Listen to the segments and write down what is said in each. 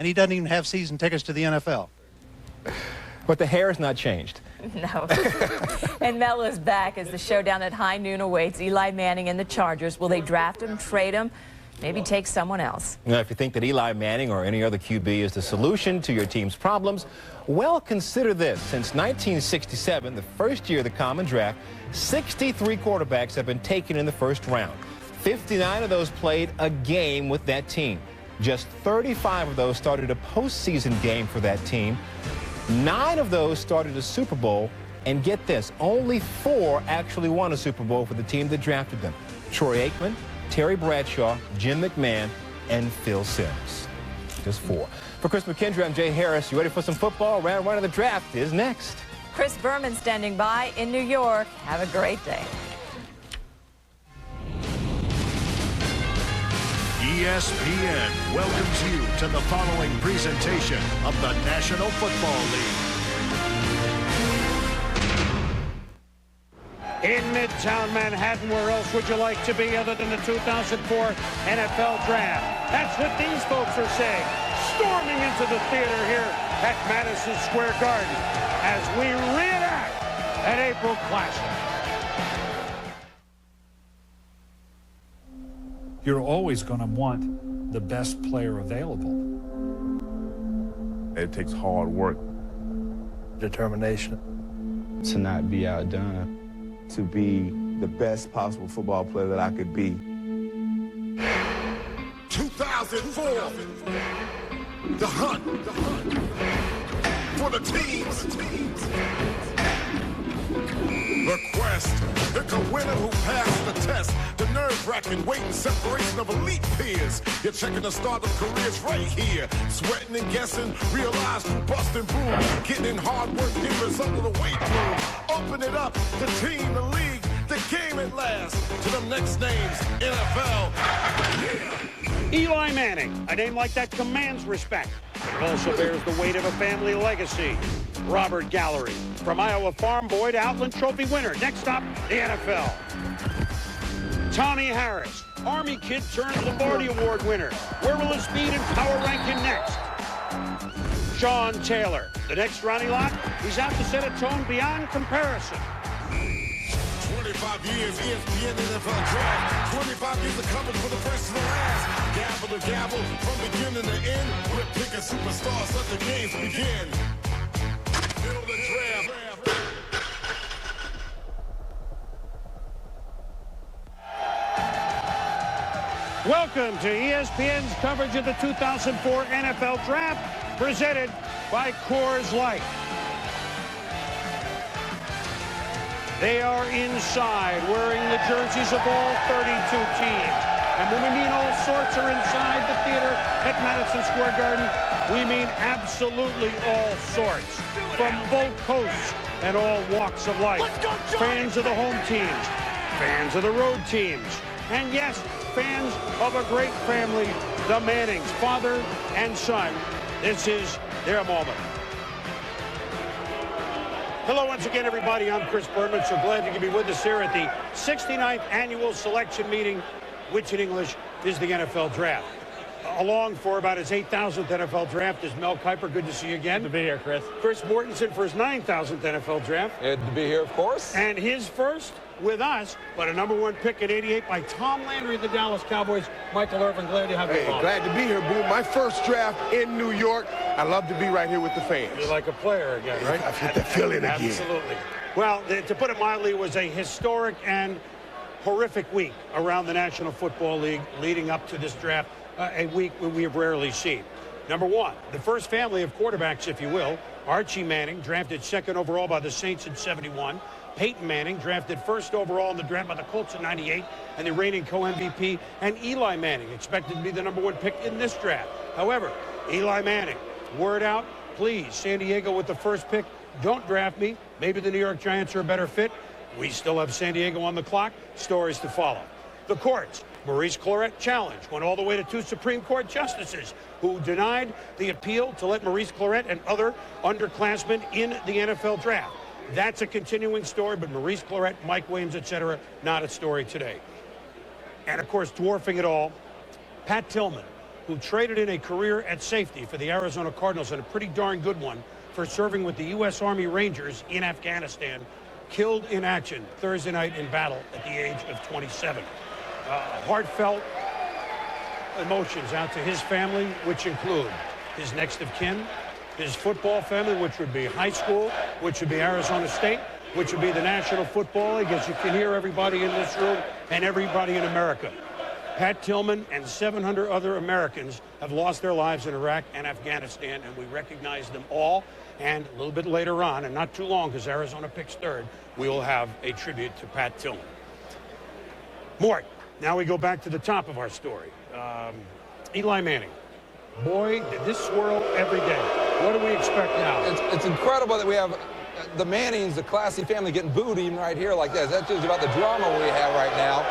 and he doesn't even have season tickets to the NFL. But the hair has not changed. No. And Mel is back as the showdown at high noon awaits Eli Manning and the Chargers. Will they draft him, trade him, maybe take someone else? Now, if you think that Eli Manning or any other QB is the solution to your team's problems, well, consider this. Since 1967, the first year of the common draft, 63 quarterbacks have been taken in the first round. 59 of those played a game with that team. Just 35 of those started a postseason game for that team. 9 of those started a Super Bowl, and get this, only 4 actually won a Super Bowl for the team that drafted them. Troy Aikman, Terry Bradshaw, Jim McMahon, and Phil Simms. Just 4. For Chris McKendry, I'm Jay Harris. You ready for some football? Round 1 of the draft is next. Chris Berman standing by in New York. Have a great day. ESPN welcomes you to the following presentation of the National Football League. In Midtown Manhattan, where else would you like to be other than the 2004 NFL Draft? That's what these folks are saying, storming into the theater here at Madison Square Garden as we reenact an April Classic. You're always going to want the best player available. It takes hard work. Determination. To not be outdone. To be the best possible football player that I could be. 2004, the hunt for the teams. The quest, it's a winner who passed the test. The nerve-wracking waiting separation of elite peers. You're checking the start of careers right here. Sweating and guessing, realize who busting boom. Getting in hard work, get result of the weight room. Open it up, the team, the league, the game at last. To them next names, NFL. Eli Manning, a name like that commands respect. It also bears the weight of a family legacy. Robert Gallery, from Iowa farm boy to Outland Trophy winner. Next stop, the NFL. Tommy Harris, Army kid turned Lombardi Award winner. Where will his speed and power rank him next? Sean Taylor, the next Ronnie Lott, he's out to set a tone beyond comparison. 25 years, ESPN NFL Draft. 25 years of coverage for the first to the last. Gavel to gavel, from beginning to end. We're picking superstars, let the games begin. Middle of the draft. Welcome to ESPN's coverage of the 2004 NFL Draft, presented by Coors Light. They are inside, wearing the jerseys of all 32 teams. And when we mean all sorts are inside the theater at Madison Square Garden, we mean absolutely all sorts. From both coasts and all walks of life. Fans of the home teams, fans of the road teams, and yes, fans of a great family, the Mannings, father and son. This is their moment. Hello once again, everybody. I'm Chris Berman. So glad you can be with us here at the 69th annual selection meeting, which in English is the NFL Draft. Along for about his 8,000th NFL Draft is Mel Kiper. Good to see you again. Good to be here, Chris. Chris Mortensen for his 9,000th NFL Draft. Good to be here, of course. And his first with us, but a #1 pick at 88 by Tom Landry of the Dallas Cowboys. Michael Irvin, glad to have you on. Glad to be here, Boo. My first draft in New York. I love to be right here with the fans. You're like a player again, right? I've hit the feeling again. Absolutely. Well, to put it mildly, it was a historic and horrific week around the National Football League leading up to this draft, a week we have rarely seen. #1, the first family of quarterbacks, if you will. Archie Manning, drafted 2nd overall by the Saints in '71. Peyton Manning, drafted 1st overall in the draft by the Colts in '98, and the reigning co-MVP. And Eli Manning, expected to be the #1 pick in this draft. However, Eli Manning, word out, please, San Diego with the first pick, don't draft me. Maybe the New York Giants are a better fit. We still have San Diego on the clock. Stories to follow. The courts, Maurice Clarett challenge went all the way to 2 Supreme Court justices who denied the appeal to let Maurice Clarett and other underclassmen in the NFL draft. That's a continuing story, but Maurice Clarett, Mike Williams, etc., not a story today. And, of course, dwarfing it all, Pat Tillman, who traded in a career at safety for the Arizona Cardinals, and a pretty darn good one, for serving with the U.S. Army Rangers in Afghanistan, killed in action Thursday night in battle at the age of 27. Heartfelt emotions out to his family, which include his next of kin, his football family, which would be high school, which would be Arizona State, which would be the National Football League, as you can hear everybody in this room and everybody in America. Pat Tillman and 700 other Americans have lost their lives in Iraq and Afghanistan, and we recognize them all. And a little bit later on, and not too long because Arizona picks third, we will have a tribute to Pat Tillman. Mort, now we go back to the top of our story. Eli Manning. Boy, did this swirl every day. What do we expect now? It's incredible that we have the Mannings, the classy family, getting booed even right here like this. That's just about the drama we have right now.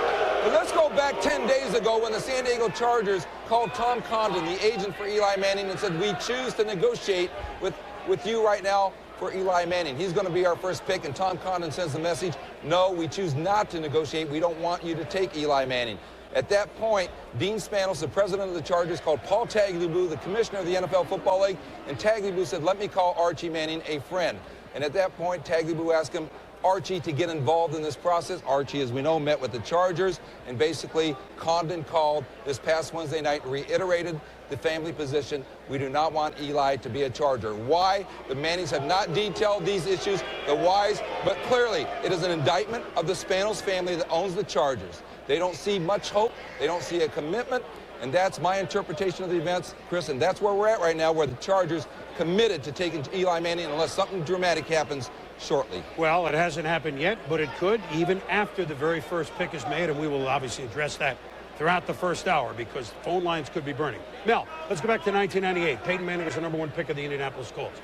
But let's go back 10 days ago when the San Diego Chargers called Tom Condon, the agent for Eli Manning, and said, we choose to negotiate with you right now for Eli Manning. He's going to be our first pick, and Tom Condon sends the message, no, we choose not to negotiate. We don't want you to take Eli Manning. At that point, Dean Spanos, the president of the Chargers, called Paul Tagliabue, the commissioner of the NFL Football League, and Tagliabue said, let me call Archie Manning a friend. And at that point, Tagliabue asked him, Archie, to get involved in this process. Archie, as we know, met with the Chargers, and basically Condon called this past Wednesday night, reiterated the family position. We do not want Eli to be a Charger. Why? The Mannings have not detailed these issues, the whys, but clearly it is an indictment of the Spanos family that owns the Chargers. They don't see much hope. They don't see a commitment. And that's my interpretation of the events, Chris, and that's where we're at right now, where the Chargers committed to taking Eli Manning unless something dramatic happens shortly. Well, it hasn't happened yet, but it could even after the very first pick is made, and we will obviously address that throughout the first hour because phone lines could be burning. Mel, let's go back to 1998. Peyton Manning was the #1 pick of the Indianapolis Colts.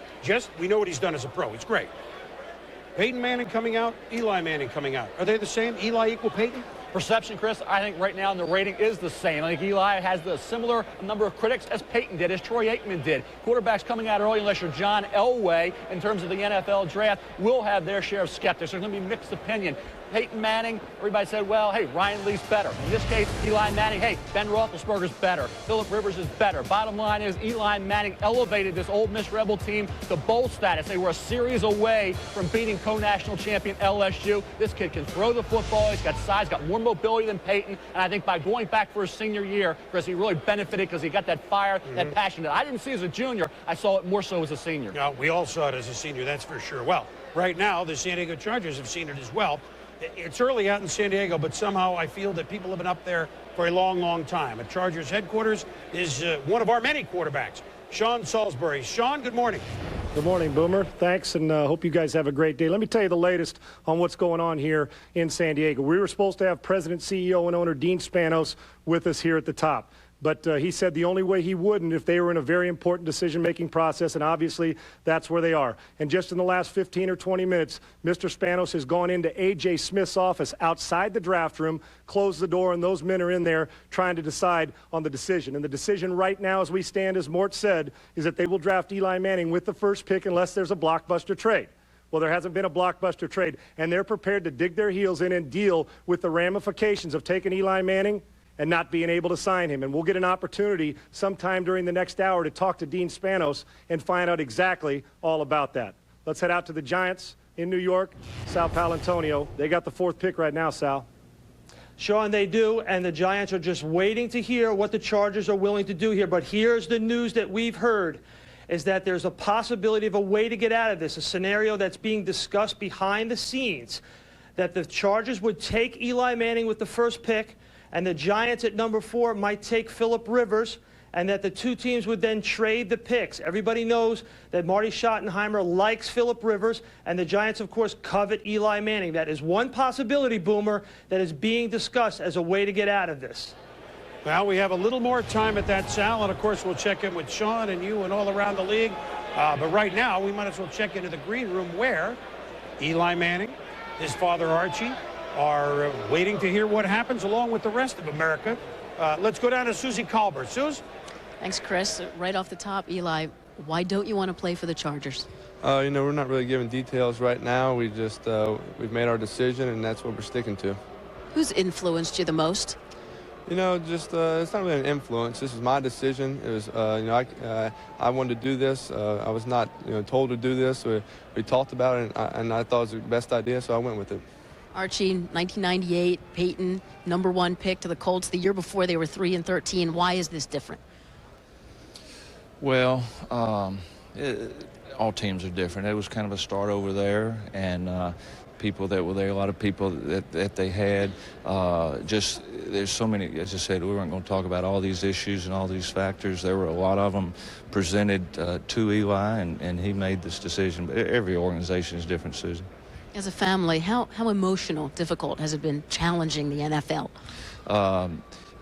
We know what he's done as a pro. It's great. Peyton Manning coming out, Eli Manning coming out. Are they the same? Eli equal Peyton? Perception, Chris, I think right now the rating is the same. I think Eli has the similar number of critics as Peyton did, as Troy Aikman did. Quarterbacks coming out early, unless you're John Elway, in terms of the NFL draft, will have their share of skeptics. There's going to be mixed opinion. Peyton Manning, everybody said, well, hey, Ryan Leaf's better. In this case, Eli Manning, hey, Ben Roethlisberger's better. Phillip Rivers is better. Bottom line is Eli Manning elevated this Ole Miss Rebel team to bowl status. They were a series away from beating co-national champion LSU. This kid can throw the football. He's got size, got more mobility than Peyton. And I think by going back for his senior year, Chris, he really benefited because he got that fire, that passion that I didn't see as a junior. I saw it more so as a senior. Yeah, we all saw it as a senior, that's for sure. Well, right now, the San Diego Chargers have seen it as well. It's early out in San Diego, but somehow I feel that people have been up there for a long, long time. At Chargers headquarters is one of our many quarterbacks, Sean Salisbury. Sean, good morning. Good morning, Boomer. Thanks, and hope you guys have a great day. Let me tell you the latest on what's going on here in San Diego. We were supposed to have President, CEO, and owner Dean Spanos with us here at the top. But he said the only way he wouldn't if they were in a very important decision-making process, and obviously that's where they are. And just in the last 15 or 20 minutes, Mr. Spanos has gone into A.J. Smith's office outside the draft room, closed the door, and those men are in there trying to decide on the decision. And the decision right now, as we stand, as Mort said, is that they will draft Eli Manning with the first pick unless there's a blockbuster trade. Well, there hasn't been a blockbuster trade, and they're prepared to dig their heels in and deal with the ramifications of taking Eli Manning and not being able to sign him. And we'll get an opportunity sometime during the next hour to talk to Dean Spanos and find out exactly all about that. Let's head out to the Giants in New York, Sal Palantonio. They got the 4th pick right now, Sal. Sean, they do, and the Giants are just waiting to hear what the Chargers are willing to do here. But here's the news that we've heard, is that there's a possibility of a way to get out of this, a scenario that's being discussed behind the scenes, that the Chargers would take Eli Manning with the first pick, and the Giants at number 4 might take Phillip Rivers, and that the two teams would then trade the picks. Everybody knows that Marty Schottenheimer likes Phillip Rivers, and the Giants, of course, covet Eli Manning. That is one possibility, Boomer, that is being discussed as a way to get out of this. Well, we have a little more time at that, Sal, and of course we'll check in with Sean and you and all around the league. But right now, we might as well check into the green room where Eli Manning, his father Archie, are waiting to hear what happens along with the rest of America. Let's go down to Susie Colbert. Suze? Thanks, Chris. Right off the top, Eli, why don't you want to play for the Chargers? You know, we're not really giving details right now. We just, we've made our decision, and that's what we're sticking to. Who's influenced you the most? You know, just it's not really an influence. This is my decision. It was, you know, I wanted to do this. I was not, you know, told to do this. We talked about it, and I thought it was the best idea, so I went with it. Archie, 1998, Peyton, #1 pick to the Colts. The year before, they were 3-13. Why is this different? Well, all teams are different. It was kind of a start over there, and people that were there, a lot of people that they had. Just there's so many. As I said, we weren't going to talk about all these issues and all these factors. There were a lot of them presented to Eli, and he made this decision. But every organization is different, Susan. As a family, how emotional, difficult has it been challenging the NFL?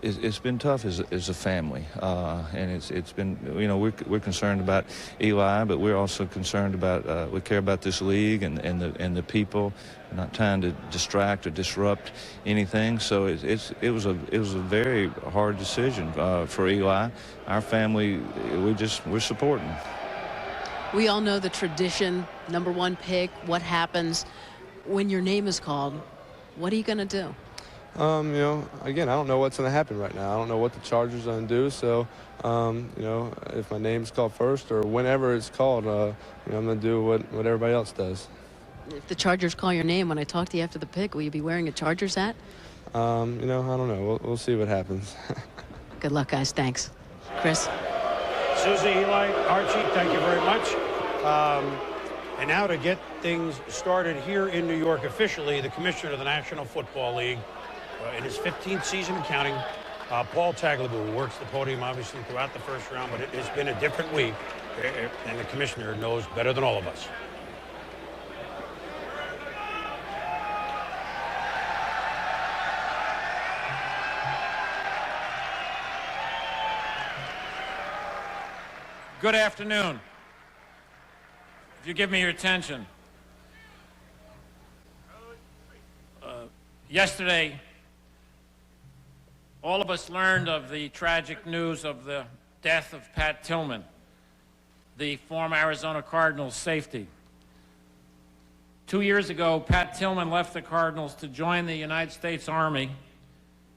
It's been tough as a family, and it's been, you know, we're concerned about Eli, but we're also concerned about we care about this league and the people, not trying to distract or disrupt anything. So it was a very hard decision for Eli. Our family, we're supporting. We all know the tradition, #1 pick. What happens when your name is called? What are you going to do? You know, again, I don't know what's going to happen right now. I don't know what the Chargers are going to do. So, you know, if my name's called first or whenever it's called, you know, I'm going to do what everybody else does. If the Chargers call your name when I talk to you after the pick, will you be wearing a Chargers hat? You know, I don't know. We'll see what happens. Good luck, guys. Thanks. Chris? Susie, Eli, Archie, thank you very much. And now to get things started here in New York officially, the commissioner of the National Football League, in his 15th season and counting, Paul Tagliabue, who works the podium obviously throughout the first round, but it has been a different week, and the commissioner knows better than all of us. Good afternoon. If you give me your attention. Yesterday, all of us learned of the tragic news of the death of Pat Tillman, the former Arizona Cardinals safety. 2 years ago, Pat Tillman left the Cardinals to join the United States Army,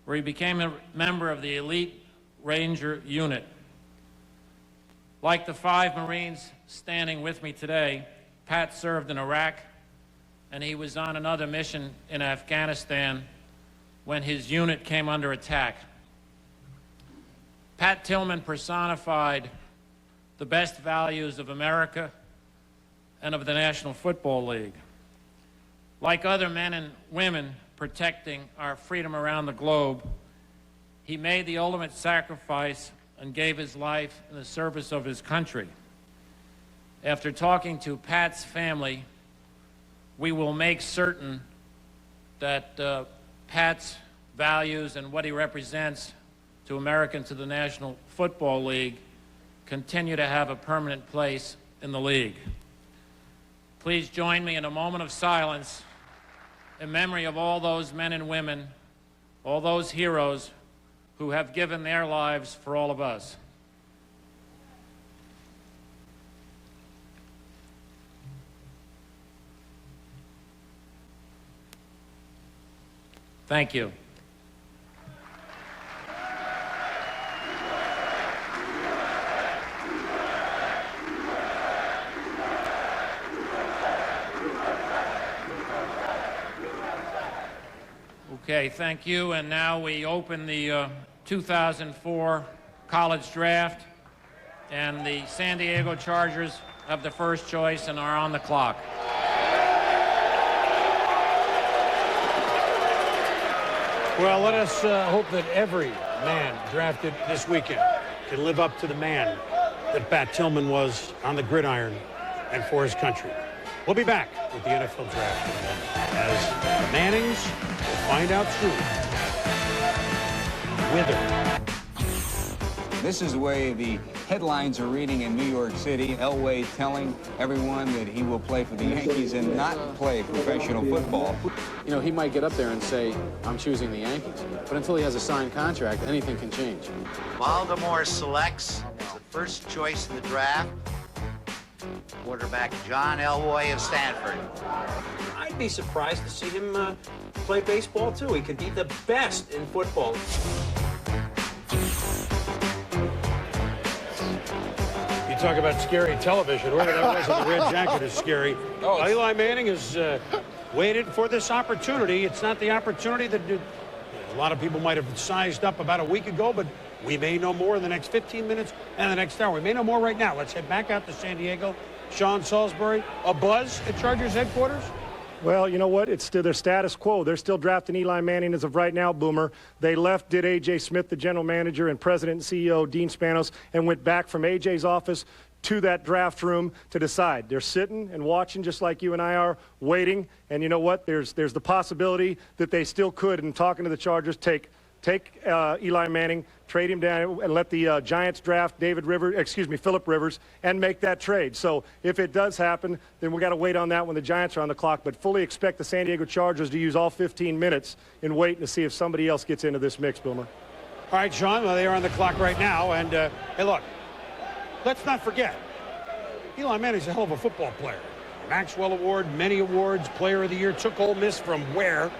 where he became a member of the elite Ranger unit. Like the 5 Marines standing with me today, Pat served in Iraq, and he was on another mission in Afghanistan when his unit came under attack. Pat Tillman personified the best values of America and of the National Football League. Like other men and women protecting our freedom around the globe, he made the ultimate sacrifice and gave his life in the service of his country. After talking to Pat's family, we will make certain that Pat's values and what he represents to America and to the National Football League continue to have a permanent place in the league. Please join me in a moment of silence in memory of all those men and women, all those heroes who have given their lives for all of us. Thank you. Okay, thank you. And now we open the 2004 college draft, and the San Diego Chargers have the first choice and are on the clock. Well, let us hope that every man drafted this weekend can live up to the man that Pat Tillman was on the gridiron and for his country. We'll be back with the NFL Draft as the Mannings will find out through Wither. This is the way the headlines are reading in New York City. Elway telling everyone that he will play for the Yankees and not play professional football. You know, he might get up there and say, I'm choosing the Yankees. But until he has a signed contract, anything can change. Baltimore selects as the first choice in the draft quarterback John Elway of Stanford. I'd be surprised to see him play baseball, too. He could be the best in football. talk about scary television. Whoever that was in the red jacket is scary. Eli Manning has waited for this opportunity. It's not the opportunity that a lot of people might have sized up about a week ago, but we may know more in the next 15 minutes and the next hour. We may know more right now. Let's head back out to San Diego. Sean Salisbury, a buzz at Chargers headquarters? Well, you know what? It's still their status quo. They're still drafting Eli Manning as of right now, Boomer. They left, did A.J. Smith, the general manager, and president and CEO, Dean Spanos, and went back from A.J.'s office to that draft room to decide. They're sitting and watching just like you and I are, waiting. And you know what? There's the possibility that they still could, in talking to the Chargers, take Eli Manning, trade him down, and let the Giants draft Phillip Rivers, and make that trade. So if it does happen, then we got to wait on that when the Giants are on the clock. But fully expect the San Diego Chargers to use all 15 minutes and wait to see if somebody else gets into this mix, Boomer. All right, Sean, well, they are on the clock right now. And, hey, look, let's not forget, Eli Manning's a hell of a football player. Maxwell Award, many awards, Player of the Year, took Ole Miss from where?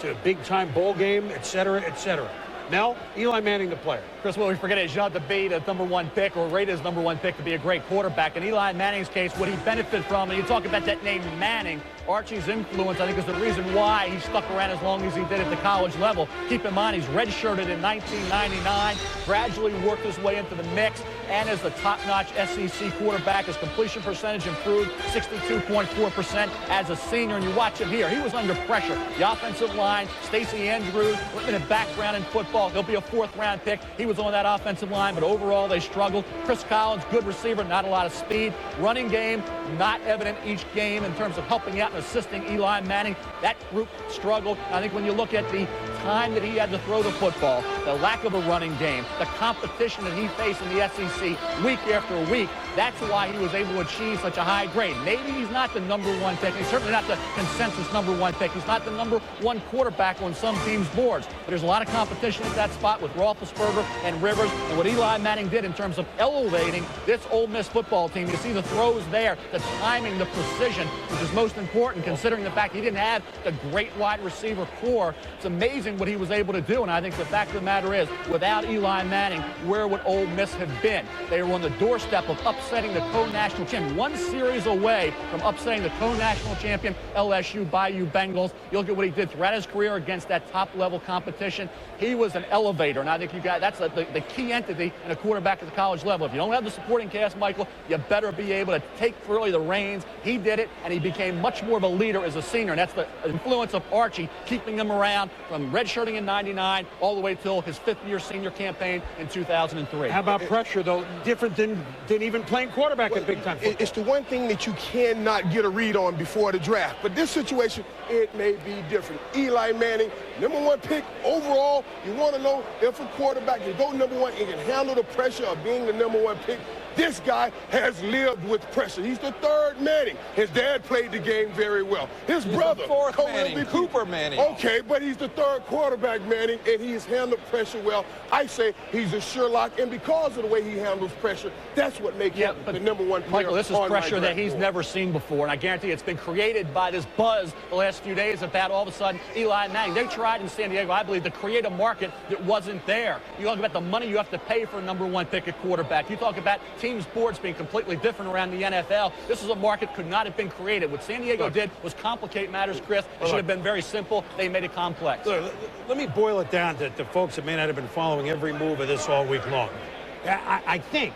To a big-time bowl game, et cetera, et cetera. Mel, Eli Manning the player. Chris, what we forget is Jean Debate, a #1 pick, or rated as #1 pick to be a great quarterback. In Eli Manning's case, what he benefited from, and you talk about that name Manning, Archie's influence, I think, is the reason why he stuck around as long as he did at the college level. Keep in mind, he's redshirted in 1999, gradually worked his way into the mix, and as the top-notch SEC quarterback, his completion percentage improved 62.4% as a senior. And you watch him here. He was under pressure. The offensive line, Stacey Andrews, limited background in football. He'll be a 4th-round pick. He was on that offensive line, but overall they struggled. Chris Collins, good receiver, not a lot of speed. Running game, not evident each game in terms of helping out and assisting Eli Manning. That group struggled. I think when you look at the time that he had to throw the football, the lack of a running game, the competition that he faced in the SEC week after week, that's why he was able to achieve such a high grade. Maybe he's not the #1 pick. He's certainly not the consensus #1 pick. He's not the #1 quarterback on some teams' boards. But there's a lot of competition at that spot with Roethlisberger and Rivers. And what Eli Manning did in terms of elevating this Ole Miss football team, you see the throws there, the timing, the precision, which is most important considering the fact he didn't have the great wide receiver core. It's amazing what he was able to do. And I think the fact of the matter is, without Eli Manning, where would Ole Miss have been? They were on the doorstep of upsetting the co-national champion, one series away from upsetting the co-national champion LSU Bayou Bengals. You look at what he did throughout his career against that top-level competition. He was an elevator, and I think that's the key entity in a quarterback at the college level. If you don't have the supporting cast, Michael, you better be able to take really the reins. He did it, and he became much more of a leader as a senior, and that's the influence of Archie, keeping him around from redshirting in '99 all the way till his 5th-year senior campaign in 2003. How about pressure, though? Different than even playing quarterback at big-time football. It's the one thing that you cannot get a read on before the draft. But this situation, it may be different. Eli Manning, #1 pick overall. You want to know if a quarterback can go #1 and can handle the pressure of being the #1 pick. This guy has lived with pressure. He's the 3rd Manning. His dad played the game very well. His brother, the 4th Manning, Cooper Manning. Okay, but he's the 3rd quarterback Manning, and he's handled pressure well. I say he's a Sherlock, and because of the way he handles pressure, that's what makes him the #1 player. Michael, this is pressure that he's never seen before, and I guarantee it's been created by this buzz the last few days about all of a sudden Eli Manning. They tried in San Diego, I believe, to create a market that wasn't there. You talk about the money you have to pay for a #1 pick at quarterback. You talk about teams' boards being completely different around the NFL. This is a market could not have been created. What San Diego did was complicate matters, Chris. It should have been very simple. They made it complex. Look, let me boil it down to folks that may not have been following every move of this all week long. I think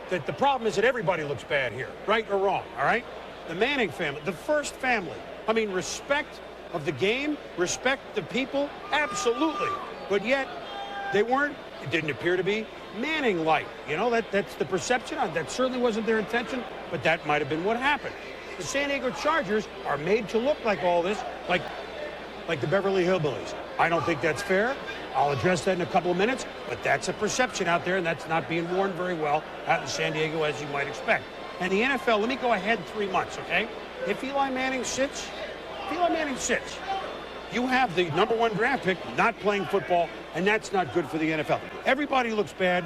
that the problem is that everybody looks bad here, right or wrong, all right? The Manning family, the first family. I mean, respect of the game, respect the people, absolutely. But yet, they weren't, it didn't appear to be Manning-like. You know, that's the perception. That certainly wasn't their intention, but that might have been what happened. The San Diego Chargers are made to look like all this, like the Beverly Hillbillies. I don't think that's fair. I'll address that in a couple of minutes, but that's a perception out there, and that's not being worn very well out in San Diego, as you might expect. And the NFL, let me go ahead 3 months, okay? If Eli Manning sits, you have the #1 draft pick not playing football, and that's not good for the NFL. Everybody looks bad.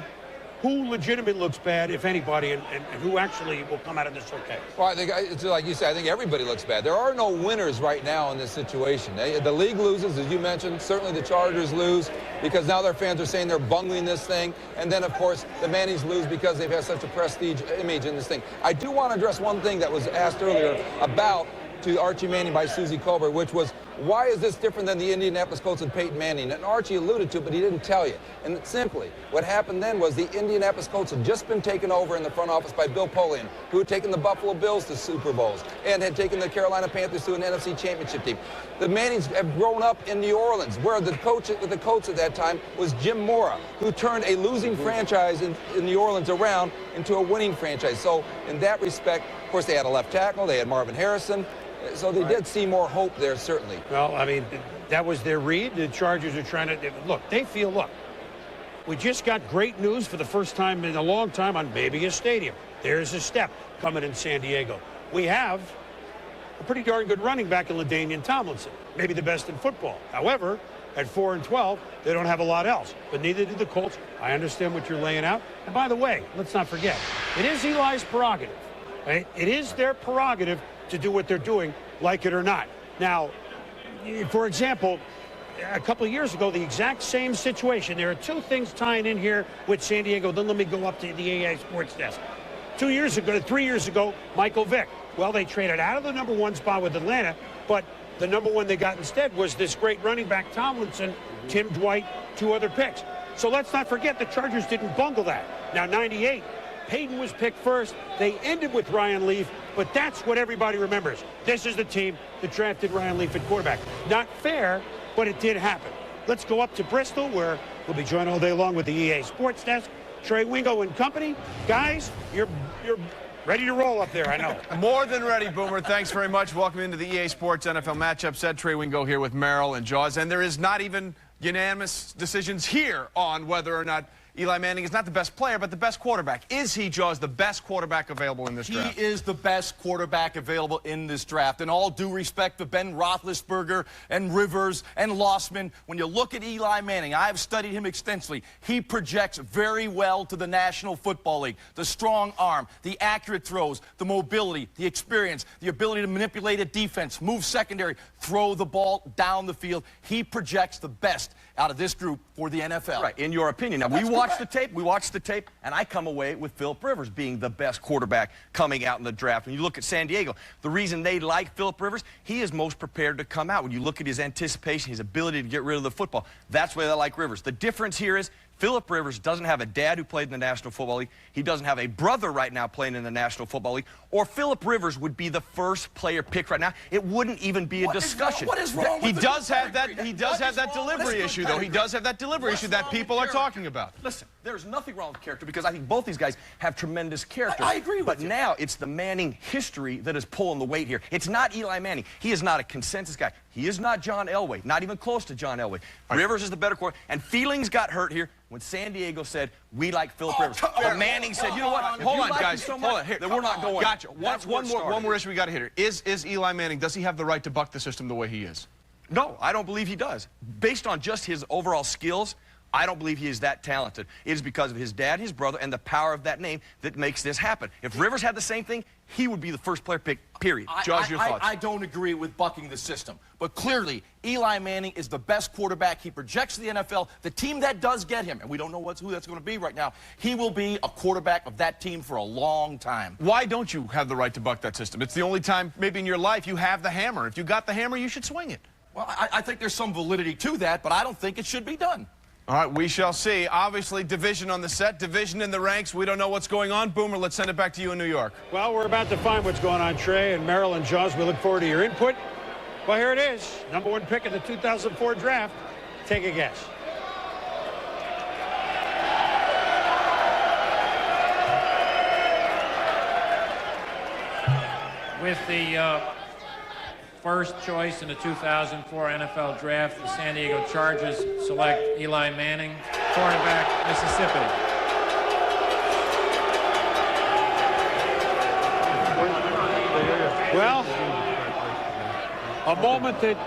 who legitimately looks bad, if anybody, and who actually will come out of this okay? Well, I think, it's like you said, I think everybody looks bad. There are no winners right now in this situation. The league loses, as you mentioned. Certainly the Chargers lose because now their fans are saying they're bungling this thing. And then, of course, the Mannings lose because they've had such a prestige image in this thing. I do want to address one thing that was asked earlier about to Archie Manning by Susie Colbert, which was, why is this different than the Indianapolis Colts and Peyton Manning? And Archie alluded to it, but he didn't tell you. And simply, what happened then was the Indianapolis Colts had just been taken over in the front office by Bill Polian, who had taken the Buffalo Bills to Super Bowls and had taken the Carolina Panthers to an NFC Championship team. The Mannings have grown up in New Orleans, where the coach at that time was Jim Mora, who turned a losing franchise in New Orleans around into a winning franchise. So in that respect, of course, they had a left tackle, they had Marvin Harrison. So they did see more hope there, certainly. Well, I mean, that was their read. The Chargers are trying to, look, they feel, look, we just got great news for the first time in a long time on maybe a stadium. There's a step coming in San Diego. We have a pretty darn good running back in LaDainian Tomlinson, maybe the best in football. However, at 4-12, they don't have a lot else, but neither did the Colts. I understand what you're laying out. And by the way, let's not forget, it is Eli's prerogative. Right? It is their prerogative to do what they're doing, like it or not. Now, for example, a couple of years ago, the exact same situation. There are two things tying in here with San Diego. Then let me go up to the EA Sports Desk. 3 years ago, Michael Vick. Well, they traded out of the number one spot with Atlanta, but the number one they got instead was this great running back, Tomlinson, Tim Dwight, 2 other picks. So let's not forget the Chargers didn't bungle that. Now, 98. Peyton was picked first. They ended with Ryan Leaf, but that's what everybody remembers. This is the team that drafted Ryan Leaf at quarterback. Not fair, but it did happen. Let's go up to Bristol, where we'll be joined all day long with the EA Sports Desk. Trey Wingo and company. Guys, you're ready to roll up there, I know. More than ready, Boomer. Thanks very much. Welcome into the EA Sports NFL matchup set. Trey Wingo here with Merrill and Jaws. And there is not even unanimous decisions here on whether or not Eli Manning is not the best player, but the best quarterback. Is he, Jaws, the best quarterback available in this draft? He is the best quarterback available in this draft. In all due respect to Ben Roethlisberger and Rivers and Lossman, when you look at Eli Manning, I've studied him extensively. He projects very well to the National Football League. The strong arm, the accurate throws, the mobility, the experience, the ability to manipulate a defense, move secondary, throw the ball down the field. He projects the best out of this group for the NFL. Right, in your opinion. Now, we watched the tape, and I come away with Philip Rivers being the best quarterback coming out in the draft. When you look at San Diego, the reason they like Philip Rivers, he is most prepared to come out. When you look at his anticipation, his ability to get rid of the football, that's why they like Rivers. The difference here is Philip Rivers doesn't have a dad who played in the National Football League. He doesn't have a brother right now playing in the National Football League. Or Philip Rivers would be the first player picked right now. It wouldn't even be a discussion. What is wrong with He does have that delivery issue, though. He does have that delivery issue that people are talking about. Listen, there's nothing wrong with character because I think both these guys have tremendous character. I agree with you. But now it's the Manning history that is pulling the weight here. It's not Eli Manning. He is not a consensus guy. He is not John Elway, not even close to John Elway. Rivers is the better quarterback. And feelings got hurt here when San Diego said, we like Philip Rivers. But Manning said, you know what? Hold on, guys. Hold on. Then we're not going. Gotcha. One more issue we got to hit here. Is Eli Manning, does he have the right to buck the system the way he is? No, I don't believe he does. Based on just his overall skills, I don't believe he is that talented. It is because of his dad, his brother, and the power of that name that makes this happen. If Rivers had the same thing, he would be the first player picked, period. Jaws, your thoughts? I don't agree with bucking the system. But clearly, Eli Manning is the best quarterback. He projects to the NFL. The team that does get him, and we don't know who that's going to be right now, he will be a quarterback of that team for a long time. Why don't you have the right to buck that system? It's the only time maybe in your life you have the hammer. If you got the hammer, you should swing it. Well, I think there's some validity to that, but I don't think it should be done. All right, we shall see. Obviously, division on the set, division in the ranks. We don't know what's going on. Boomer, let's send it back to you in New York. Well, we're about to find what's going on, Trey and Merrill and Jaws. We look forward to your input. Well, here it is. #1 pick in the 2004 draft. Take a guess. With the first choice in the 2004 NFL Draft, the San Diego Chargers select Eli Manning, quarterback, Mississippi. Well, a moment that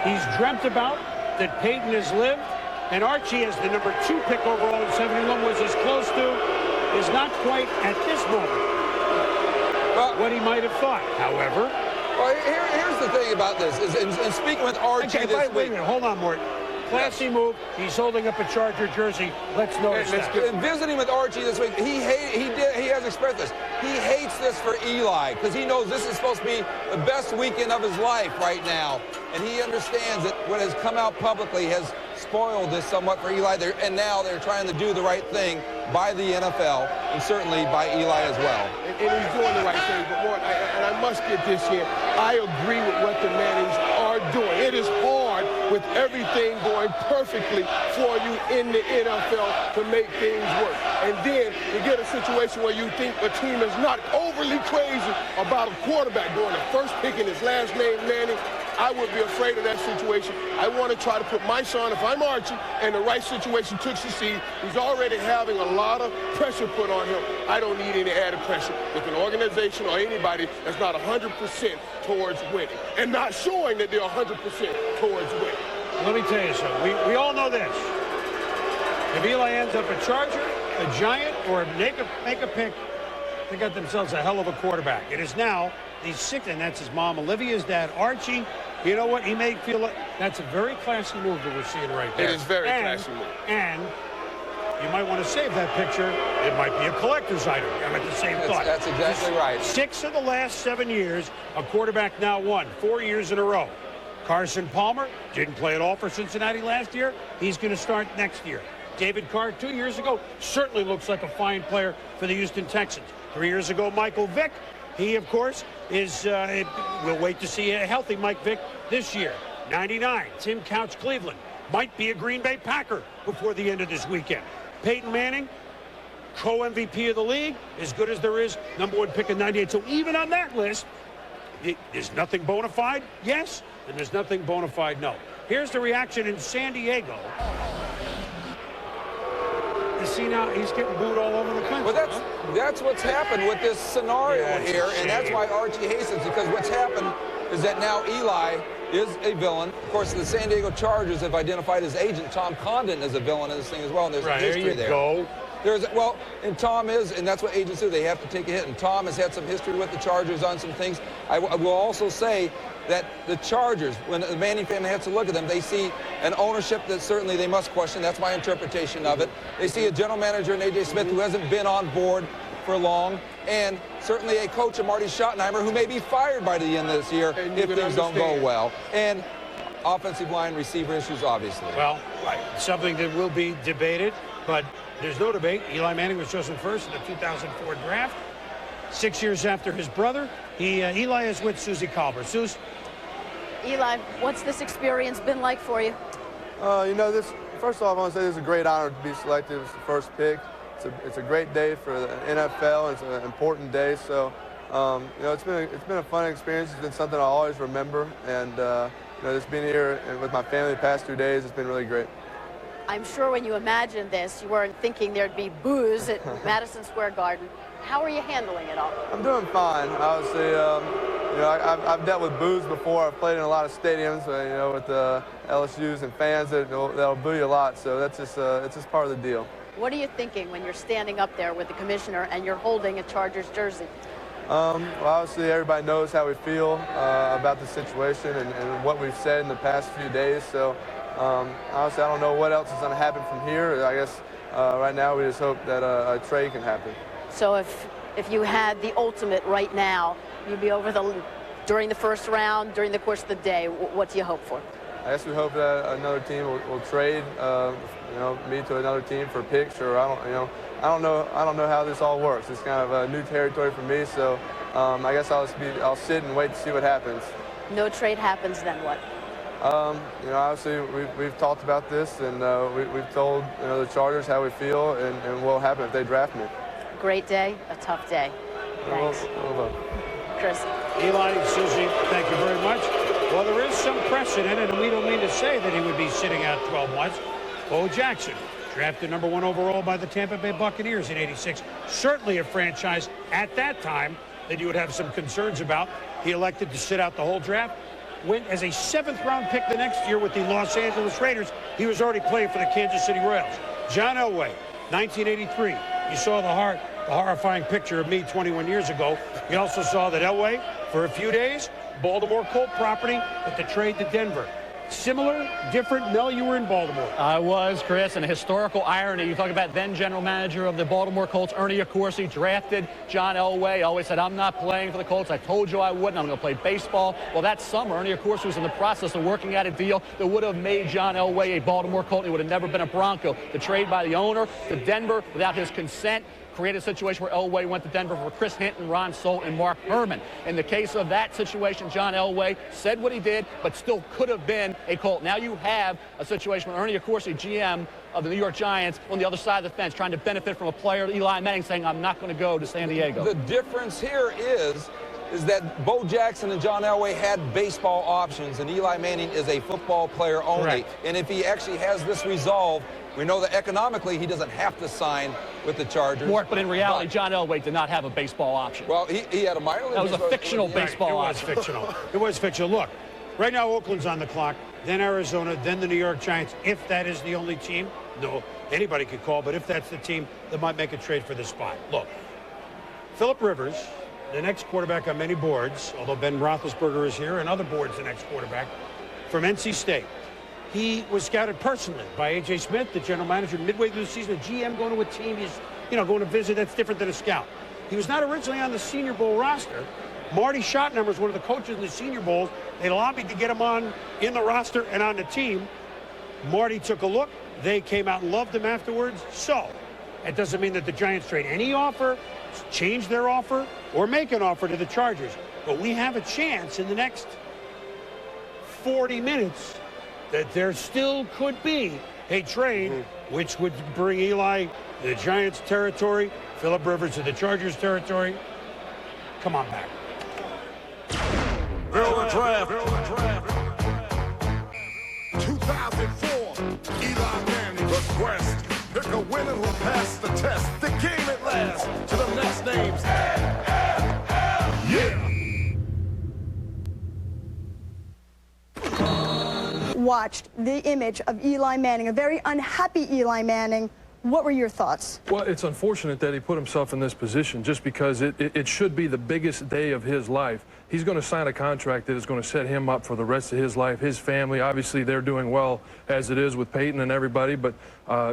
he's dreamt about, that Peyton has lived, And Archie, as the number 2 pick overall in 71, was as close to, is not quite at this moment what he might have thought. However, well, here's the thing about this, is in speaking with Archie this week. Wait a minute, hold on, Mort. Classy move. He's holding up a Charger jersey. Let's notice that. In visiting with Archie this week, he has expressed this. He hates this for Eli because he knows this is supposed to be the best weekend of his life right now, and he understands that what has come out publicly has spoiled this somewhat for Eli. And now they're trying to do the right thing by the NFL and certainly by Eli as well. And he's doing the right thing. But Mort, and I must get this here. I agree with what the Mannings are doing. It is hard with everything going perfectly for you in the NFL to make things work. And then you get a situation where you think a team is not overly crazy about a quarterback doing the first pick in his last name, Manning. I would be afraid of that situation. I want to try to put my son, if I'm Archie, and the right situation to succeed. He's already having a lot of pressure put on him. I don't need any added pressure with an organization or anybody that's not 100% towards winning and not showing that they're 100% towards winning. Let me tell you something. We all know this. If Eli ends up a Charger, a Giant, or make a pick, they got themselves a hell of a quarterback. It is now the 6th, and that's his mom, Olivia's dad, Archie. You know what? He may feel like that's a very classy move that we're seeing right there. It is very classy move. And you might want to save that picture. It might be a collector's item. I'm at the same thought. That's exactly right. 6 of the last 7 years, a quarterback now won 4 years in a row. Carson Palmer didn't play at all for Cincinnati last year. He's going to start next year. David Carr 2 years ago certainly looks like a fine player for the Houston Texans. 3 years ago, Michael Vick. He, of course, is, we'll wait to see a healthy Mike Vick this year. 99, Tim Couch, Cleveland. Might be a Green Bay Packer before the end of this weekend. Peyton Manning, co-MVP of the league, as good as there is, number 1 pick in 98. So even on that list, there's nothing bona fide, yes, and there's nothing bona fide, no. Here's the reaction in San Diego. You see now, he's getting booed all over the country. Well, that's what's happened with this scenario here, and that's why Archie hastens, because what's happened is that now Eli is a villain. Of course, the San Diego Chargers have identified his agent, Tom Condon, as a villain in this thing as well, and there's a history there. Go. Well, and Tom is, and that's what agents do. They have to take a hit, and Tom has had some history with the Chargers on some things. I will also say that the Chargers, when the Manning family has to look at them, they see an ownership that certainly they must question. That's my interpretation of it. They see a general manager in A.J. Smith who hasn't been on board for long, and certainly a coach in Marty Schottenheimer who may be fired by the end of this year if things don't go well. And offensive line receiver issues, obviously. Well, right. Something that will be debated, but there's no debate. Eli Manning was chosen first in the 2004 draft. 6 years after his brother, Eli is with Susie Colbert. Suze? Eli, what's this experience been like for you? You know, first of all, I want to say this is a great honor to be selected as the first pick. It's a great day for the NFL. It's an important day. So, you know, it's been a fun experience. It's been something I'll always remember. And, you know, just being here and with my family the past 2 days, it's been really great. I'm sure when you imagined this, you weren't thinking there'd be boos at Madison Square Garden. How are you handling it all? I'm doing fine. Obviously, you know, I've dealt with boos before. I've played in a lot of stadiums, you know, with LSUs and fans that'll boo you a lot. So that's just it's just part of the deal. What are you thinking when you're standing up there with the commissioner and you're holding a Chargers jersey? Well, obviously, everybody knows how we feel about the situation and what we've said in the past few days. So, honestly, I don't know what else is going to happen from here. I guess right now we just hope that a trade can happen. So if you had the ultimate right now, you'd be over during the first round, during the course of the day. What do you hope for? I guess we hope that another team will trade, you know, me to another team for picks, or I don't know how this all works. It's kind of a new territory for me, so I guess I'll sit and wait to see what happens. No trade happens, then what? You know, obviously we've talked about this, and we've told, you know, the Chargers how we feel and what will happen if they draft me. Great day, a tough day. Thanks. Chris. Eli and Susie, thank you very much. Well, there is some precedent, and we don't mean to say that he would be sitting out 12 months. Bo Jackson, drafted number 1 overall by the Tampa Bay Buccaneers in '86. Certainly a franchise at that time that you would have some concerns about. He elected to sit out the whole draft. went as a 7th-round pick the next year with the Los Angeles Raiders. He was already playing for the Kansas City Royals. John Elway, 1983. You saw the horrifying picture of me 21 years ago. You also saw that Elway, for a few days, Baltimore Colt property, but the trade to Denver. Similar, different. Mel, you were in Baltimore. I was, Chris, and a historical irony. You talk about then general manager of the Baltimore Colts, Ernie Accorsi, drafted John Elway. Always said, I'm not playing for the Colts. I told you I wouldn't. I'm going to play baseball. Well, that summer, Ernie Accorsi was in the process of working out a deal that would have made John Elway a Baltimore Colt. He would have never been a Bronco. The trade by the owner to Denver without his consent created a situation where Elway went to Denver for Chris Hinton, Ron Solt, and Mark Herman. In the case of that situation, John Elway said what he did, but still could have been a Colt. Now you have a situation where Ernie Accorsi, GM of the New York Giants, on the other side of the fence, trying to benefit from a player, Eli Manning, saying, I'm not going to go to San Diego. The difference here is that Bo Jackson and John Elway had baseball options, and Eli Manning is a football player only. Correct. And if he actually has this resolve, we know that economically he doesn't have to sign with the Chargers. But in reality, John Elway did not have a baseball option. Well, he had a minor league. That was a fictional baseball option. It was fictional. It was fictional. Look, right now Oakland's on the clock, then Arizona, then the New York Giants. If that is the only team, no, anybody could call, but if that's the team, they might make a trade for the spot. Look, Phillip Rivers, the next quarterback on many boards, although Ben Roethlisberger is here, and other boards, the next quarterback, from NC State. He was scouted personally by A.J. Smith, the general manager, midway through the season. A GM going to a team, he's, going to visit. That's different than a scout. He was not originally on the Senior Bowl roster. Marty Schottenheimer was one of the coaches in the Senior Bowls. They lobbied to get him on in the roster and on the team. Marty took a look. They came out and loved him afterwards. So it doesn't mean that the Giants trade any offer, change their offer, or make an offer to the Chargers. But we have a chance in the next 40 minutes that there still could be a trade, which would bring Eli to the Giants' territory, Phillip Rivers to the Chargers' territory. Come on back. Build a draft. 2004, Eli Manning request. Pick a winner who passed the test. The game at last. To the next names. Yeah. Watched the image of Eli Manning, a very unhappy Eli Manning. What were your thoughts? Well, it's unfortunate that he put himself in this position just because it should be the biggest day of his life. He's going to sign a contract that is going to set him up for the rest of his life, his family. Obviously, they're doing well as it is with Peyton and everybody, but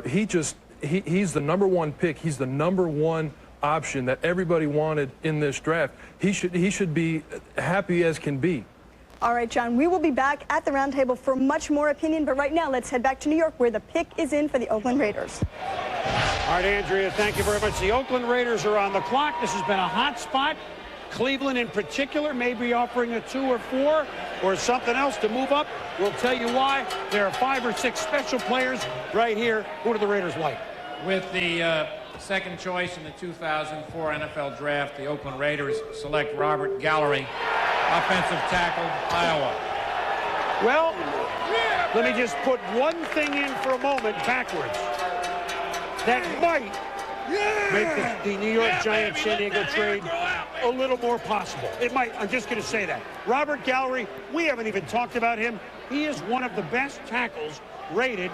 he's the #1 pick. He's the #1 option that everybody wanted in this draft. He should be happy as can be. All right, John, we will be back at the roundtable for much more opinion, but right now let's head back to New York where the pick is in for the Oakland Raiders. All right, Andrea, thank you very much. The Oakland Raiders are on the clock. This has been a hot spot. Cleveland in particular may be offering a 2 or 4 or something else to move up. We'll tell you why. There are 5 or 6 special players right here. Who do the Raiders like? With the second choice in the 2004 NFL Draft, the Oakland Raiders select Robert Gallery, offensive tackle, Iowa. Well, let me just put one thing in for a moment backwards. That might make the New York Giants San Diego trade a little more possible. It might. I'm just going to say that. Robert Gallery, we haven't even talked about him. He is one of the best tackles rated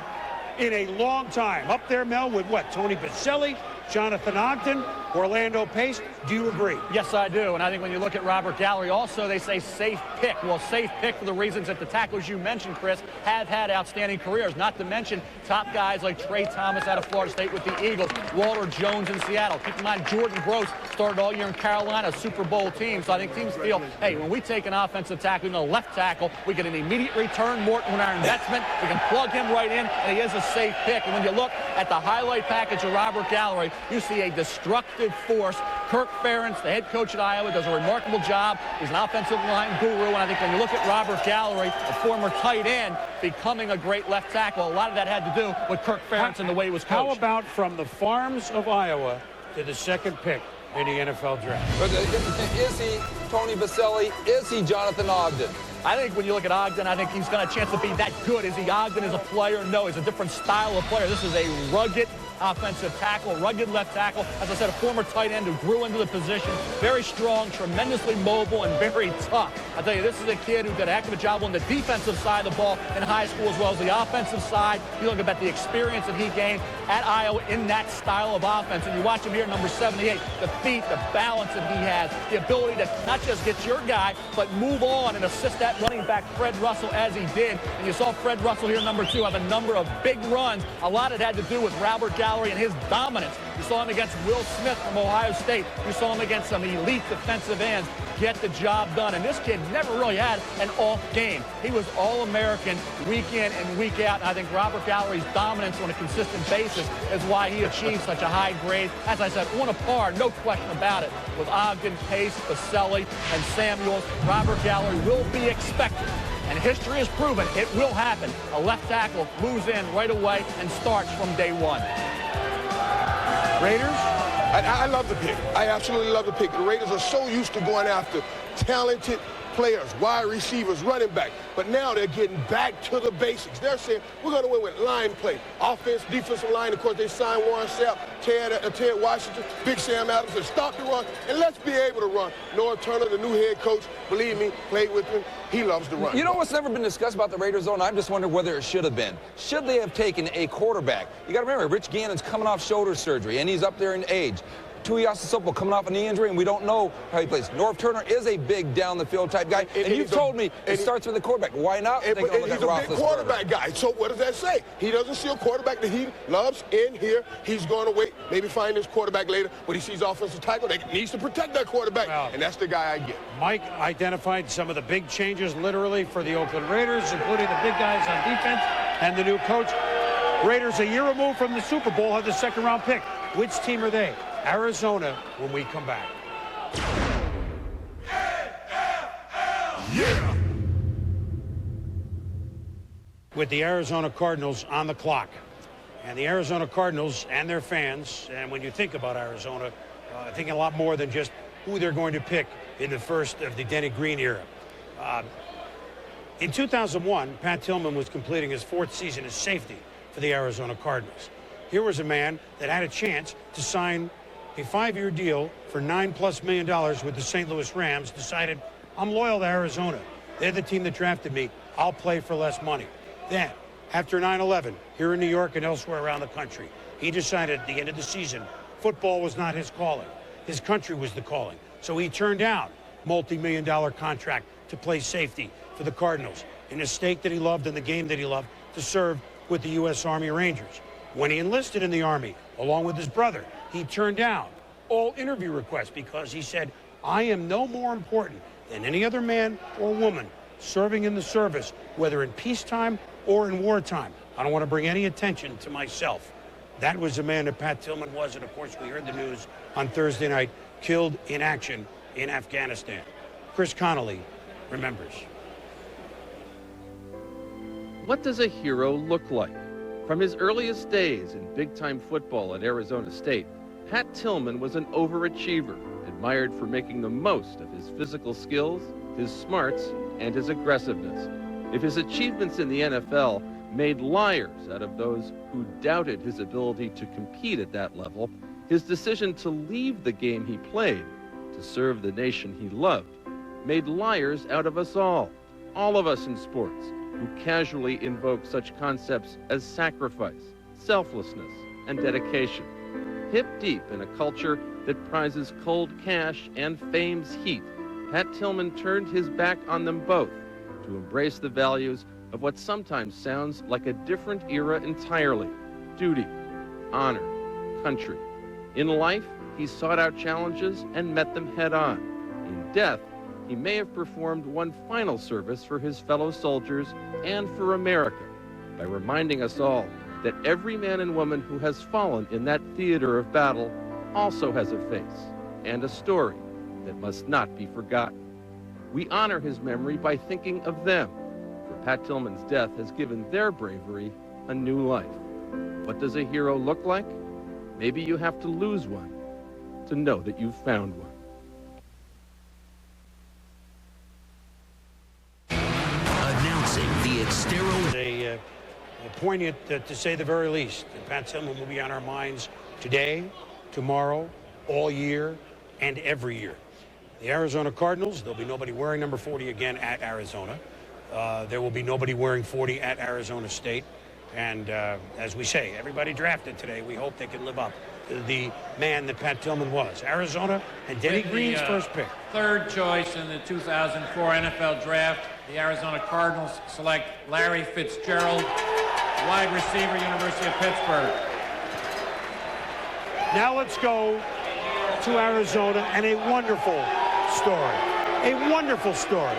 in a long time. Up there, Mel, with what? Tony Baselli, Jonathan Ogden, Orlando Pace. Do you agree? Yes, I do. And I think when you look at Robert Gallery, also they say safe pick. Well, safe pick for the reasons that the tackles you mentioned, Chris, have had outstanding careers. Not to mention top guys like Trey Thomas out of Florida State with the Eagles, Walter Jones in Seattle. Keep in mind, Jordan Gross started all year in Carolina, Super Bowl team. So I think teams feel, hey, when we take an offensive tackle, a left tackle, we get an immediate return more on our investment. We can plug him right in, and he is a safe pick. And when you look at the highlight package of Robert Gallery, you see a destructive force. Kirk Ferentz, the head coach at Iowa, does a remarkable job. He's an offensive line guru, and I think when you look at Robert Gallery, a former tight end, becoming a great left tackle, a lot of that had to do with Kirk Ferentz and the way he was coached. How about from the farms of Iowa to the second pick in the NFL draft? But is he Tony Baselli? Is he Jonathan Ogden? I think when you look at Ogden, I think he's got a chance to be that good. Is he Ogden as a player? No, he's a different style of player. This is a rugged, offensive tackle, rugged left tackle. As I said, a former tight end who grew into the position. Very strong, tremendously mobile, and very tough. I tell you, this is a kid who did a heck of a job on the defensive side of the ball in high school as well as the offensive side. You look about the experience that he gained at Iowa in that style of offense, and you watch him here, number 78, the feet, the balance that he has, the ability to not just get your guy, but move on and assist that running back, Fred Russell, as he did. And you saw Fred Russell here, number 2, have a number of big runs. A lot of it had to do with Robert Gallery and his dominance. You saw him against Will Smith from Ohio State. You saw him against some elite defensive ends get the job done. And this kid never really had an off game. He was All-American week in and week out. And I think Robert Gallery's dominance on a consistent basis is why he achieved such a high grade. As I said, on a par, no question about it, with Ogden, Pace, Baselli, and Samuels. Robert Gallery will be expected. And history has proven it will happen. A left tackle moves in right away and starts from day one. Raiders? I love the pick. I absolutely love the pick. The Raiders are so used to going after talented players, wide receivers, running back. But now they're getting back to the basics. They're saying, we're going to win with line play. Offense, defensive line. Of course, they signed Warren Sapp, Ted Washington, Big Sam Adams, and stop the run. And let's be able to run. Noah Turner, the new head coach, believe me, played with him. He loves to run. You know what's never been discussed about the Raiders, though, and I'm just wondering whether it should have been. Should they have taken a quarterback? You got to remember, Rich Gannon's coming off shoulder surgery, and he's up there in age. Tuiasosopo coming off a knee injury, and we don't know how he plays. Norv Turner is a big down-the-field type guy, and you've told me it starts with the quarterback. Why not? He's a big quarterback guy. So what does that say? He doesn't see a quarterback that he loves in here. He's going to wait, maybe find his quarterback later, but he sees offensive tackle that needs to protect that quarterback, and that's the guy I get. Mike identified some of the big changes, literally, for the Oakland Raiders, including the big guys on defense and the new coach. Raiders, a year removed from the Super Bowl, have the second-round pick. Which team are they? Arizona, when we come back. Yeah. With the Arizona Cardinals on the clock. And the Arizona Cardinals and their fans, and when you think about Arizona, thinking a lot more than just who they're going to pick in the first of the Denny Green era. In 2001, Pat Tillman was completing his 4th season as safety for the Arizona Cardinals. Here was a man that had a chance to sign a 5-year deal for $9+ million with the St. Louis Rams, decided, I'm loyal to Arizona. They're the team that drafted me. I'll play for less money. Then, after 9/11, here in New York and elsewhere around the country, he decided at the end of the season, football was not his calling. His country was the calling. So he turned down a multi-million-dollar contract to play safety for the Cardinals in a state that he loved and the game that he loved, to serve with the U.S. Army Rangers. When he enlisted in the Army, along with his brother, he turned down all interview requests because he said, I am no more important than any other man or woman serving in the service, whether in peacetime or in wartime. I don't want to bring any attention to myself. That was the man that Pat Tillman was, and of course we heard the news on Thursday night, killed in action in Afghanistan. Chris Connolly remembers. What does a hero look like? From his earliest days in big-time football at Arizona State, Pat Tillman was an overachiever, admired for making the most of his physical skills, his smarts, and his aggressiveness. If his achievements in the NFL made liars out of those who doubted his ability to compete at that level, his decision to leave the game he played to serve the nation he loved made liars out of us all of us in sports, who casually invoke such concepts as sacrifice, selflessness, and dedication. Hip deep in a culture that prizes cold cash and fame's heat, Pat Tillman turned his back on them both to embrace the values of what sometimes sounds like a different era entirely: duty, honor, country. In life, he sought out challenges and met them head on. In death, he may have performed one final service for his fellow soldiers and for America by reminding us all that every man and woman who has fallen in that theater of battle also has a face and a story that must not be forgotten. We honor his memory by thinking of them, for Pat Tillman's death has given their bravery a new life. What does a hero look like? Maybe you have to lose one to know that you've found one. Announcing the exterior. A poignant to say the very least. And Pat Tillman will be on our minds today, tomorrow, all year, and every year. The Arizona Cardinals, there'll be nobody wearing number 40 again at Arizona. There will be nobody wearing 40 at Arizona State. And as we say, everybody drafted today, we hope they can live up to the man that Pat Tillman was. Arizona and Denny Green's first pick. Third choice in the 2004 NFL Draft, the Arizona Cardinals select Larry Fitzgerald, wide receiver, University of Pittsburgh. Now let's go to Arizona and a wonderful story. A wonderful story.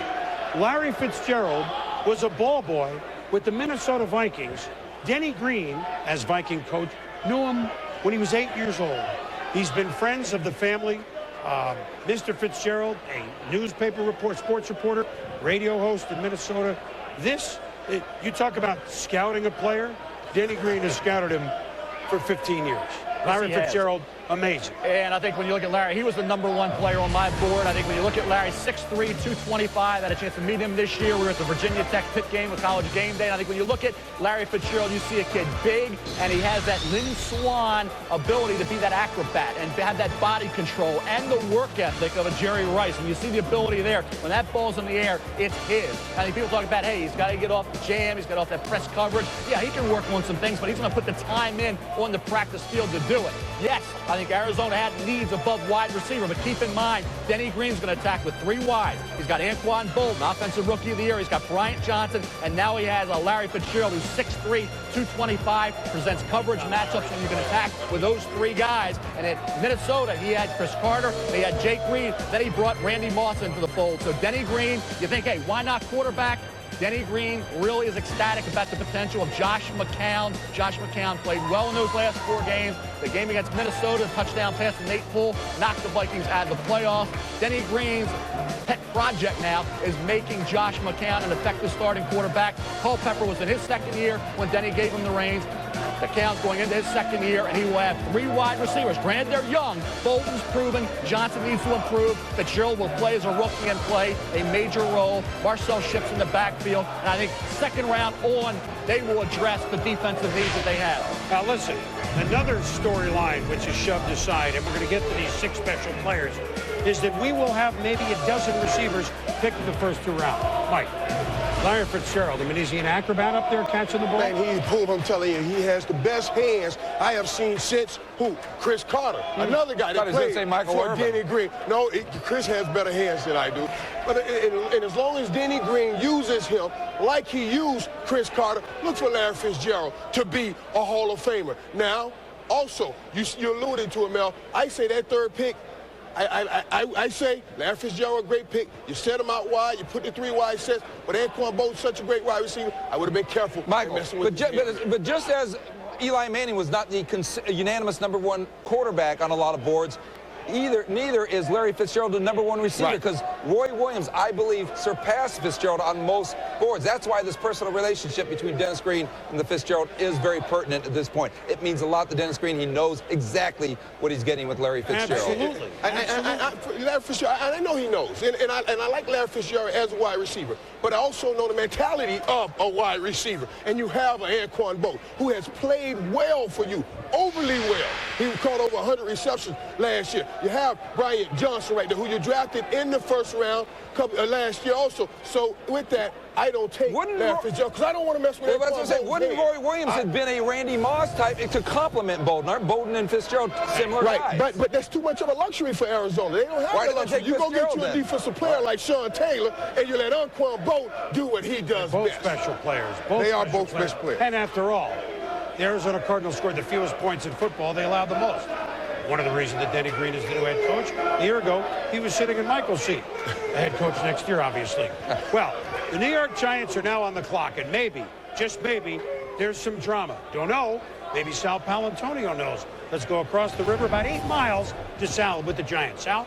Larry Fitzgerald was a ball boy with the Minnesota Vikings. Denny Green, as Viking coach, knew him when he was 8 years old. He's been friends of the family. Mr. Fitzgerald, a newspaper report, sports reporter, radio host in Minnesota. You talk about scouting a player. Denny Green has scouted him for 15 years. Larry Fitzgerald, amazing. And I think when you look at Larry, he was the #1 player on my board. I think when you look at Larry, 6'3", 225, I had a chance to meet him this year. We were at the Virginia Tech Pitt game with College Game Day. And I think when you look at Larry Fitzgerald, you see a kid big, and he has that Lynn Swann ability to be that acrobat and have that body control and the work ethic of a Jerry Rice. And you see the ability there. When that ball's in the air, it's his. I think people talk about, hey, he's got to get off the jam. He's got off that press coverage. Yeah, he can work on some things, but he's going to put the time in on the practice field to do it. Yes, I think Arizona had needs above wide receiver, but keep in mind, Denny Green's going to attack with 3 wide. He's got Anquan Bolden, Offensive Rookie of the Year. He's got Bryant Johnson, and now he has a Larry Fitzgerald, who's 6'3", 225, presents coverage matchups when you can attack with those 3 guys. And at Minnesota, he had Chris Carter, he had Jake Reed, then he brought Randy Moss into the fold. So Denny Green, you think, hey, why not quarterback? Denny Green really is ecstatic about the potential of Josh McCown. Josh McCown played well in those last 4 games. The game against Minnesota, touchdown pass to Nate Poole, knocked the Vikings out of the playoffs. Denny Green's pet project now is making Josh McCown an effective starting quarterback. Culpepper was in his 2nd year when Denny gave him the reins. McCown's going into his 2nd year, and he will have 3 wide receivers. Granted, they're young. Bolden's proven. Johnson needs to improve. Fitzgerald will play as a rookie and play a major role. Marcel Shipp's in the backfield. And I think 2nd round on, they will address the defensive needs that they have. Now, listen, another storyline which is shoved aside, and we're going to get to these 6 special players, is that we will have maybe a dozen receivers picked in the first 2 rounds. Mike. Larry Fitzgerald, I mean, is he an acrobat up there catching the ball? Man, I'm telling you, he has the best hands I have seen since who? Chris Carter, another guy that played for Denny Green. No, Chris has better hands than I do. But and as long as Denny Green uses him like he used Chris Carter, look for Larry Fitzgerald to be a Hall of Famer. Now, also, you alluded to it, Mel. I say that 3rd pick, I say Larry Fitzgerald, a great pick. You set him out wide, you put the 3 wide sets, but Anquan Bolden, such a great wide receiver, I would have been careful. Michael, but just as Eli Manning was not the unanimous #1 quarterback on a lot of boards, neither is Larry Fitzgerald the #1 receiver, because Roy Williams, I believe, surpassed Fitzgerald on most boards. That's why this personal relationship between Dennis Green and the Fitzgerald is very pertinent at this point. It means a lot to Dennis Green. He knows exactly what he's getting with Larry Fitzgerald. Absolutely. Larry Fitzgerald, I know he knows, and I like Larry Fitzgerald as a wide receiver, but I also know the mentality of a wide receiver. And you have an Anquan Bolden who has played well for you, overly well. He caught over 100 receptions last year. You have Bryant Johnson right there, who you drafted in the 1st round last year also. So with that, I don't take Larry Fitzgerald because I don't want to mess with him. That's what I'm saying. Wouldn't Roy Williams have been a Randy Moss type to complement Bolden? Aren't Bolden and Fitzgerald similar guys? But that's too much of a luxury for Arizona. They don't have that luxury. You go get you a defensive player like Sean Taylor, and you let Anquan Bolden do what he does both best. Special players. They are both best players. And after all, the Arizona Cardinals scored the fewest points in football. They allowed the most. One of the reasons that Denny Green is the new head coach. A year ago, he was sitting in Michael's seat. The head coach next year, obviously. Well, the New York Giants are now on the clock, and maybe, just maybe, there's some drama. Don't know. Maybe Sal Palantonio knows. Let's go across the river about 8 miles to Sal with the Giants. Sal?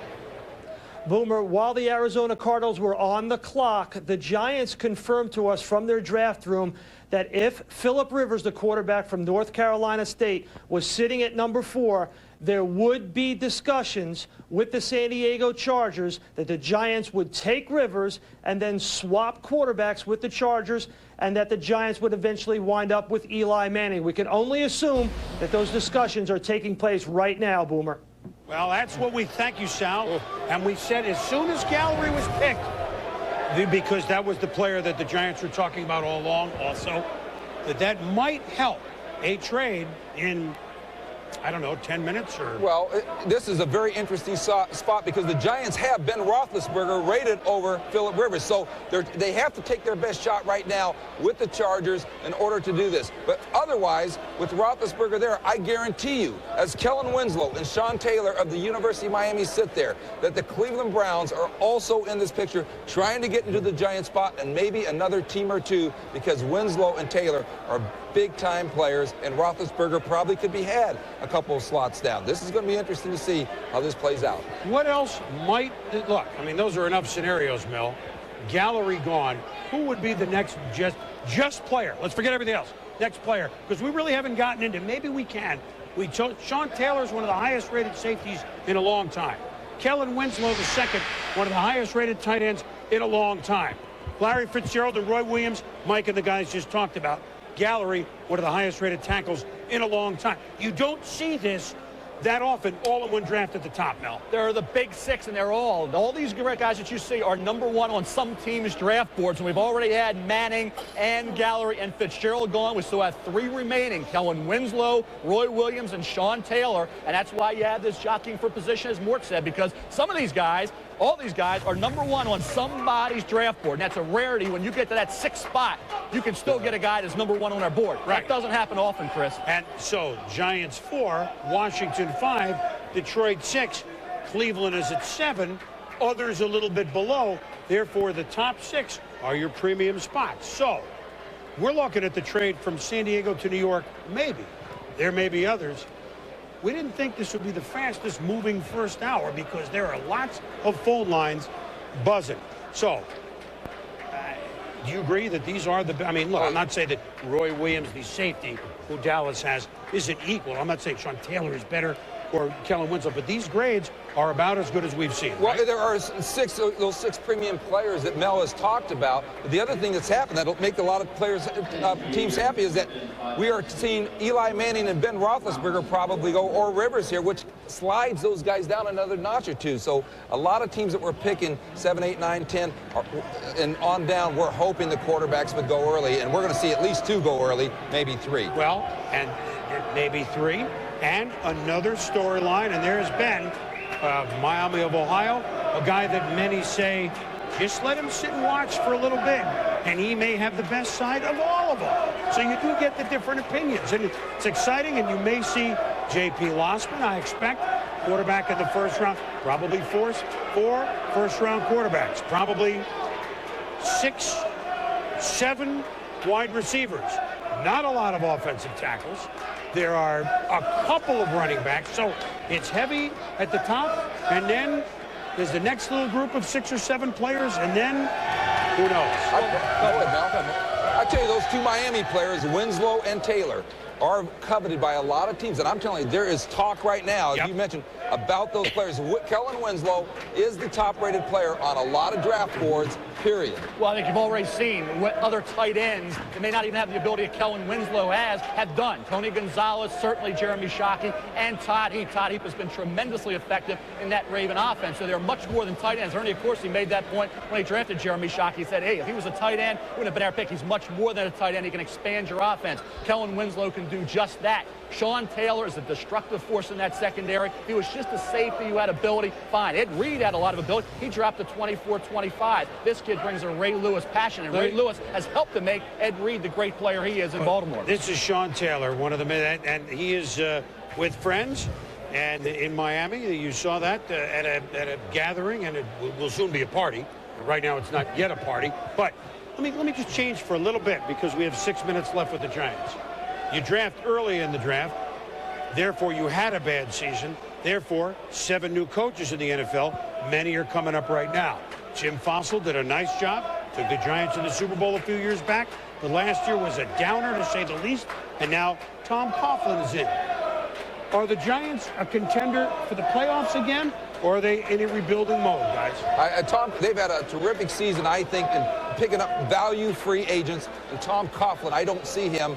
Boomer, while the Arizona Cardinals were on the clock, the Giants confirmed to us from their draft room that if Phillip Rivers, the quarterback from North Carolina State, was sitting at #4, there would be discussions with the San Diego Chargers that the Giants would take Rivers and then swap quarterbacks with the Chargers, and that the Giants would eventually wind up with Eli Manning. We can only assume that those discussions are taking place right now, Boomer. Well, that's what we thank you, Sal. And we said as soon as Gallery was picked, because that was the player that the Giants were talking about all along also, that might help a trade in, I don't know, 10 minutes or... Well, this is a very interesting spot because the Giants have Ben Roethlisberger rated over Phillip Rivers. So they have to take their best shot right now with the Chargers in order to do this. But otherwise, with Roethlisberger there, I guarantee you, as Kellen Winslow and Sean Taylor of the University of Miami sit there, that the Cleveland Browns are also in this picture trying to get into the Giant spot and maybe another team or two, because Winslow and Taylor are big-time players, and Roethlisberger probably could be had a couple of slots down. This is going to be interesting to see how this plays out. What else might... Look, I mean, those are enough scenarios, Mel. Gallery gone. Who would be the next just player? Let's forget everything else. Next player, because we really haven't gotten into... Maybe we can. Sean Taylor's one of the highest-rated safeties in a long time. Kellen Winslow, the second, one of the highest-rated tight ends in a long time. Larry Fitzgerald and Roy Williams, Mike and the guys just talked about. Gallery, one of the highest-rated tackles in a long time. You don't see this that often, all in one draft at the top, Mel. They're the big six, and all these great guys that you see are #1 on some teams' draft boards, and we've already had Manning and Gallery and Fitzgerald gone. We still have 3 remaining: Kellen Winslow, Roy Williams, and Sean Taylor, and that's why you have this jockeying for position, as Mort said, because some of these guys, all these guys, are #1 on somebody's draft board, and that's a rarity. When you get to that 6th spot, you can still get a guy that's #1 on our board. Right. That doesn't happen often, Chris. And so, Giants 4, Washington 5, Detroit 6, Cleveland is at 7, others a little bit below. Therefore, the top 6 are your premium spots. So, we're looking at the trade from San Diego to New York. Maybe. There may be others. We didn't think this would be the fastest moving first hour because there are lots of phone lines buzzing. So, do you agree that these are the... I mean, look, I'm not saying that Roy Williams, the safety, who Dallas has, isn't equal. I'm not saying Sean Taylor is better or Kellen Winslow, but these grades are about as good as we've seen. Well, right? there are those 6 premium players that Mel has talked about. But the other thing that's happened that'll make a lot of players, teams happy, is that we are seeing Eli Manning and Ben Roethlisberger probably go, or Rivers here, which slides those guys down another notch or two. So a lot of teams that were picking 7, 8, 9, 10, and on down, we're hoping the quarterbacks would go early, and we're going to see at least 2 go early, maybe 3. Well, and maybe 3. And another storyline, and there's Ben, Miami of Ohio, a guy that many say, just let him sit and watch for a little bit, and he may have the best side of all of them. So you do get the different opinions, and it's exciting, and you may see J.P. Lossman, I expect, quarterback in the first round, probably 4 first-round quarterbacks, probably 6, 7 wide receivers. Not a lot of offensive tackles. There are a couple of running backs, so it's heavy at the top, and then there's the next little group of 6 or 7 players, and then who knows? I tell you, those 2 Miami players, Winslow and Taylor, are coveted by a lot of teams, and I'm telling you, there is talk right now, as you mentioned, about those players. Kellen Winslow is the top-rated player on a lot of draft boards, period. Well, I think you've already seen what other tight ends that may not even have the ability that Kellen Winslow has have done. Tony Gonzalez, certainly Jeremy Shockey, and Todd Heap. Todd Heap has been tremendously effective in that Raven offense. So they're much more than tight ends. Ernie, of course, he made that point when he drafted Jeremy Shockey. He said, hey, if he was a tight end, we wouldn't have been our pick. He's much more than a tight end. He can expand your offense. Kellen Winslow can do just that. Sean Taylor is a destructive force in that secondary. He was just a safety who had ability. Fine. Ed Reed had a lot of ability. He dropped to 24-25. This kid brings a Ray Lewis passion, and Ray Lewis has helped to make Ed Reed the great player he is in Baltimore. This is Sean Taylor, one of the men, and he is with friends and in Miami. You saw that at a gathering, and it will soon be a party. Right now, it's not yet a party. But let me just change for a little bit because we have 6 minutes left with the Giants. You draft early in the draft, therefore you had a bad season. Therefore, 7 new coaches in the NFL. Many are coming up right now. Jim Fossil did a nice job, took the Giants to the Super Bowl a few years back, but last year was a downer to say the least, and now Tom Coughlin is in. Are the Giants a contender for the playoffs again, or are they in a rebuilding mode, guys? Tom, they've had a terrific season, I think, in picking up value-free agents. And Tom Coughlin, I don't see him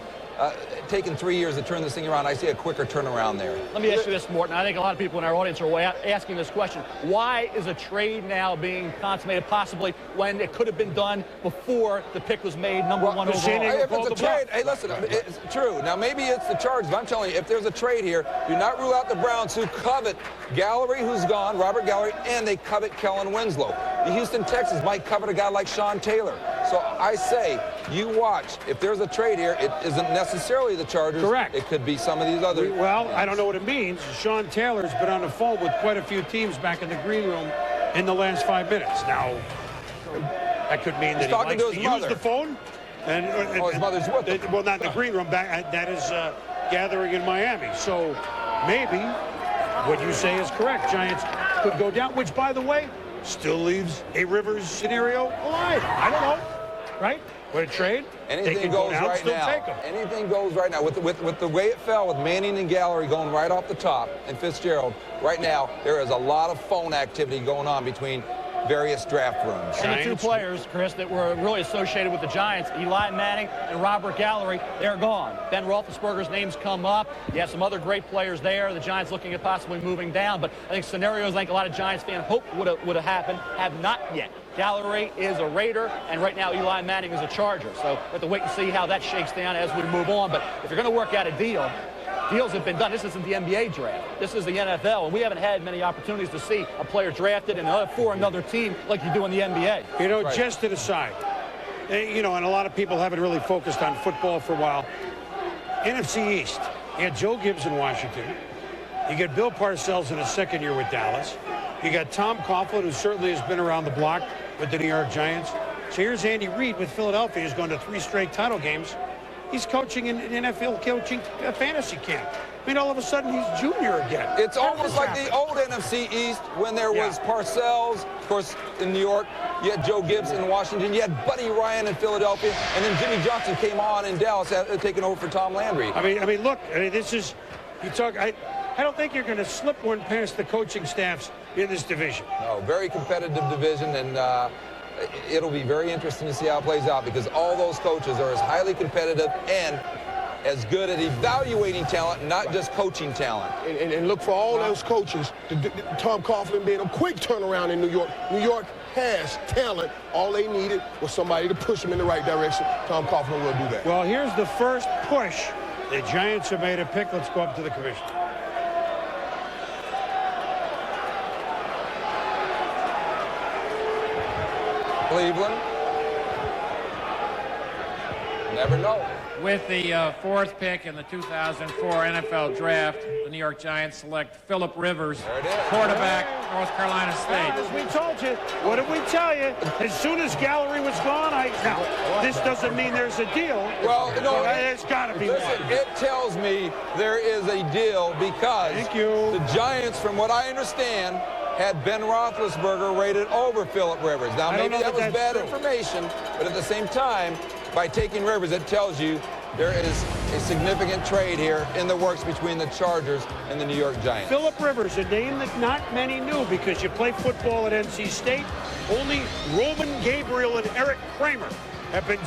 taking 3 years to turn this thing around. I see a quicker turnaround there. Let me ask you this, Morton. I think a lot of people in our audience are asking this question. Why is a trade now being consummated possibly when it could have been done before the pick was made, number one overall? If it's a trade, hey, listen, it's true. Now, maybe it's the Chargers, but I'm telling you, if there's a trade here, do not rule out the Browns, who covet Gallery, who's gone, Robert Gallery, and they covet Kellen Winslow. The Houston Texans might covet a guy like Sean Taylor. So I say, you watch. If there's a trade here, it isn't necessarily the Chargers. Correct. It could be some of these other. Well, I don't know what it means. Sean Taylor's been on the phone with quite a few teams back in the green room in the last 5 minutes. Now, that could mean that he likes to use the phone. And his mother's with him. Well, not in the green room. That is gathering in Miami. So maybe what you say is correct. Giants could go down, which, by the way, still leaves a Rivers scenario alive. I don't know, right? What a trade. Anything goes down, right now. Anything goes right now. With the way it fell, with Manning and Gallery going right off the top, and Fitzgerald, right now, there is a lot of phone activity going on between various draft rooms. And the two players, Chris, that were really associated with the Giants, Eli Manning and Robert Gallery, they're gone. Ben Roethlisberger's name's come up. You have some other great players there. The Giants looking at possibly moving down. But I think scenarios like a lot of Giants fans hope would have happened have not yet. Gallery is a Raider, and right now Eli Manning is a Charger. So we have to wait and see how that shakes down as we move on. But if you're going to work out a deal, deals have been done. This isn't the NBA draft. This is the NFL, and we haven't had many opportunities to see a player drafted and for another team like you do in the NBA. You know, just an aside, you know, and a lot of people haven't really focused on football for a while. NFC East, you had Joe Gibbs in Washington. You get Bill Parcells in his second year with Dallas. You got Tom Coughlin, who certainly has been around the block with the New York Giants. So here's Andy Reid with Philadelphia. He's going to 3 straight title games. He's coaching in NFL coaching fantasy camp. I mean, all of a sudden, he's junior again. It's almost like the old NFC East when there was Parcells, of course, in New York. You had Joe Gibbs in Washington. You had Buddy Ryan in Philadelphia. And then Jimmy Johnson came on in Dallas, taking over for Tom Landry. I mean, look, this is, you talk, I don't think you're going to slip one past the coaching staffs in this division. No, very competitive division, and it'll be very interesting to see how it plays out because all those coaches are as highly competitive and as good at evaluating talent, not just coaching talent. And look for all those coaches, Tom Coughlin being a quick turnaround in New York. New York has talent. All they needed was somebody to push them in the right direction. Tom Coughlin will do that. Well, here's the first push. The Giants have made a pick. Let's go up to the commission. Cleveland. Never know. With the 4th pick in the 2004 NFL Draft, the New York Giants select Philip Rivers, quarterback, North Carolina State. As we told you, what did we tell you? As soon as Gallery was gone, now, this doesn't mean there's a deal. Well, no, it's got to be listen, one. it tells me there is a deal because the Giants, from what I understand, had Ben Roethlisberger rated over Philip Rivers. Now, maybe that was bad information, but at the same time, by taking Rivers, it tells you there is a significant trade here in the works between the Chargers and the New York Giants. Philip Rivers, a name that not many knew because you play football at NC State. Only Roman Gabriel and Eric Kramer have been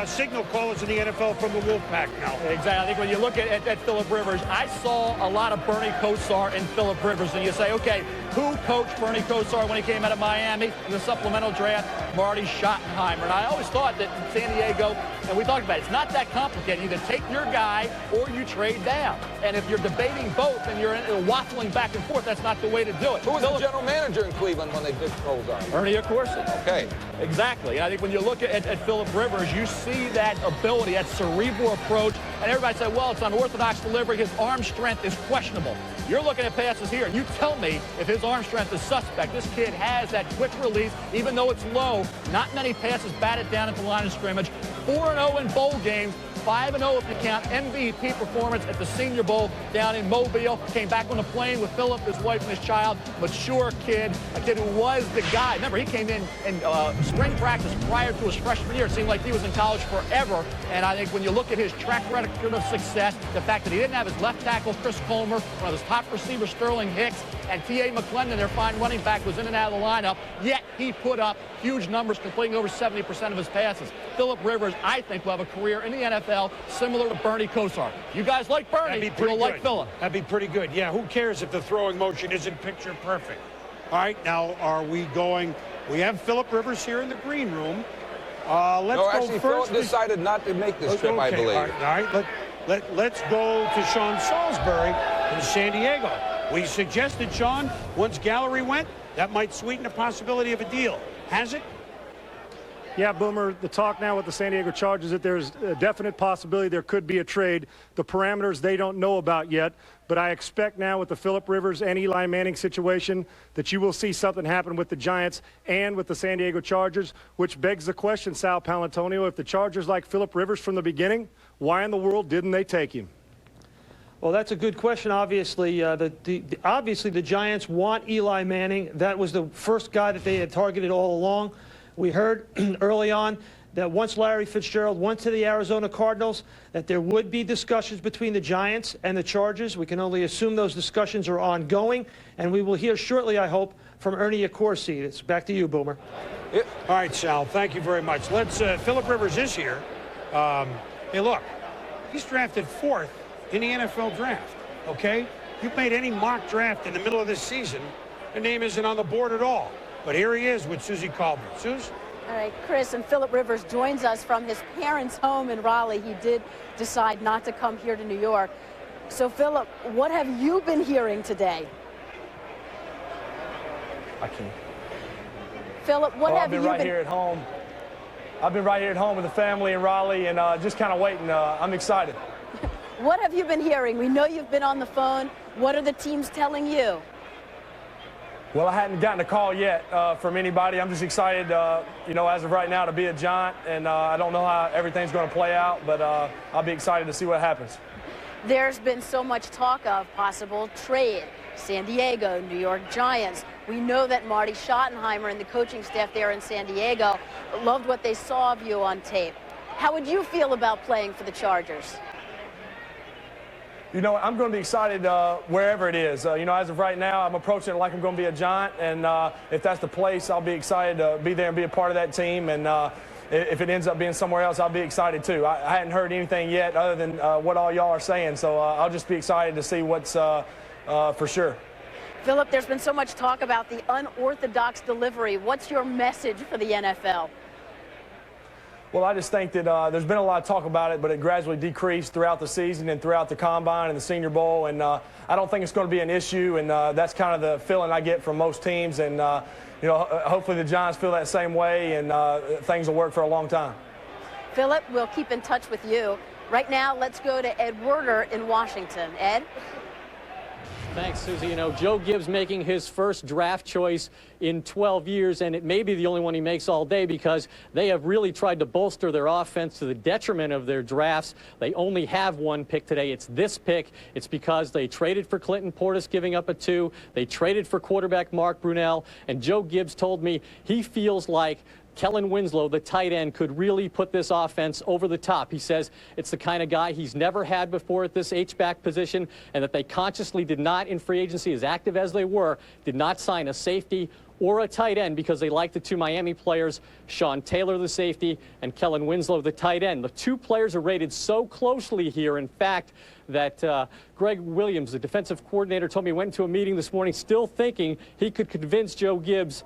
signal callers in the NFL from the Wolfpack now. Exactly. I think when you look at Philip Rivers, I saw a lot of Bernie Kosar in Philip Rivers, and you say, okay, who coached Bernie Kosar when he came out of Miami in the supplemental draft? Marty Schottenheimer. And I always thought that in San Diego, and we talked about it, it's not that complicated. Either take your guy or you trade down. And if you're debating both and you're waffling back and forth, that's not the way to do it. Who was the general manager in Cleveland when they picked Kosar? Ernie Accorsi. Okay. Exactly. And I think when you look at Philip Rivers, you see that ability, that cerebral approach. And everybody said, well, it's unorthodox delivery. His arm strength is questionable. You're looking at passes here, and you tell me if his arm strength is suspect. This kid has that quick release, even though it's low. Not many passes batted down at the line of scrimmage. 4-0 in bowl games, 5-0 if you count MVP performance at the Senior Bowl down in Mobile. Came back on the plane with Philip, his wife, and his child. Mature kid, a kid who was the guy. Remember, he came in spring practice prior to his freshman year. It seemed like he was in college forever. And I think when you look at his track record of success, the fact that he didn't have his left tackle, Chris Colmer, one of his top receivers, Sterling Hicks, and T.A. McClendon, their fine running back, was in and out of the lineup, yet he put up huge numbers, completing over 70% of his passes. Philip Rivers, I think, will have a career in the NFL similar to Bernie Kosar. You guys like Bernie, you'll like Philip. That'd be pretty good. Yeah, who cares if the throwing motion isn't picture perfect? All right, now are we going? We have Philip Rivers here in the green room. Let's no, go actually, first. Philip decided not to make this trip, I believe. All right, let's go to Sean Salisbury in San Diego. We suggested, Sean, once Gallery went, that might sweeten the possibility of a deal. Has it? Yeah, Boomer, the talk now with the San Diego Chargers that there's a definite possibility there could be a trade. The parameters they don't know about yet, but I expect now with the Philip Rivers and Eli Manning situation that you will see something happen with the Giants and with the San Diego Chargers, which begs the question, Sal Palantonio, if the Chargers like Philip Rivers from the beginning, why in the world didn't they take him? Well, that's a good question. Obviously, obviously the Giants want Eli Manning. That was the first guy that they had targeted all along. We heard early on that once Larry Fitzgerald went to the Arizona Cardinals, that there would be discussions between the Giants and the Chargers. We can only assume those discussions are ongoing, and we will hear shortly, I hope, from Ernie Accorsi. It's back to you, Boomer. All right, Sal, thank you very much. Philip Rivers is here. Hey, look, he's drafted 4th in the NFL draft, okay? You've made any mock draft in the middle of this season, the name isn't on the board at all. But here he is with Susie Colbert. Suze? All right, Chris, and Philip Rivers joins us from his parents' home in Raleigh. He did decide not to come here to New York. So, Philip, what have you been hearing today? I can't. Philip, what have you been... I've been right here at home. I've been right here at home with the family in Raleigh and just kind of waiting. I'm excited. What have you been hearing? We know you've been on the phone. What are the teams telling you? Well, I hadn't gotten a call yet from anybody. I'm just excited, you know, as of right now to be a Giant, and I don't know how everything's going to play out, but I'll be excited to see what happens. There's been so much talk of possible trade. San Diego, New York Giants. We know that Marty Schottenheimer and the coaching staff there in San Diego loved what they saw of you on tape. How would you feel about playing for the Chargers? You know, I'm going to be excited wherever it is. You know, as of right now, I'm approaching it like I'm going to be a Giant, and if that's the place, I'll be excited to be there and be a part of that team. And if it ends up being somewhere else, I'll be excited too. I hadn't heard anything yet other than what all y'all are saying, so I'll just be excited to see what's for sure. Philip, there's been so much talk about the unorthodox delivery. What's your message for the NFL? Well, I just think that there's been a lot of talk about it, but it gradually decreased throughout the season and throughout the Combine and the Senior Bowl, and I don't think it's going to be an issue, and that's kind of the feeling I get from most teams, and you know, hopefully the Giants feel that same way, and things will work for a long time. Philip, we'll keep in touch with you. Right now, let's go to Ed Werder in Washington. Ed? Thanks, Susie. You know, Joe Gibbs making his first draft choice in 12 years, and it may be the only one he makes all day because they have really tried to bolster their offense to the detriment of their drafts. They only have one pick today. It's this pick. It's because they traded for Clinton Portis, giving up a 2. They traded for quarterback Mark Brunell, and Joe Gibbs told me he feels like Kellen Winslow, the tight end, could really put this offense over the top. He says it's the kind of guy he's never had before at this H-back position, and that they consciously did not, in free agency, as active as they were, did not sign a safety or a tight end because they like the 2 Miami players, Sean Taylor, the safety, and Kellen Winslow, the tight end. The 2 players are rated so closely here, in fact, that Greg Williams, the defensive coordinator, told me he went into a meeting this morning still thinking he could convince Joe Gibbs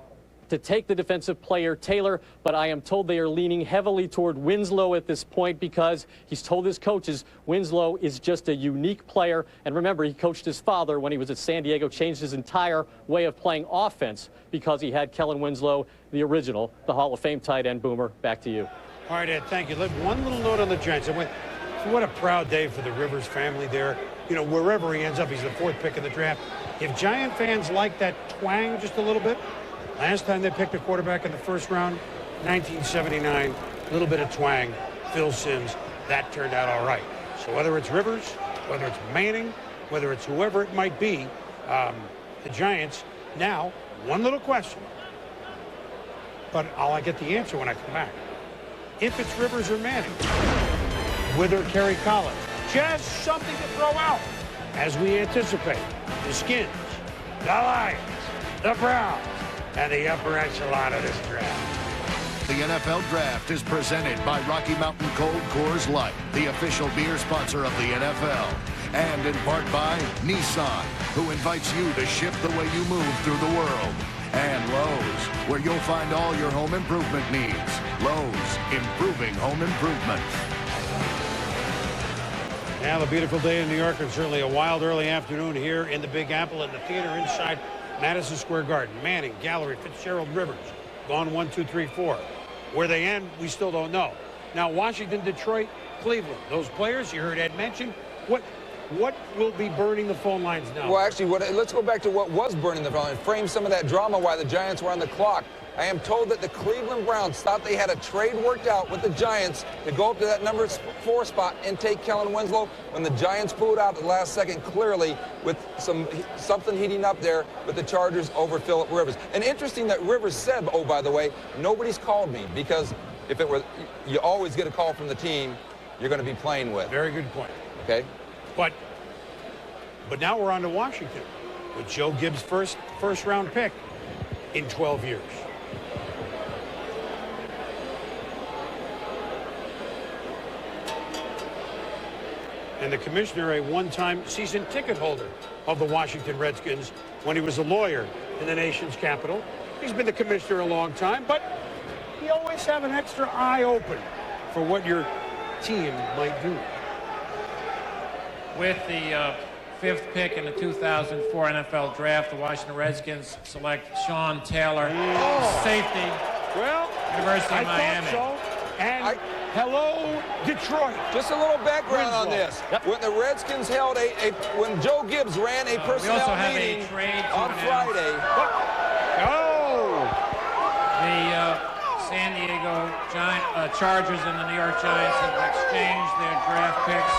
to take the defensive player Taylor, but I am told they are leaning heavily toward Winslow at this point because he's told his coaches Winslow is just a unique player. And remember, he coached his father when he was at San Diego, changed his entire way of playing offense because he had Kellen Winslow, the original, the Hall of Fame tight end. Boomer, back to you. All right, Ed, thank you. One little note on the Giants. What a proud day for the Rivers family there. You know, wherever he ends up, he's the 4th pick in the draft. If Giant fans like that twang just a little bit, last time they picked a quarterback in the 1st round, 1979, a little bit of twang. Phil Simms, that turned out all right. So whether it's Rivers, whether it's Manning, whether it's whoever it might be, the Giants now, one little question, but I'll get the answer when I come back. If it's Rivers or Manning, with or Kerry Collins, just something to throw out as we anticipate the Skins, the Lions, the Browns, and the upper echelon of this draft. The NFL Draft is presented by Rocky Mountain Cold Coors Light, the official beer sponsor of the NFL. And in part by Nissan, who invites you to ship the way you move through the world. And Lowe's, where you'll find all your home improvement needs. Lowe's, improving home improvement. Now, a beautiful day in New York, and certainly a wild early afternoon here in the Big Apple in the theater inside Madison Square Garden. Manning, Gallery, Fitzgerald, Rivers, gone 1, 2, 3, 4. Where they end, we still don't know. Now, Washington, Detroit, Cleveland, those players you heard Ed mention, what will be burning the phone lines now? Well, actually, let's go back to what was burning the phone lines. Frame some of that drama while the Giants were on the clock. I am told that the Cleveland Browns thought they had a trade worked out with the Giants to go up to that number 4 spot and take Kellen Winslow when the Giants pulled out at the last second, clearly with something heating up there with the Chargers over Phillip Rivers. And interesting that Rivers said, oh, by the way, nobody's called me, because if it were, you always get a call from the team you're going to be playing with. Very good point. Okay. But now we're on to Washington with Joe Gibbs' first round pick in 12 years. And the commissioner, a one-time season ticket holder of the Washington Redskins when he was a lawyer in the nation's capital. He's been the commissioner a long time, but you always have an extra eye open for what your team might do. With the 5th pick in the 2004 NFL Draft, the Washington Redskins select Sean Taylor, safety, University of Miami. Thought so. And hello, Detroit. Just a little background on this. Yep. When the Redskins held when Joe Gibbs ran a personnel meeting on Friday. The San Diego Chargers and the New York Giants have exchanged their draft picks.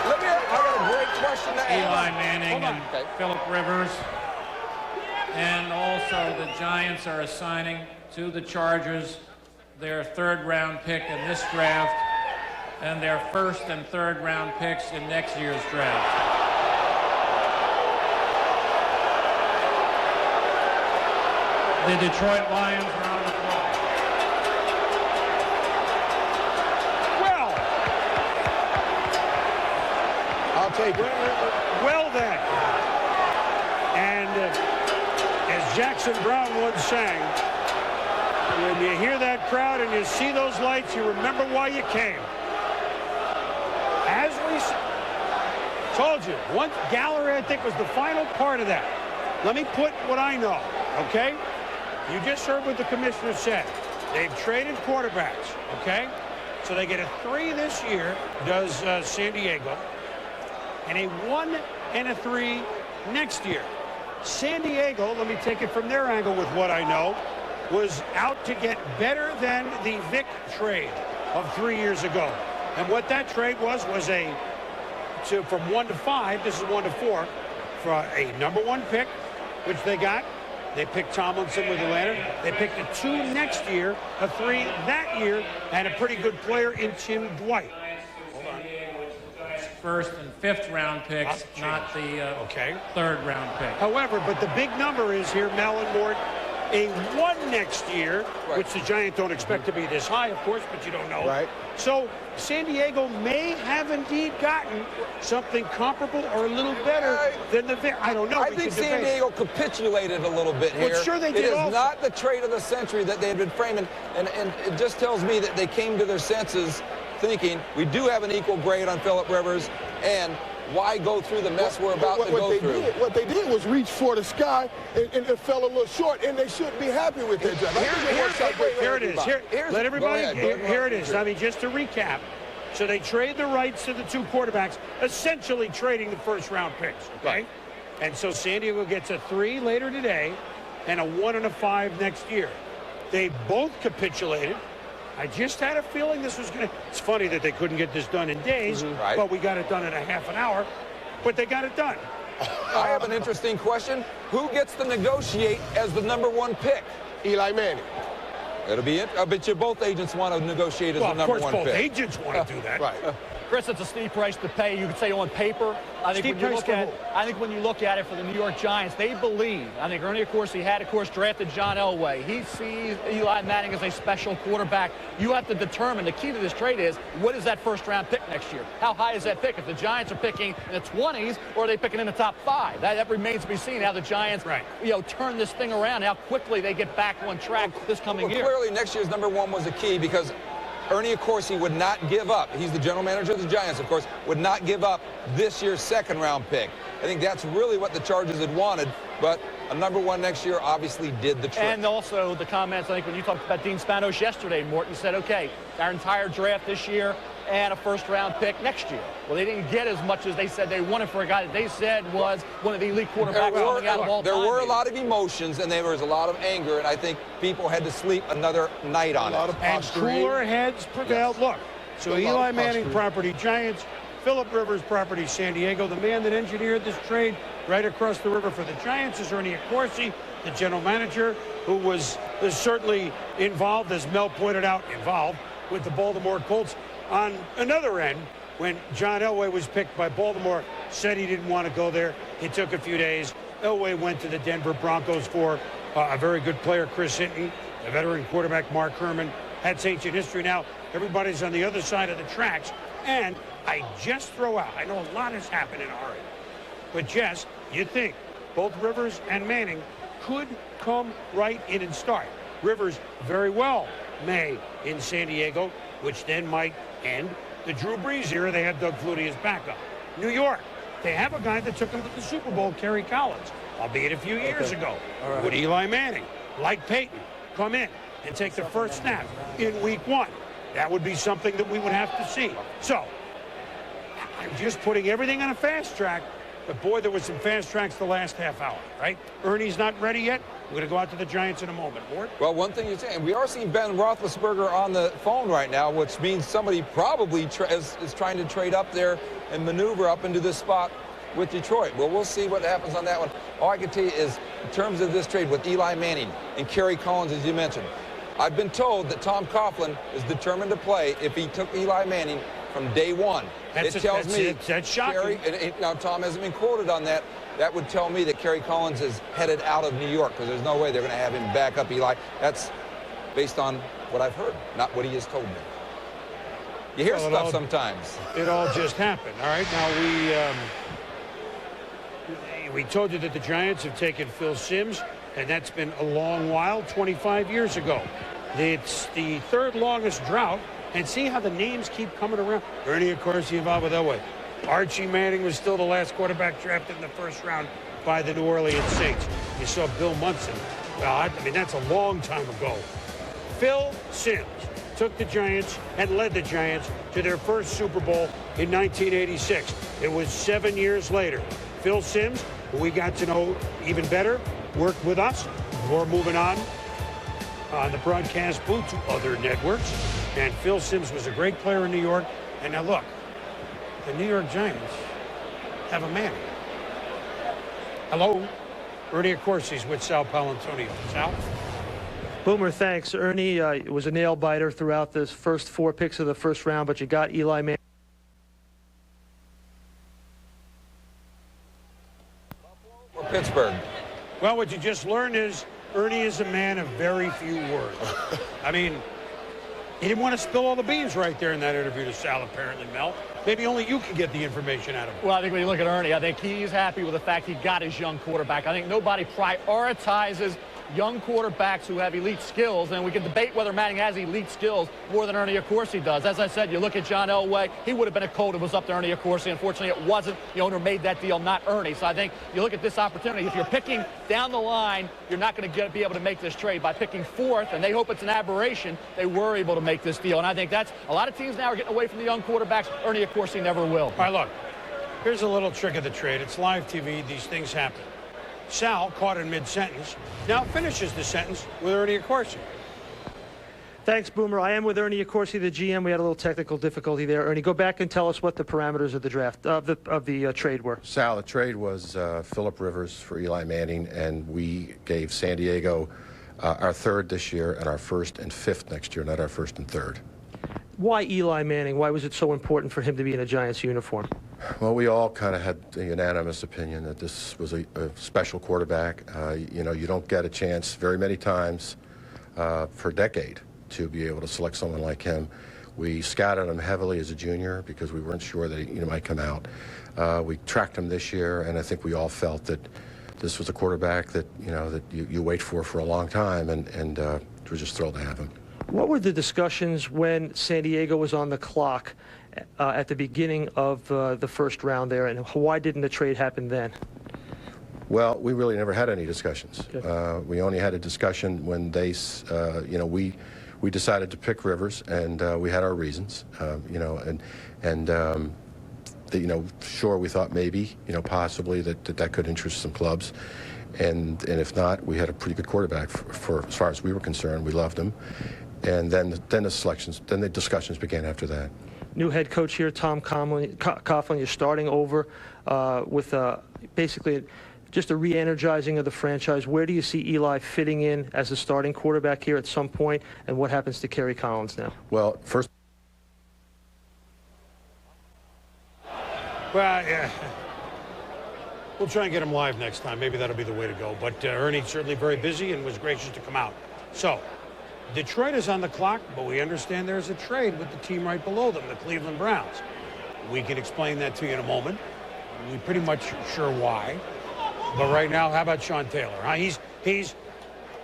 I got a great question to ask. Eli Manning and Phillip Rivers. And also the Giants are assigning to the Chargers their 3rd round pick in this draft and their 1st and 3rd round picks in next year's draft. The Detroit Lions are on the clock. Well, I'll take it. Well then. And as Jackson Brown once sang, when you hear that crowd and you see those lights, you remember why you came. As we told you, one gallery, I think, was the final part of that. Let me put what I know, okay? You just heard what the commissioner said. They've traded quarterbacks, okay? So they get a 3 this year, does San Diego, and a 1 and a 3 next year. San Diego, let me take it from their angle with what I know, was out to get better than the Vic trade of 3 years ago. And what that trade was from 1 to 5, this is 1 to 4, for a number 1 pick, which they got. They picked Tomlinson with Atlanta. They picked a 2 next year, a 3 that year, and a pretty good player in Tim Dwight. Hold on. 1st and 5th round picks, not the 3rd round pick. However, but the big number is here, Mel and Mort, a 1 next year, which the Giants don't expect to be this high, of course, but you don't know. Right. So San Diego may have indeed gotten something comparable or a little better than the Vic. I don't know. I think San Diego capitulated a little bit here. Well, sure they did. It is not the trade of the century that they've been framing, and it just tells me that they came to their senses thinking we do have an equal grade on Phillip Rivers, and why go through the mess we're about to go through? What they did was reach for the sky and fell a little short, and they should be happy with their job. Here it is. Let everybody, here it is. I mean, just to recap. So they trade the rights to the 2 quarterbacks, essentially trading the 1st round picks, okay? And so San Diego gets a 3 later today and a 1 and a 5 next year. They both capitulated I just had a feeling this was going to... It's funny that they couldn't get this done in days, Right. but we got it done in a half an hour. But they got it done. I have an interesting question. Who gets to negotiate as the #1 pick? Eli Manning. It'll be it. I bet you both agents want to negotiate as the #1 pick. Of course, both agents want to do that. Right. Chris, it's a steep price to pay. You could say on paper. I think when you look at it for the New York Giants, they believe. I think Ernie, of course, drafted John Elway. He sees Eli Manning as a special quarterback. You have to determine, the key to this trade is, what is that first-round pick next year? How high is that pick? If the Giants are picking in the 20s, or are they picking in the top 5? That remains to be seen how the Giants, turn this thing around, how quickly they get back on track this coming year. Clearly, next year's #1 was a key because Ernie, of course, he would not give up. He's the general manager of the Giants, of course, would not give up this year's second-round pick. I think that's really what the Chargers had wanted, but a #1 next year obviously did the trick. And also the comments, I think, when you talked about Dean Spanos yesterday, Morton said, okay, our entire draft this year and a first-round pick next year. Well, they didn't get as much as they said they wanted for a guy that they said was one of the elite quarterbacks coming out of all time. There were a lot of emotions, and there was a lot of anger, and I think people had to sleep another night on it. And cooler heads prevailed. Look, so Eli Manning property, Giants, Phillip Rivers property, San Diego. The man that engineered this trade right across the river for the Giants is Ernie Accorsi, the general manager, who was certainly involved, as Mel pointed out, with the Baltimore Colts. On another end, when John Elway was picked by Baltimore, said he didn't want to go there. It took a few days. Elway went to the Denver Broncos for a very good player, Chris Hinton, a veteran quarterback, Mark Herman. That's ancient history. Now, everybody's on the other side of the tracks. And I just throw out, I know a lot has happened in a hurry, but Jess, you think both Rivers and Manning could come right in and start. Rivers very well may in San Diego, which then might end the Drew Brees era. They had Doug Flutie as backup. New York, they have a guy that took them to the Super Bowl, Kerry Collins, albeit a few years ago. Right. Would Eli Manning, like Peyton, come in and take the first snap in week 1? That would be something that we would have to see. So, I'm just putting everything on a fast track, but boy, there was some fast tracks the last half hour, right? Ernie's not ready yet. We're going to go out to the Giants in a moment. Ward? Well, one thing you're saying, we are seeing Ben Roethlisberger on the phone right now, which means somebody probably is trying to trade up there and maneuver up into this spot with Detroit. Well, we'll see what happens on that one. All I can tell you is, in terms of this trade with Eli Manning and Kerry Collins, as you mentioned, I've been told that Tom Coughlin is determined to play if he took Eli Manning from day one. That's shocking. Now, Tom hasn't been quoted on that. That would tell me that Kerry Collins is headed out of New York, because there's no way they're going to have him back up Eli. That's based on what I've heard, not what he has told me. You hear stuff sometimes. It all just happened. All right, now we told you that the Giants have taken Phil Simms, and that's been a long while, 25 years ago. It's the third longest drought, and see how the names keep coming around. Ernie, of course, he involved with Elway. Archie Manning was still the last quarterback drafted in the first round by the New Orleans Saints. You saw Bill Munson. Well, I mean, that's a long time ago. Phil Simms took the Giants and led the Giants to their first Super Bowl in 1986. It was 7 years later. Phil Simms, who we got to know even better, worked with us before moving on the broadcast booth to other networks. And Phil Simms was a great player in New York. And now look, the New York Giants have a man. Hello, Ernie Accorsi's with Sal Paolantonio. Sal? Boomer, thanks. Ernie, it was a nail-biter throughout the first 4 picks of the first round, but you got Eli Manning. Or Pittsburgh. Well, what you just learned is Ernie is a man of very few words. I mean, he didn't want to spill all the beans right there in that interview to Sal, apparently, Mel. Maybe only you can get the information out of him. Well, I think when you look at Ernie, I think he's happy with the fact he got his young quarterback. I think nobody prioritizes young quarterbacks who have elite skills, and we can debate whether Manning has elite skills more than Ernie Accorsi does. As I said, you look at John Elway, he would have been a Colt if it was up to Ernie Accorsi. Unfortunately, it wasn't. The owner made that deal, not Ernie. So I think you look at this opportunity. If you're picking down the line, you're not going to be able to make this trade. By picking 4th, and they hope it's an aberration, they were able to make this deal. And I think that's a lot of teams now are getting away from the young quarterbacks. Ernie Accorsi never will. All right, look, here's a little trick of the trade. It's live TV. These things happen. Sal, caught in mid-sentence, now finishes the sentence with Ernie Accorsi. Thanks, Boomer. I am with Ernie Accorsi, the GM. We had a little technical difficulty there. Ernie, go back and tell us what the parameters of the draft, of the trade were. Sal, the trade was Philip Rivers for Eli Manning, and we gave San Diego our third this year and our first and fifth next year, not our first and third. Why Eli Manning? Why was it so important for him to be in a Giants uniform? Well, we all kind of had the unanimous opinion that this was a special quarterback. You know, you don't get a chance very many times for a decade to be able to select someone like him. We scouted him heavily as a junior because we weren't sure that he might come out. We tracked him this year, and I think we all felt that this was a quarterback that you wait for a long time, and we're just thrilled to have him. What were the discussions when San Diego was on the clock at the beginning of the first round there, and why didn't the trade happen then? Well, we really never had any discussions. We only had a discussion when they, we decided to pick Rivers, and we had our reasons, sure, we thought maybe, possibly that could interest some clubs, and if not, we had a pretty good quarterback for as far as we were concerned. We loved him, and then the discussions began after that. New head coach here, Tom Coughlin. You're starting over with basically just a re-energizing of the franchise. Where do you see Eli fitting in as a starting quarterback here at some point, and what happens to Kerry Collins now? Well, first. Well, yeah. We'll try and get him live next time. Maybe that'll be the way to go. But Ernie's certainly very busy and was gracious to come out. So, Detroit is on the clock, but we understand there's a trade with the team right below them, the Cleveland Browns. We can explain that to you in a moment. We're pretty much sure why. But right now, how about Sean Taylor? Huh? He's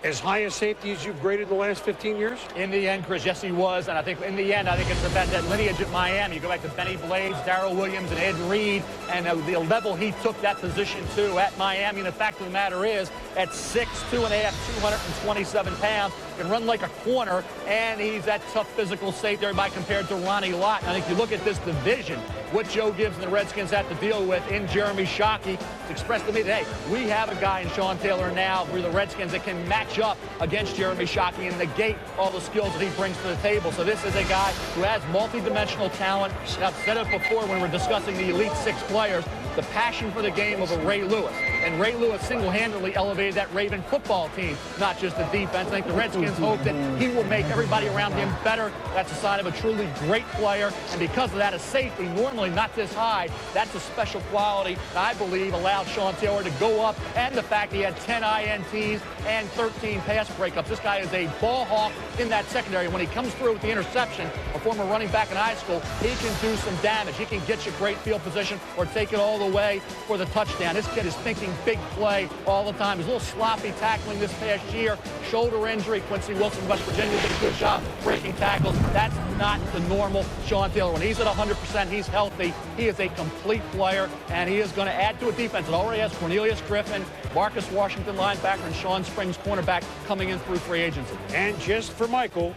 as high a safety as you've graded the last 15 years? In the end, Chris, yes, he was. And I think in the end, I think it's about that lineage at Miami. You go back to Benny Blades, Darrell Williams, and Ed Reed, and the level he took that position to at Miami. And the fact of the matter is, at 6'2", 227 pounds, can run like a corner, and he's that tough physical safety, everybody compared to Ronnie Lott. And I think you look at this division, what Joe Gibbs and the Redskins have to deal with in Jeremy Shockey. It's expressed to me that, hey, we have a guy in Sean Taylor now for the Redskins that can match up against Jeremy Shockey and negate all the skills that he brings to the table. So this is a guy who has multi-dimensional talent. And I've said it before when we're discussing the Elite Six players, the passion for the game of a Ray Lewis. And Ray Lewis single-handedly elevated that Raven football team, not just the defense. I think the Redskins hope that he will make everybody around him better. That's a sign of a truly great player. And because of that, a safety, normally not this high, that's a special quality that I believe allowed Sean Taylor to go up. And the fact he had 10 INTs and 13 pass breakups. This guy is a ball hawk in that secondary. When he comes through with the interception, a former running back in high school, he can do some damage. He can get you great field position or take it all the way for the touchdown. This kid is thinking big play all the time. He's a little sloppy tackling this past year. Shoulder injury. Quincy Wilson, West Virginia, did a good job breaking tackles. That's not the normal Sean Taylor. When he's at 100%, he's healthy. He is a complete player, and he is going to add to a defense that already has Cornelius Griffin, Marcus Washington linebacker, and Sean Springs cornerback coming in through free agency. And just for Michael,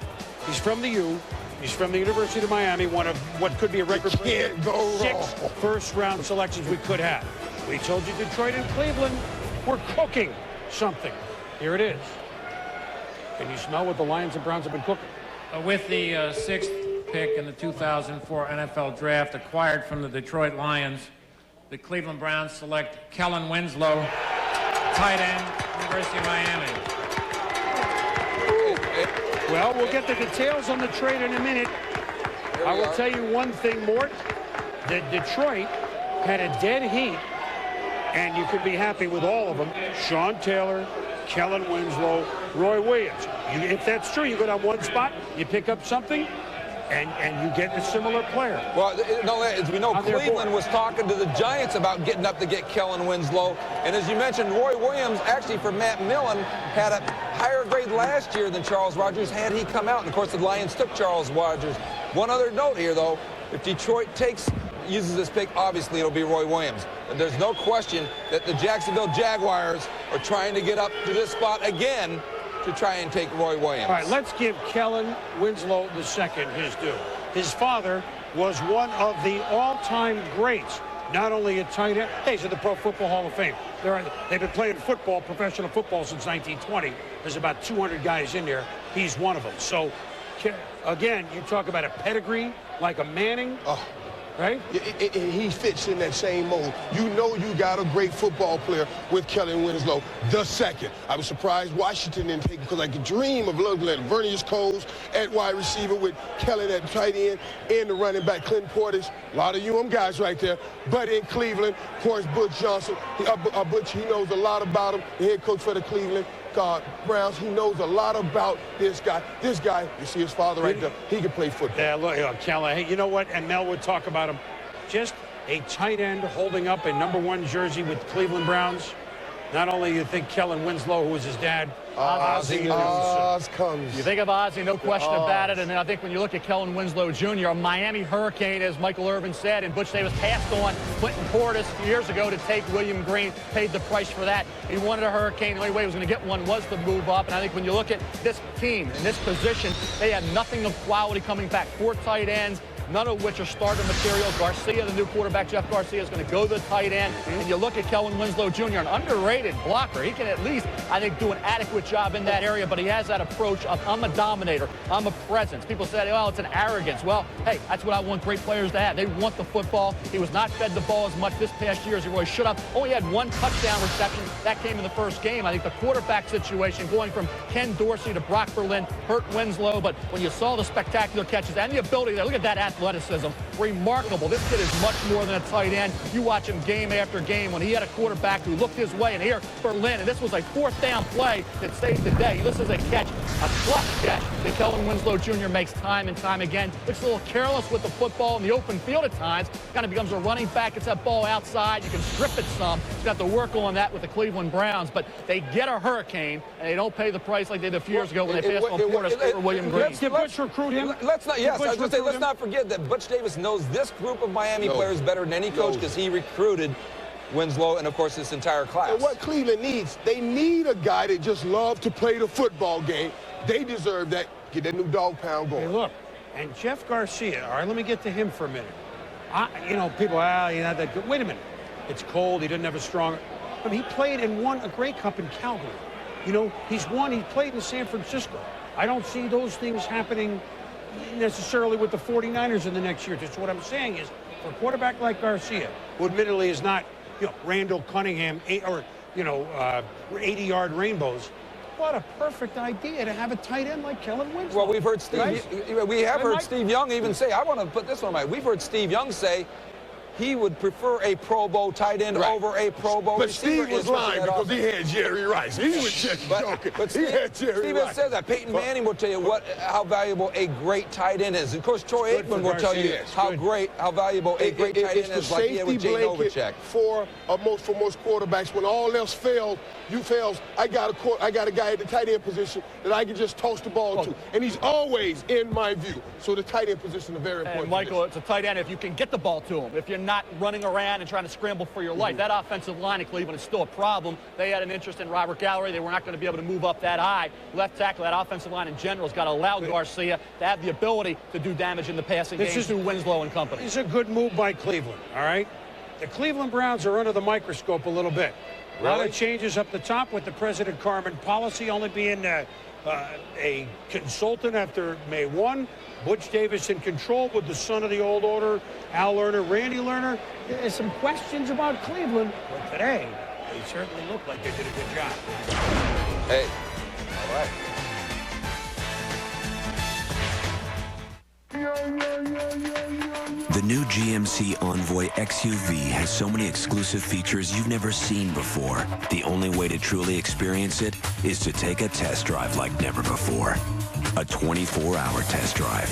he's from the U. He's from the University of Miami, one of what could be a record-breaking 6 first-round selections we could have. We told you Detroit and Cleveland were cooking something. Here it is. Can you smell what the Lions and Browns have been cooking? With the 6th pick in the 2004 NFL Draft acquired from the Detroit Lions, the Cleveland Browns select Kellen Winslow, tight end, University of Miami. Well, we'll get the details on the trade in a minute. I will tell you one thing, Mort, that Detroit had a dead heat, and you could be happy with all of them. Sean Taylor, Kellen Winslow, Roy Williams. If that's true, you go down one spot, you pick up something, and you get a similar player. Well, no, as we know, Cleveland was talking to the Giants about getting up to get Kellen Winslow. And as you mentioned, Roy Williams, actually for Matt Millen, had a higher grade last year than Charles Rogers had he come out. And, of course, the Lions took Charles Rogers. One other note here, though, if Detroit uses this pick, obviously it'll be Roy Williams. And there's no question that the Jacksonville Jaguars are trying to get up to this spot again to try and take Roy Williams. All right, let's give Kellen Winslow II his due. His father was one of the all-time greats, not only at tight end. Hey, he's in the Pro Football Hall of Fame. They've been playing professional football since 1920. There's about 200 guys in there. He's one of them. So again, you talk about a pedigree like a Manning. Right? He fits in that same mold. You know you got a great football player with Kellen Winslow, the second. I was surprised Washington didn't take him because I could dream of looking at Vernius Coles at wide receiver with Kellen at tight end and the running back, Clinton Portis. A lot of guys right there. But in Cleveland, of course, Butch Johnson. Butch, he knows a lot about him, the head coach for the Cleveland Browns. He knows a lot about this guy. This guy, you see his father right there, he can play football. Yeah, look, Kellen, hey, you know what? And Mel would talk about him. Just a tight end holding up a #1 jersey with Cleveland Browns. Not only you think Kellen Winslow, who was his dad, Ozzie. Oz comes. You think of Ozzie, no question about it. And then I think when you look at Kellen Winslow Jr., a Miami Hurricane, as Michael Irvin said, and Butch Davis passed on Clinton Portis a few years ago to take William Green, paid the price for that. He wanted a Hurricane. The only way he was going to get one was to move up. And I think when you look at this team in this position, they had nothing of quality coming back. 4 tight ends, none of which are starter material. Garcia, the new quarterback, Jeff Garcia, is going to go to the tight end. And you look at Kellen Winslow Jr., an underrated blocker. He can at least, I think, do an adequate job in that area, but he has that approach of, I'm a dominator, I'm a presence. People say, well, it's an arrogance. Well, hey, that's what I want great players to have. They want the football. He was not fed the ball as much this past year as he really should have. Only had 1 touchdown reception. That came in the first game. I think the quarterback situation, going from Ken Dorsey to Brock Berlin, hurt Winslow, but when you saw the spectacular catches and the ability there, look at that athleticism. Remarkable. This kid is much more than a tight end. You watch him game after game when he had a quarterback who looked his way, and here, Berlin, and this was a 4th down play that saved the day. This is a catch, a clutch catch that Kellen Winslow Jr. makes time and time again. Looks a little careless with the football in the open field at times. Kind of becomes a running back. Gets that ball outside. You can strip it some. He's got to work on that with the Cleveland Browns, but they get a Hurricane, and they don't pay the price like they did a few years ago when they passed on Portis over William Green. Did Butch recruit him? Let's not forget that Butch Davis knows this group of Miami players better than any coach because he recruited Winslow and, of course, this entire class. And what Cleveland needs, they need a guy that just loves to play the football game. They deserve that. Get that new dog pound going. Hey, look, and Jeff Garcia, all right, let me get to him for a minute. People, you're not that good. Wait a minute. It's cold. He didn't have a strong... I mean, he played and won a Grey Cup in Calgary. He played in San Francisco. I don't see those things happening necessarily with the 49ers in the next year. Just what I'm saying is, for a quarterback like Garcia, who admittedly is not, Randall Cunningham, 80-yard rainbows, what a perfect idea to have a tight end like Kellen Winslow. Well, we've heard Steve. We have heard Steve Young even say. I want to put this one right. We've heard Steve Young say he would prefer a Pro Bowl tight end over a Pro Bowl receiver. But Steve was lying because he had Jerry Rice. He was just joking. But he had Jerry Rice. says that. Peyton Manning will tell you how valuable a great tight end is. Of course, Troy Aikman will tell you how valuable a great tight end is, like he had with Jay Novacek. For most quarterbacks, when all else fails, I got a guy at the tight end position that I can just toss the ball to, and he's always in my view. So the tight end position is very important. And Michael, it's a tight end if you can get the ball to him. If you're not running around and trying to scramble for your life. That offensive line in Cleveland is still a problem. They had an interest in Robert Gallery. They were not going to be able to move up that high. Left tackle, that offensive line in general has got to allow Garcia to have the ability to do damage in the passing game to Winslow and company. This is a good move by Cleveland, all right? The Cleveland Browns are under the microscope a little bit. A lot of changes up the top with the President Carmen policy only being a consultant after May 1. Butch Davis in control with the son of the old order, Al Lerner, Randy Lerner. There's some questions about Cleveland, but today, they certainly look like they did a good job. Hey, all right. The new GMC Envoy XUV has so many exclusive features you've never seen before. The only way to truly experience it is to take a test drive like never before. A 24-hour test drive.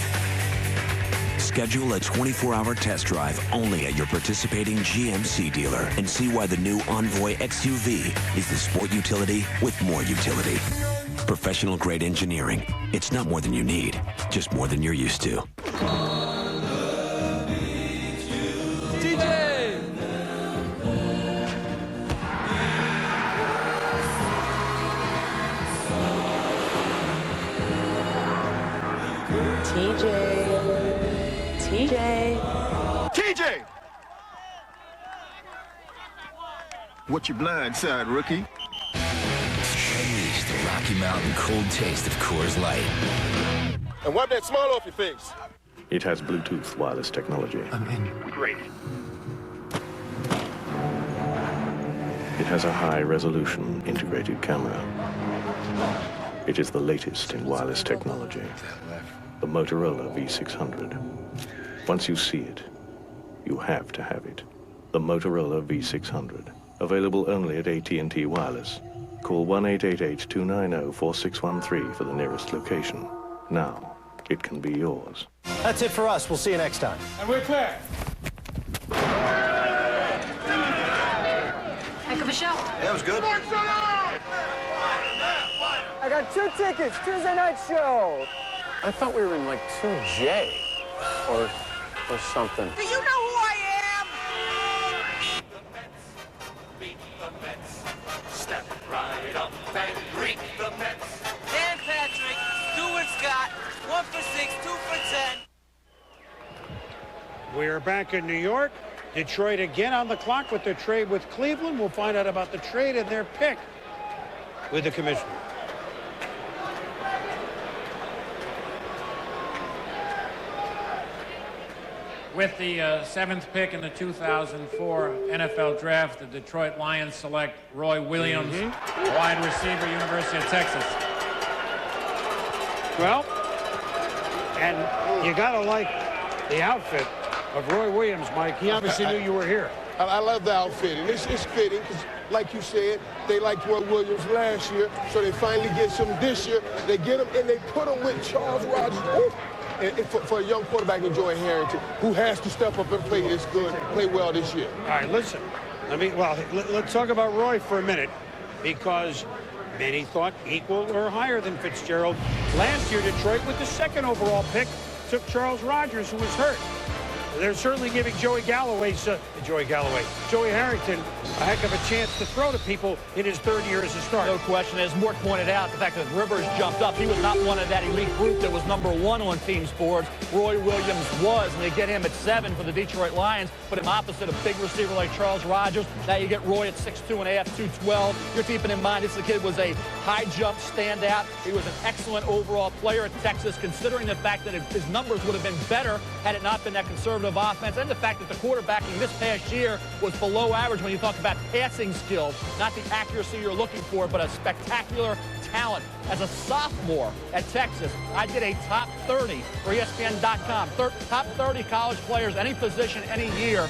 Schedule a 24-hour test drive only at your participating GMC dealer and see why the new Envoy XUV is the sport utility with more utility. Professional-grade engineering. It's not more than you need, just more than you're used to. TJ! What's your blind side, rookie? Unleash the Rocky Mountain cold taste of Coors Light. and wipe that smile off your face. It has Bluetooth wireless technology. I'm in. Great. It has a high-resolution integrated camera. It is the latest in wireless technology. The Motorola V600. Once you see it, you have to have it. The Motorola V600. Available only at AT&T Wireless. Call 1-888-290-4613 for the nearest location. Now, it can be yours. That's it for us. We'll see you next time. And we're clear. Heck of a show. That was good. I got 2 tickets. Tuesday night show. I thought we were in like 2J or something. Do you know who I am? Step right up and greet the Mets. Dan Patrick, Stuart Scott, 1 for 6, 2 for 10. We're back in New York. Detroit again on the clock with their trade with Cleveland. We'll find out about the trade and their pick with the commissioner. With the 7th pick in the 2004 NFL Draft, the Detroit Lions select Roy Williams, wide receiver, University of Texas. Well, and you got to like the outfit of Roy Williams, Mike. He obviously knew you were here. I love the outfit, and it's fitting because, like you said, they liked Roy Williams last year, so they finally get some this year. They get him, and they put him with Charles Rogers. Woo! And for a young quarterback in Joey Harrington, who has to step up and play this good, play well this year. All right, listen. Let's talk about Roy for a minute, because many thought equal or higher than Fitzgerald. Last year, Detroit, with the 2nd overall pick, took Charles Rogers, who was hurt. They're certainly giving Joey Harrington a heck of a chance to throw to people in his 3rd year as a starter. No question. As Mort pointed out, the fact that Rivers jumped up, he was not one of that elite group that was #1 on teams' boards. Roy Williams was, and they get him at 7 for the Detroit Lions. Put him opposite a big receiver like Charles Rogers. Now you get Roy at 6'2½", 212. You're keeping in mind this kid was a high jump standout. He was an excellent overall player at Texas, considering the fact that his numbers would have been better had it not been that conservative offense, and the fact that the quarterbacking this past year was below average when you talk about passing skills, not the accuracy you're looking for, but a spectacular talent. As a sophomore at Texas, I did a top 30 for ESPN.com. Top 30 college players, any position, any year. I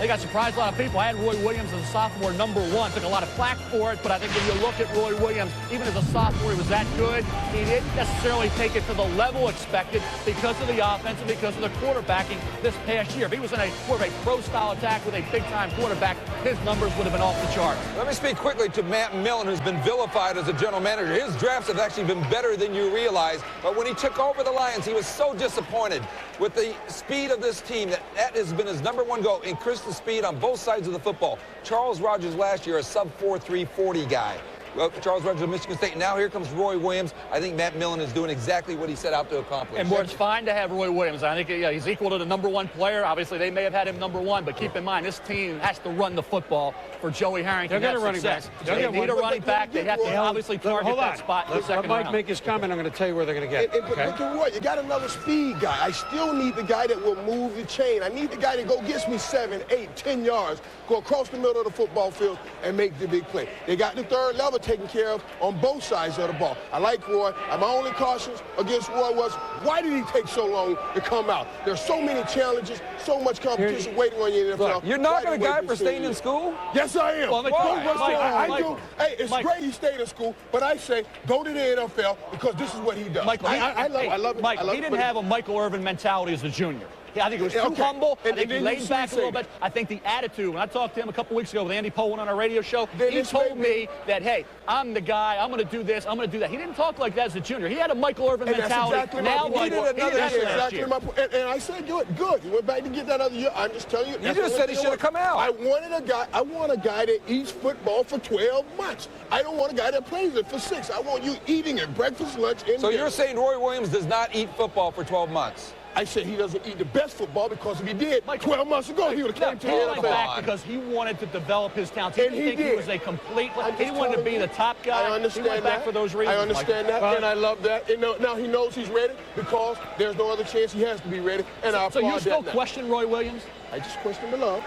think I surprised a lot of people. I had Roy Williams as a sophomore #1. Took a lot of flack for it, but I think when you look at Roy Williams, even as a sophomore, he was that good. He didn't necessarily take it to the level expected because of the offense and because of the quarterbacking this past year. If he was in more of a pro-style attack with a big-time quarterback, his numbers would have been off the charts. Let me speak quickly to Matt Millen, who's been vilified as a general manager. His drafts have actually been better than you realize, but when he took over the Lions, he was so disappointed with the speed of this team. That has been his #1 goal, increase the speed on both sides of the football. Charles Rogers last year, a sub-4 340 guy. Well, Charles Rogers of Michigan State. Now here comes Roy Williams. I think Matt Millen is doing exactly what he set out to accomplish. And it's fine to have Roy Williams. I think he's equal to the #1 player. Obviously, they may have had him #1, but keep in mind, this team has to run the football for Joey Harrington. They'll get a running back. They need a running back. They have to obviously target that spot in the second round. Let Mike make his comment. I'm going to tell you where they're going to get. But look at Roy. You got another speed guy. I still need the guy that will move the chain. I need the guy that gets me 7, 8, 10 yards, go across the middle of the football field and make the big play. They got the 3rd level taken care of on both sides of the ball. I like Roy. My only cautions against Roy was, why did he take so long to come out? There's so many challenges, so much competition waiting on you in the NFL. Look, you're not going to guy for staying in school? Yes, I am. Well, I do. Hey, it's great he stayed in school, but I say go to the NFL because this is what he does. Michael, I love it. Mike, he didn't have a Michael Irvin mentality as a junior. I think he was too humble. I think he laid back a little bit. I think the attitude, when I talked to him a couple weeks ago with Andy Pollin on our radio show, he told me that, hey, I'm the guy, I'm going to do this, I'm going to do that. He didn't talk like that as a junior. He had a Michael Irvin mentality. That's exactly my point. And I said, good. He went back to get that other year. I'm just telling you. You just said he should have come out. I want a guy that eats football for 12 months. I don't want a guy that plays it for 6. I want you eating it breakfast, lunch, and So dinner. you're saying Roy Williams does not eat football for 12 months? I said he doesn't eat the best football because if he did, 12 months ago, he would have came to the He went NFL. back because he wanted to develop his talents. He And didn't he think he did. was a complete. I'm He just wanted to telling be you. the top guy. I understand He went back that. for those reasons. I understand that, and I love that. And now he knows he's ready because there's no other chance he has to be ready. And I So applaud you still that now. question Roy Williams? I just question the love.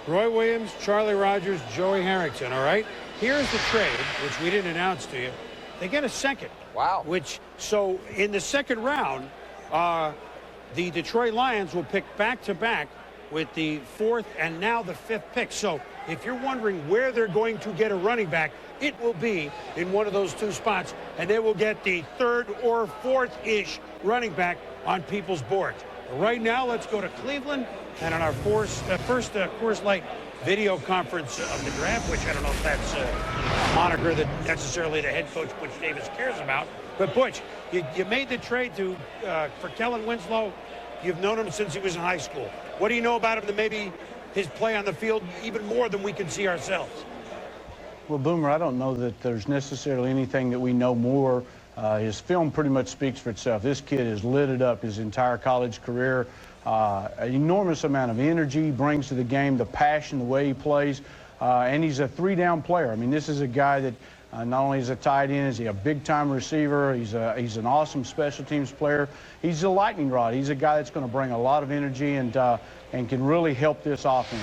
Roy Williams, Charlie Rogers, Joey Harrington, all right? Here's the trade, which we didn't announce to you. They get a second. Wow. So in the second round, the Detroit Lions will pick back-to-back with the 4th and now the 5th pick. So if you're wondering where they're going to get a running back, it will be in one of those two spots, and they will get the 3rd or 4th-ish running back on people's boards. Right now, let's go to Cleveland, and on our first Coors Light video conference of the draft, which I don't know if that's a moniker that necessarily the head coach, Butch Davis, cares about. But, Butch, you made the trade for Kellen Winslow. You've known him since he was in high school. What do you know about him that maybe his play on the field even more than we can see ourselves? Well, Boomer, I don't know that there's necessarily anything that we know more. His film pretty much speaks for itself. This kid has lit it up his entire college career. An enormous amount of energy he brings to the game, the passion, the way he plays, and he's a three-down player. I mean, this is a guy that not only is a tight end, is he a big-time receiver, he's an awesome special teams player. He's a lightning rod. He's a guy that's going to bring a lot of energy and can really help this offense.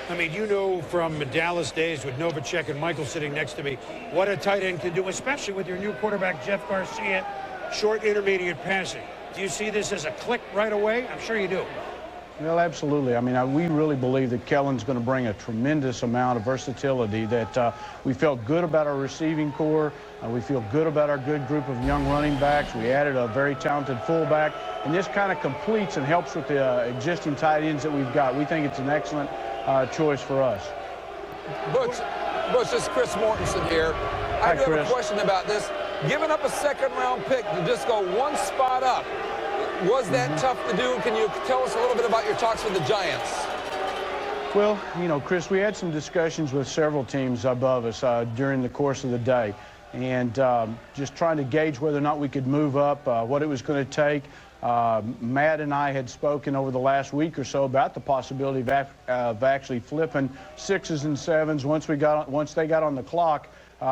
I mean, you know from Dallas days with Novacek and Michael sitting next to me what a tight end can do, especially with your new quarterback, Jeff Garcia, short intermediate passing. Do you see this as a click right away? I'm sure you do. Well, absolutely. I mean, we really believe that Kellen's going to bring a tremendous amount of versatility, that we felt good about our receiving core. We feel good about our good group of young running backs. We added a very talented fullback, and this kind of completes and helps with the existing tight ends that we've got. We think it's an excellent choice for us. Butch, this is Chris Mortensen here. I do have a question about this. Giving up a second-round pick to just go one spot up, was that tough to do? Can you tell us a little bit about your talks with the Giants? Well, you know, Chris, we had some discussions with several teams above us during the course of the day, and just trying to gauge whether or not we could move up, what it was going to take. Matt and I had spoken over the last week or so about the possibility of actually flipping 6s and 7s once they got on the clock.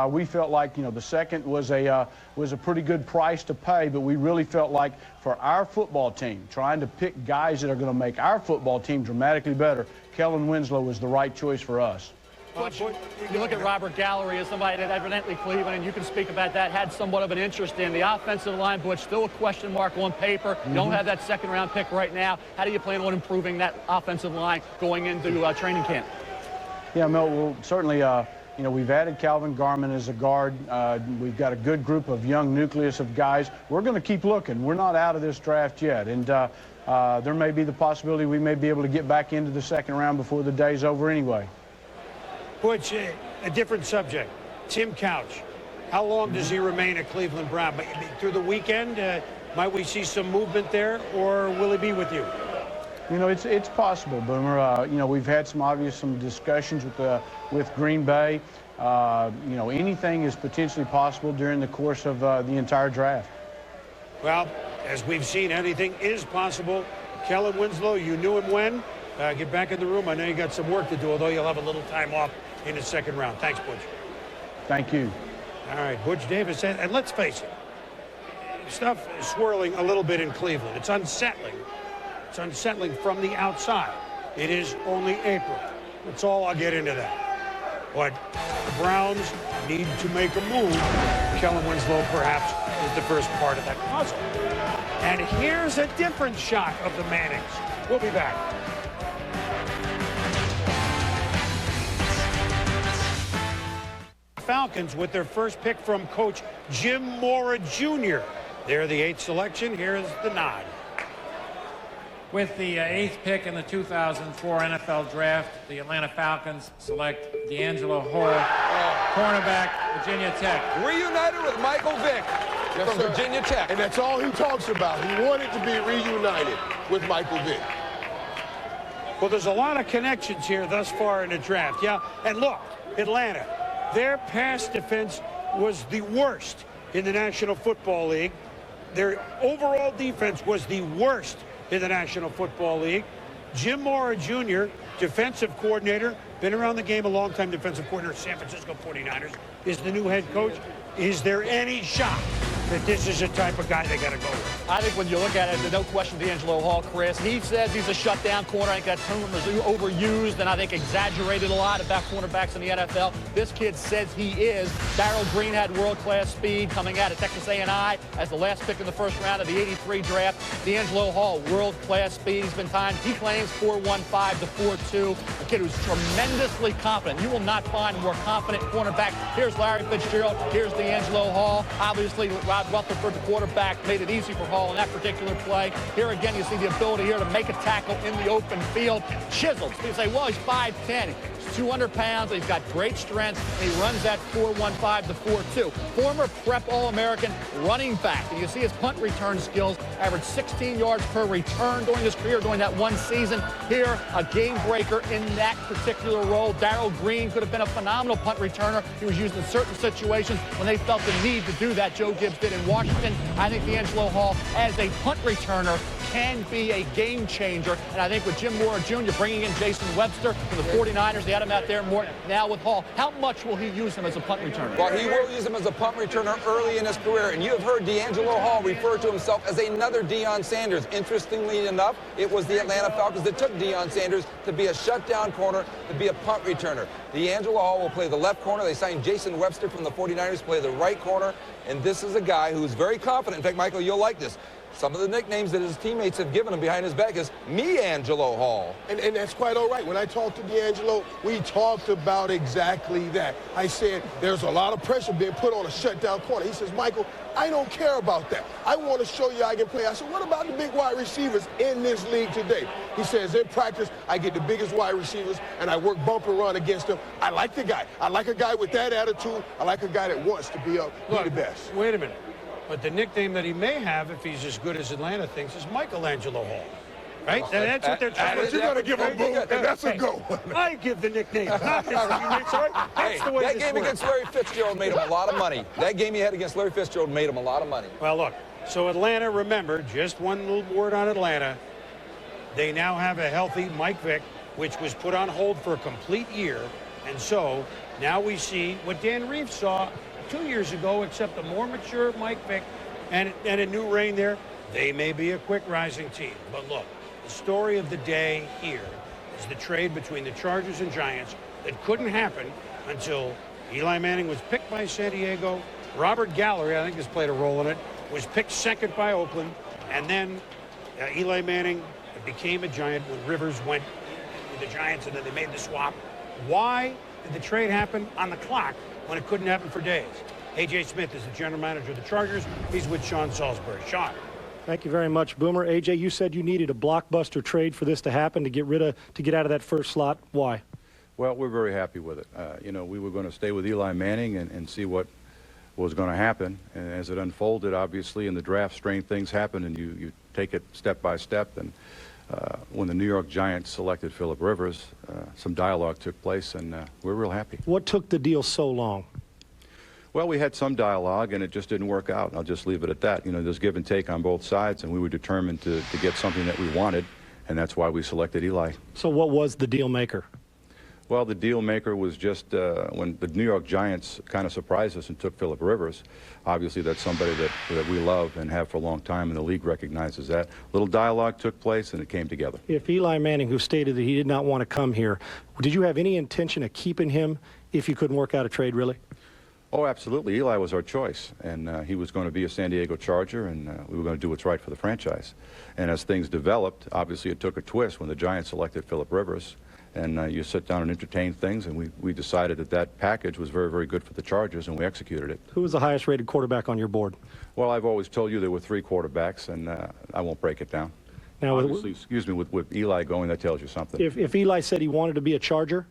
We felt like, you know, the second was a pretty good price to pay, but we really felt like for our football team, trying to pick guys that are going to make our football team dramatically better, Kellen Winslow was the right choice for us. Butch, you look at Robert Gallery as somebody that evidently Cleveland, and you can speak about that, had somewhat of an interest in the offensive line, Butch, still a question mark on paper. You don't have that second-round pick right now. How do you plan on improving that offensive line going into training camp? Yeah, Mel, well, certainly, you know, we've added Calvin Garman as a guard. We've got a good group of young nucleus of guys. We're going to keep looking. We're not out of this draft yet, and there may be the possibility we may be able to get back into the second round before the day's over anyway. Butch, a different subject. Tim Couch, how long does he remain a Cleveland Brown? But through the weekend, might we see some movement there, or will he be with you? You know, it's possible, Boomer. You know, we've had some discussions with Green Bay. You know, anything is potentially possible during the course of the entire draft. Well, as we've seen, anything is possible. Kellen Winslow, you knew him when? Get back in the room. I know you got some work to do, although you'll have a little time off in the second round. Thanks, Butch. Thank you. All right, Butch Davis, and let's face it, stuff is swirling a little bit in Cleveland. It's unsettling. It's unsettling from the outside. It is only April. That's all. I'll get into that. But the Browns need to make a move. Kellen Winslow, perhaps, is the first part of that puzzle. And here's a different shot of the Mannings. We'll be back. Falcons with their first pick from coach Jim Mora Jr. They're the 8th selection. Here's the nod. With the 8th pick in the 2004 NFL Draft, the Atlanta Falcons select D'Angelo Hall, cornerback, Virginia Tech. Reunited with Michael Vick from Virginia Tech. And that's all he talks about. He wanted to be reunited with Michael Vick. Well, there's a lot of connections here thus far in the draft. Yeah, and look, Atlanta, their pass defense was the worst in the National Football League. their overall defense was the worst in the National Football League. Jim Mora Jr., defensive coordinator, been around the game a long time, defensive coordinator, San Francisco 49ers, is the new head coach. Is there any shot that this is the type of guy they got to go with? I think when you look at it, there's no question D'Angelo Hall, Chris. He says he's a shutdown corner. I think that term was overused and I think exaggerated a lot about cornerbacks in the NFL. This kid says he is. Darrell Green had world-class speed coming out of Texas A&I as the last pick in the first round of the '83 draft. D'Angelo Hall, world-class speed. He's been timed, he claims, 4.15 to 4.2. A kid who's tremendously confident. You will not find a more confident cornerback. Here's Larry Fitzgerald. Here's D'Angelo Hall. Obviously, Rod Rutherford, the quarterback, made it easy for Hall in that particular play. Here again, you see the ability here to make a tackle in the open field. Chiseled. You say, well, he's 5'10". He's 200 pounds. He's got great strength, and he runs that 4.15 to 4.2. Former prep All-American running back. And you see his punt return skills, averaged 16 yards per return during his career, during that one season. Here, a game breaker in that particular role. Darrell Green could have been a phenomenal punt returner. He was used in certain situations when they felt the need to do that. Joe Gibbs did in Washington. I think D'Angelo Hall, as a punt returner, can be a game changer. And I think with Jim Mora Jr. bringing in Jason Webster from the 49ers, they had him out there more. Now with Hall, how much will he use him as a punt returner? Well, he will use him as a punt returner early in his career. And you have heard D'Angelo Hall refer to himself as another Deion Sanders. Interestingly enough, it was the Atlanta Falcons that took Deion Sanders to be a shutdown corner, to be a punt returner. D'Angelo Hall will play the left corner. They signed Jason Webster from the 49ers to play the right corner. And this is a guy who's very confident. In fact, Michael, you'll like this. Some of the nicknames that his teammates have given him behind his back is Me-Angelo Hall. And that's quite all right. When I talked to D'Angelo, we talked about exactly that. I said, there's a lot of pressure being put on a shutdown corner. He says, Michael, I don't care about that. I want to show you I can play. I said, what about the big wide receivers in this league today? He says, in practice, I get the biggest wide receivers, and I work bump and run against them. I like the guy. I like a guy with that attitude. I like a guy that wants to be the best. Wait a minute. But the nickname that he may have, if he's as good as Atlanta thinks, is Michelangelo Hall. Right? Well, that's what they're trying to do. You're going to give him Boo, and that's a go. I give the nickname, not his teammates, all right? That's the way that this game works. against Larry Fitzgerald made him a lot of money. That game he had against Larry Fitzgerald made him a lot of money. Well, look, so Atlanta, remember, just one little word on Atlanta. They now have a healthy Mike Vick, which was put on hold for a complete year. And so now we see what Dan Reeves saw 2 years ago, except a more mature Mike Vick and a new reign there. They may be a quick rising team. But look, the story of the day here is the trade between the Chargers and Giants that couldn't happen until Eli Manning was picked by San Diego. Robert Gallery, I think, has played a role in it, was picked second by Oakland. And then Eli Manning became a Giant when Rivers went with the Giants, and then they made the swap. Why did the trade happen on the clock when it couldn't happen for days? A.J. Smith is the general manager of the Chargers. He's with Sean Salisbury. Sean. Thank you very much, Boomer. AJ, you said you needed a blockbuster trade for this to happen, to get out of that first slot. Why? Well, we're very happy with it. You know, we were going to stay with Eli Manning and see what was going to happen. And as it unfolded, obviously, in the draft, strange things happen, and you take it step by step. And when the New York Giants selected Phillip Rivers, some dialogue took place, and we're real happy. What took the deal so long? Well, we had some dialogue, and it just didn't work out. I'll just leave it at that. You know, there's give and take on both sides, and we were determined to get something that we wanted, and that's why we selected Eli. So what was the deal maker? Well, the deal maker was just when the New York Giants kind of surprised us and took Phillip Rivers. Obviously, that's somebody that we love and have for a long time, and the league recognizes that. Little dialogue took place, and it came together. If Eli Manning, who stated that he did not want to come here, did you have any intention of keeping him if you couldn't work out a trade, really? Oh, absolutely. Eli was our choice, and he was going to be a San Diego Charger, and we were going to do what's right for the franchise. And as things developed, obviously it took a twist when the Giants selected Phillip Rivers, and you sit down and entertain things, and we decided that package was very, very good for the Chargers, and we executed it. Who was the highest-rated quarterback on your board? Well, I've always told you there were 3 quarterbacks, and I won't break it down. Now, obviously, excuse me, with Eli going, that tells you something. If Eli said he wanted to be a Charger,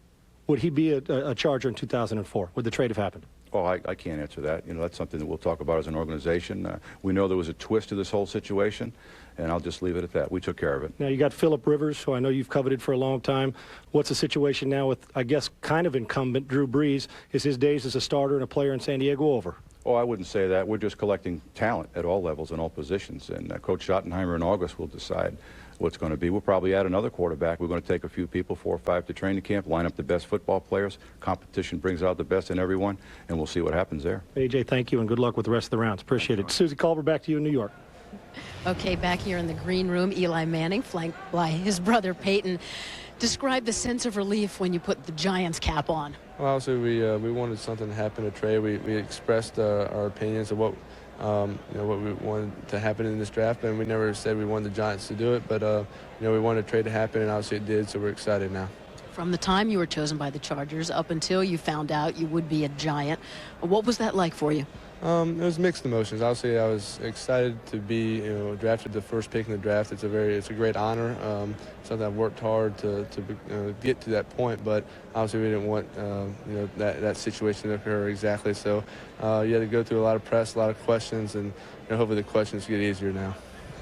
would he be a Charger in 2004? Would the trade have happened? Oh, I can't answer that. You know, that's something that we'll talk about as an organization. We know there was a twist to this whole situation, and I'll just leave it at that. We took care of it. Now, you got Phillip Rivers, who I know you've coveted for a long time. What's the situation now with, I guess, kind of incumbent Drew Brees? Is his days as a starter and a player in San Diego over? Oh, I wouldn't say that. We're just collecting talent at all levels and all positions, and Coach Schottenheimer in August will decide what's going to be. We'll probably add another quarterback. We're going to take a few people, 4 or 5, to training camp, line up the best football players. Competition brings out the best in everyone, and we'll see what happens there. AJ, thank you, and good luck with the rest of the rounds. Appreciate it. Susie Culver, back to you in New York. Okay, back here in the green room, Eli Manning, flanked by his brother Peyton. Describe the sense of relief when you put the Giants cap on. Well, obviously, we wanted something to happen to Trey. We expressed our opinions of what what we wanted to happen in this draft, and we never said we wanted the Giants to do it. But we wanted Trey to happen, and obviously it did. So we're excited now. From the time you were chosen by the Chargers up until you found out you would be a Giant, what was that like for you? It was mixed emotions. Obviously, I was excited to be drafted the first pick in the draft. It's a great honor. Something I've worked hard to get to that point. But obviously, we didn't want that situation to occur exactly. So you had to go through a lot of press, a lot of questions, and hopefully the questions get easier now.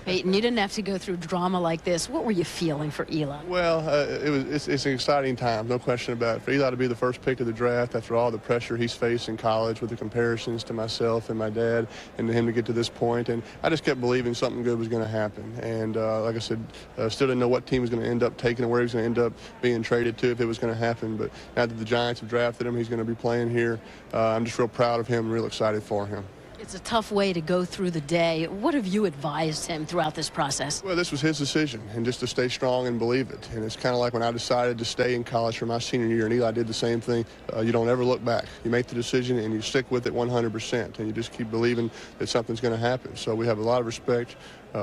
Peyton, you didn't have to go through drama like this. What were you feeling for Eli? Well, it's an exciting time, no question about it. For Eli to be the first pick of the draft after all the pressure he's faced in college with the comparisons to myself and my dad, and to him to get to this point. And I just kept believing something good was going to happen. And like I said, still didn't know what team was going to end up taking and where he was going to end up being traded to if it was going to happen. But now that the Giants have drafted him, he's going to be playing here. I'm just real proud of him and real excited for him. It's a tough way to go through the day. What have you advised him throughout this process? Well, this was his decision, and just to stay strong and believe it. And it's kind of like when I decided to stay in college for my senior year, and Eli did the same thing. You don't ever look back. You make the decision, and you stick with it 100%, and you just keep believing that something's going to happen. So we have a lot of respect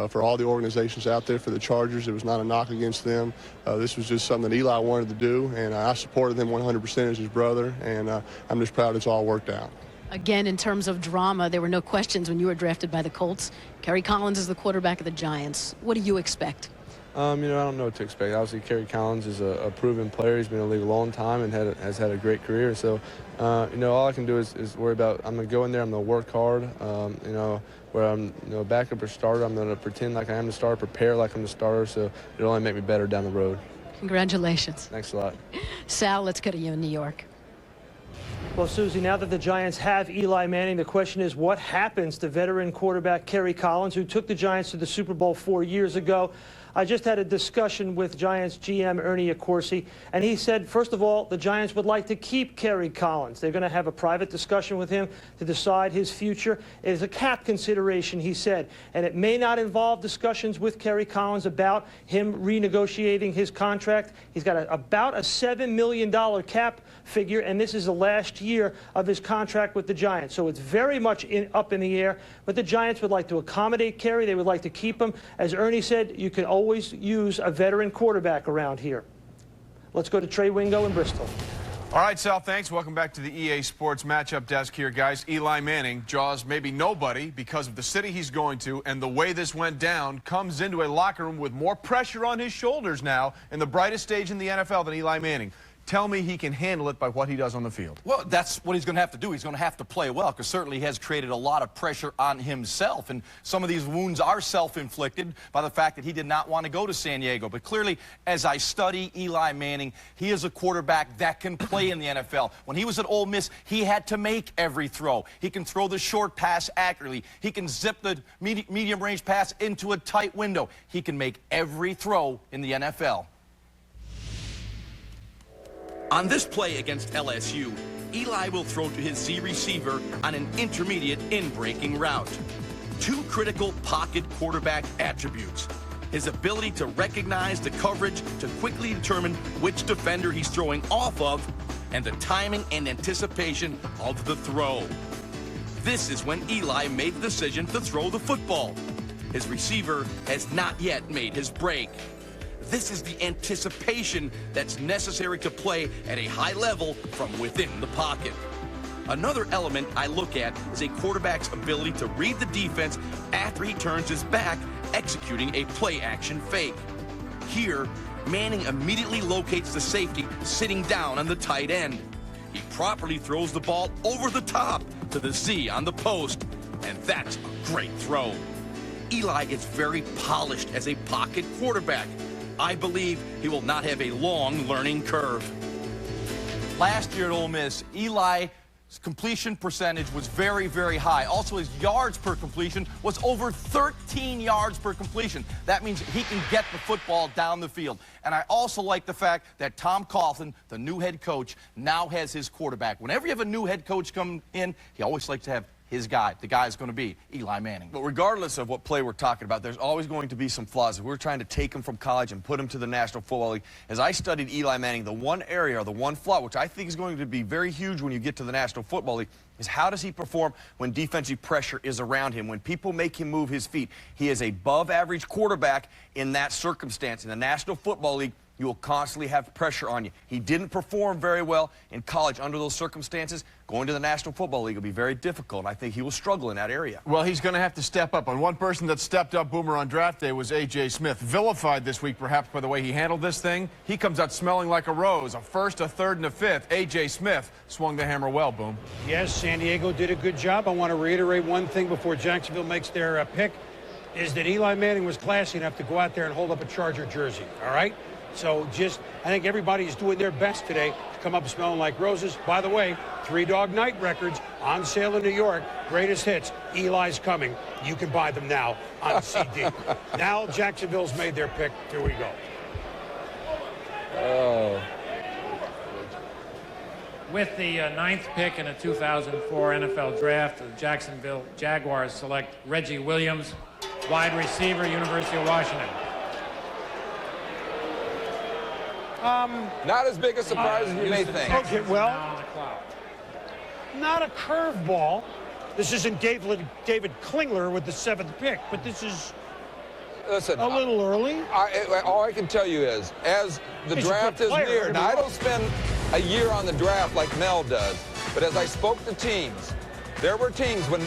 for all the organizations out there, for the Chargers. It was not a knock against them. This was just something that Eli wanted to do, and I supported him 100% as his brother, and I'm just proud it's all worked out. Again, in terms of drama, there were no questions when you were drafted by the Colts. Kerry Collins is the quarterback of the Giants. What do you expect? I don't know what to expect. Obviously, Kerry Collins is a proven player. He's been in the league a long time and has had a great career. So, all I can do is worry about, I'm going to go in there, I'm going to work hard. Where I'm backup or starter, I'm going to pretend like I am the starter, prepare like I'm the starter, so it'll only make me better down the road. Congratulations. Thanks a lot. Sal, let's go to you in New York. Well, Susie, now that the Giants have Eli Manning, the question is what happens to veteran quarterback Kerry Collins, who took the Giants to the Super Bowl 4 years ago? I just had a discussion with Giants GM Ernie Accorsi, and he said, first of all, the Giants would like to keep Kerry Collins. They're going to have a private discussion with him to decide his future. It is a cap consideration, he said, and it may not involve discussions with Kerry Collins about him renegotiating his contract. He's got about a $7 million cap figure, and this is the last year of his contract with the Giants. So it's very much up in the air, but the Giants would like to accommodate Kerry. They would like to keep him. As Ernie said, you can always use a veteran quarterback around here. Let's go to Trey Wingo in Bristol. All right, Sal, thanks. Welcome back to the EA Sports matchup desk here, guys. Eli Manning, Jaws, maybe nobody, because of the city he's going to and the way this went down, comes into a locker room with more pressure on his shoulders now in the brightest stage in the NFL than Eli Manning. Tell me he can handle it by what he does on the field. Well, that's what he's going to have to do. He's going to have to play well, because certainly he has created a lot of pressure on himself. And some of these wounds are self-inflicted by the fact that he did not want to go to San Diego. But clearly, as I study Eli Manning, he is a quarterback that can play in the NFL. When he was at Ole Miss, he had to make every throw. He can throw the short pass accurately. He can zip the medium-range pass into a tight window. He can make every throw in the NFL. On this play against LSU, Eli will throw to his Z receiver on an intermediate in-breaking route. Two critical pocket quarterback attributes: his ability to recognize the coverage to quickly determine which defender he's throwing off of, and the timing and anticipation of the throw. This is when Eli made the decision to throw the football. His receiver has not yet made his break. This is the anticipation that's necessary to play at a high level from within the pocket. Another element I look at is a quarterback's ability to read the defense after he turns his back, executing a play-action fake. Here, Manning immediately locates the safety sitting down on the tight end. He properly throws the ball over the top to the Z on the post, and that's a great throw. Eli is very polished as a pocket quarterback. I believe he will not have a long learning curve. Last year at Ole Miss, Eli His completion percentage was very, very high. Also, his yards per completion was over 13 yards per completion. That means he can get the football down the field. And I also like the fact that Tom Coughlin, the new head coach, now has his quarterback. Whenever you have a new head coach come in, he always likes to have his guy. The guy is going to be Eli Manning. But regardless of what play we're talking about, there's always going to be some flaws. If we're trying to take him from college and put him to the National Football League, as I studied Eli Manning, the one area or the one flaw, which I think is going to be very huge when you get to the National Football League, is how does he perform when defensive pressure is around him, when people make him move his feet. He is a above-average quarterback in that circumstance. In the National Football League, you will constantly have pressure on you. He didn't perform very well in college under those circumstances. Going to the National Football League will be very difficult. I think he will struggle in that area. Well, he's going to have to step up. And one person that stepped up, Boomer, on draft day was A.J. Smith. Vilified this week, perhaps, by the way he handled this thing. He comes out smelling like a rose. A first, a third, and a fifth. A.J. Smith swung the hammer well, Boom. Yes, San Diego did a good job. I want to reiterate one thing before Jacksonville makes their pick, is that Eli Manning was classy enough to go out there and hold up a Charger jersey, all right? So I think everybody is doing their best today to come up smelling like roses. By the way, 3 Dog Night records on sale in New York. Greatest hits. Eli's coming. You can buy them now on CD. Now Jacksonville's made their pick. Here we go. Oh. With the 9th pick in the 2004 NFL Draft, the Jacksonville Jaguars select Reggie Williams, wide receiver, University of Washington. Not as big a surprise as you may think. Okay, well, not a curveball. This isn't David Klingler with the 7th pick, but this is a little early. All I can tell you is, as the draft is near, now I don't spend a year on the draft like Mel does, but as I spoke to teams, there were teams when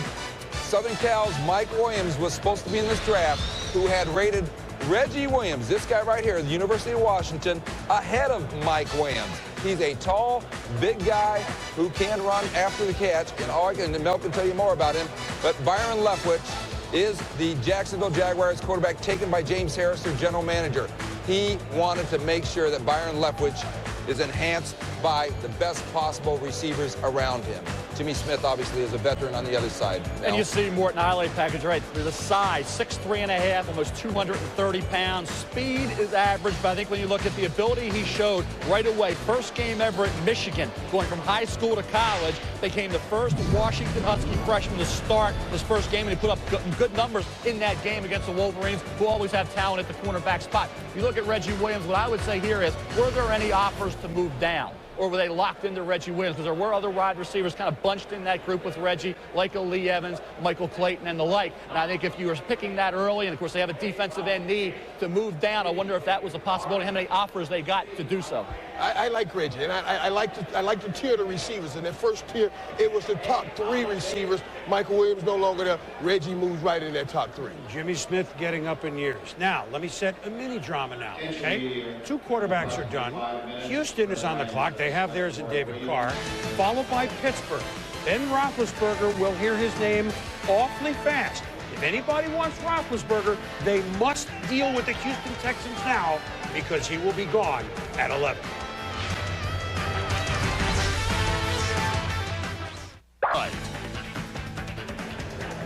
Southern Cal's Mike Williams was supposed to be in this draft who had rated Reggie Williams, this guy right here, the University of Washington, ahead of Mike Williams. He's a tall, big guy who can run after the catch, and Mel can tell you more about him. But Byron Leftwich is the Jacksonville Jaguars quarterback taken by James Harris, their general manager. He wanted to make sure that Byron Leftwich is enhanced by the best possible receivers around him. Jimmy Smith, obviously, is a veteran on the other side. And you see Morton highlight package right through the size, 6'3½", almost 230 pounds. Speed is average, but I think when you look at the ability he showed right away, first game ever at Michigan, going from high school to college, became the first Washington Husky freshman to start his first game, and he put up good numbers in that game against the Wolverines, who always have talent at the cornerback spot. You look at Reggie Williams, what I would say here is, were there any offers to move down? Or were they locked into Reggie Williams? Because there were other wide receivers kind of bunched in that group with Reggie, like Lee Evans, Michael Clayton, and the like. And I think if you were picking that early, and of course they have a defensive end need to move down, I wonder if that was a possibility, how many offers they got to do so. I like Reggie, and I like to tier the receivers. In that first tier, it was the top 3 receivers. Michael Williams no longer there. Reggie moves right in that top 3. Jimmy Smith getting up in years. Now, let me set a mini drama now, okay? 2 quarterbacks are done. Houston is on the clock. They have theirs in David Carr, followed by Pittsburgh. Ben Roethlisberger will hear his name awfully fast. If anybody wants Roethlisberger, they must deal with the Houston Texans now, because he will be gone at 11.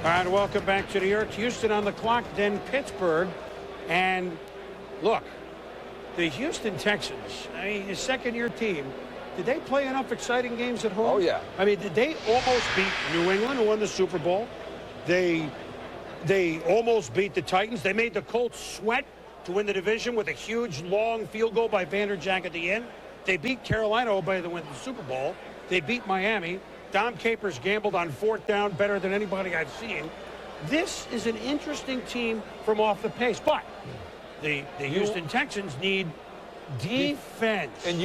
All right, welcome back to New York. Houston on the clock, then Pittsburgh. And look, the Houston Texans, I mean, his second-year team, did they play enough exciting games at home? Oh, yeah. I mean, did they almost beat New England, who won the Super Bowl? They almost beat the Titans. They made the Colts sweat to win the division with a huge, long field goal by Vanderjagt at the end. They beat Carolina, by the win the Super Bowl. They beat Miami. Dom Capers gambled on 4th down better than anybody I've seen. This is an interesting team from off the pace, but the Houston Texans need defense. And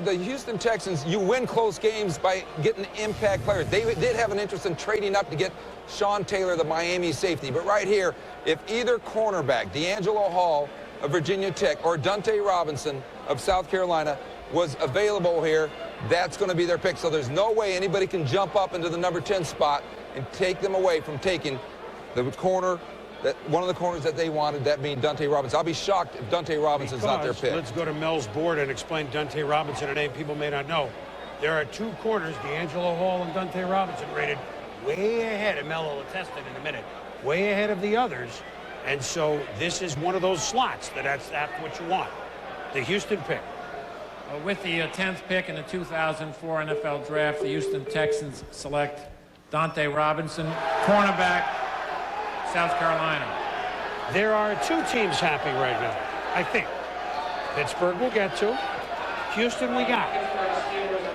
the Houston Texans, you win close games by getting impact players. They did have an interest in trading up to get Sean Taylor, the Miami safety. But right here, if either cornerback, D'Angelo Hall of Virginia Tech or Dante Robinson of South Carolina was available here, that's going to be their pick. So there's no way anybody can jump up into the number 10 spot and take them away from taking the corner, one of the corners that they wanted, that being Dante Robinson. I'll be shocked if Dante Robinson's not their pick. Let's go to Mel's board and explain Dante Robinson, a name people may not know. There are two corners, D'Angelo Hall and Dante Robinson, rated way ahead, and Mel will attest it in a minute, way ahead of the others. And so this is one of those slots that's what you want. The Houston pick. With the 10th pick in the 2004 NFL Draft, the Houston Texans select Dante Robinson, cornerback, South Carolina. There are two teams happy right now, I think. Pittsburgh we'll get to. Houston we got.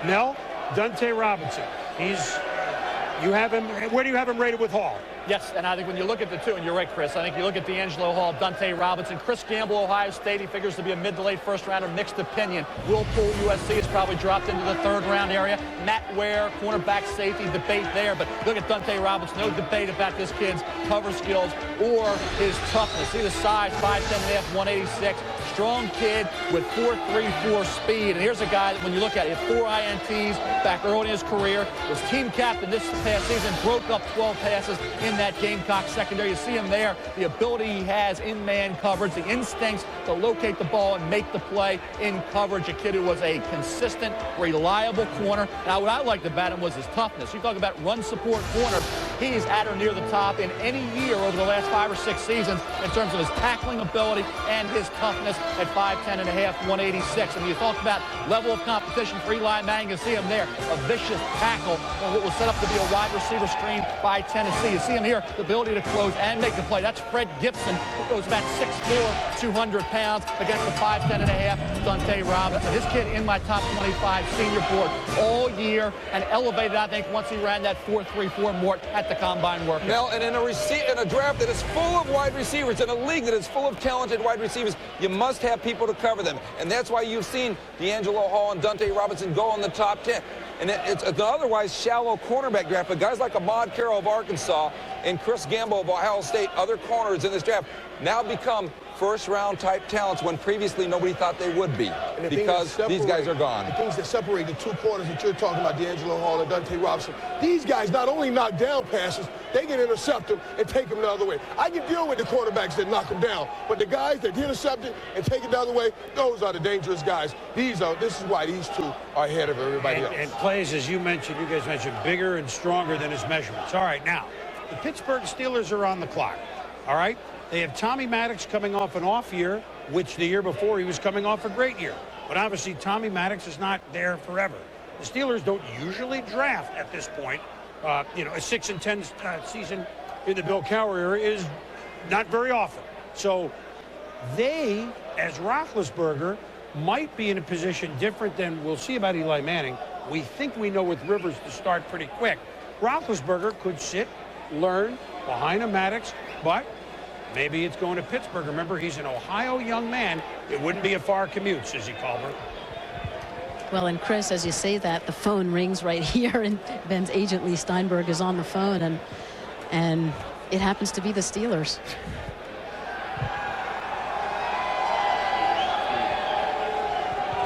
Mel, Dante Robinson. You have him, where do you have him rated with Hall? Yes, and I think when you look at the two, and you're right, Chris, I think you look at D'Angelo Hall, Dante Robinson, Chris Gamble, Ohio State, he figures to be a mid to late first rounder, mixed opinion. Will Poole, USC, has probably dropped into the third round area. Matt Ware, cornerback safety, debate there, but look at Dante Robinson, no debate about this kid's cover skills or his toughness. See the size, 5'10", 186. Strong kid with 4.34 speed. And here's a guy that when you look at it, he had 4 INTs back early in his career, was team captain this past season, broke up 12 passes in that Gamecock secondary. You see him there, the ability he has in man coverage, the instincts to locate the ball and make the play in coverage. A kid who was a consistent, reliable corner. Now, what I liked about him was his toughness. You talk about run support corner. He's at or near the top in any year over the last 5 or 6 seasons in terms of his tackling ability and his toughness at 5'10 and a half, 186. And you talk about level of competition for Eli Manning. You see him there, a vicious tackle on what was set up to be a wide receiver screen by Tennessee. You see him here, the ability to close and make the play. That's Fred Gibson, who goes about 6'4", 200 pounds against the 5'10 and a half Dante Robinson. This kid in my top 25 senior board all year and elevated, I think, once he ran that 4.34 Mort at the combine workout. Mel, and in a draft that is full of wide receivers, in a league that is full of talented wide receivers, you must have people to cover them. And that's why you've seen D'Angelo Hall and Dante Robinson go in the top 10. And it's an otherwise shallow cornerback draft, but guys like Ahmad Carroll of Arkansas and Chris Gamble of Ohio State, other corners in this draft, now become first-round type talents when previously nobody thought they would be, because these guys are gone. The things that separate the two corners that you're talking about, D'Angelo Hall and Dante Robinson, these guys not only knock down passes, they can intercept them and take them the other way. I can deal with the quarterbacks that knock them down, but the guys that intercept it and take it the other way, those are the dangerous guys. This is why these two are ahead of everybody else. And plays, as you guys mentioned, bigger and stronger than his measurements. All right, now, the Pittsburgh Steelers are on the clock, all right? They have Tommy Maddox coming off an off year, which the year before he was coming off a great year. But obviously Tommy Maddox is not there forever. The Steelers don't usually draft at this point. A 6-10 season in the Bill Cowher era is not very often. So they, as Roethlisberger, might be in a position different than we'll see about Eli Manning. We think we know with Rivers to start pretty quick. Roethlisberger could sit, learn behind a Maddox, but maybe it's going to Pittsburgh. Remember, he's an Ohio young man. It wouldn't be a far commute, Susie Culver. Well, and Chris, as you say that, the phone rings right here, and Ben's agent Lee Steinberg is on the phone, and it happens to be the Steelers.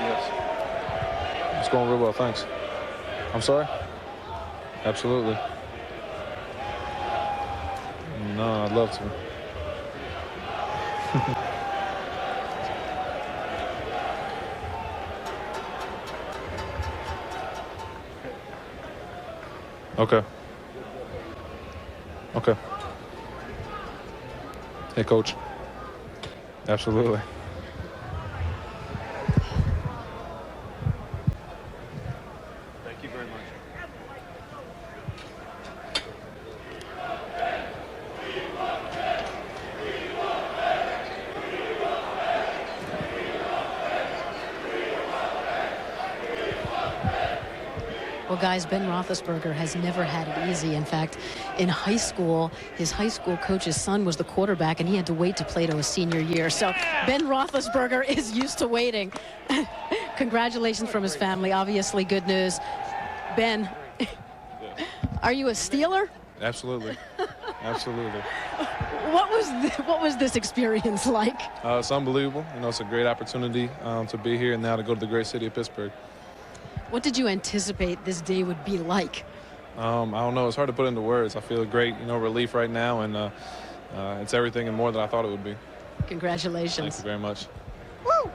Yes. It's going real well, thanks. I'm sorry? Absolutely. No, I'd love to. Okay. Okay. Hey, Coach. Absolutely. Thank you very much. Well, guys, Ben Roethlisberger has never had it easy. In fact, in high school, his high school coach's son was the quarterback, and he had to wait to play to his senior year. So Ben Roethlisberger is used to waiting. Congratulations from his family. Obviously, good news. Ben, are you a Steeler? Absolutely. Absolutely. What was this experience like? It's unbelievable. It's a great opportunity to be here and now to go to the great city of Pittsburgh. What did you anticipate this day would be like? I don't know. It's hard to put into words. I feel great, relief right now, and it's everything and more than I thought it would be. Congratulations. Thank you very much. Woo!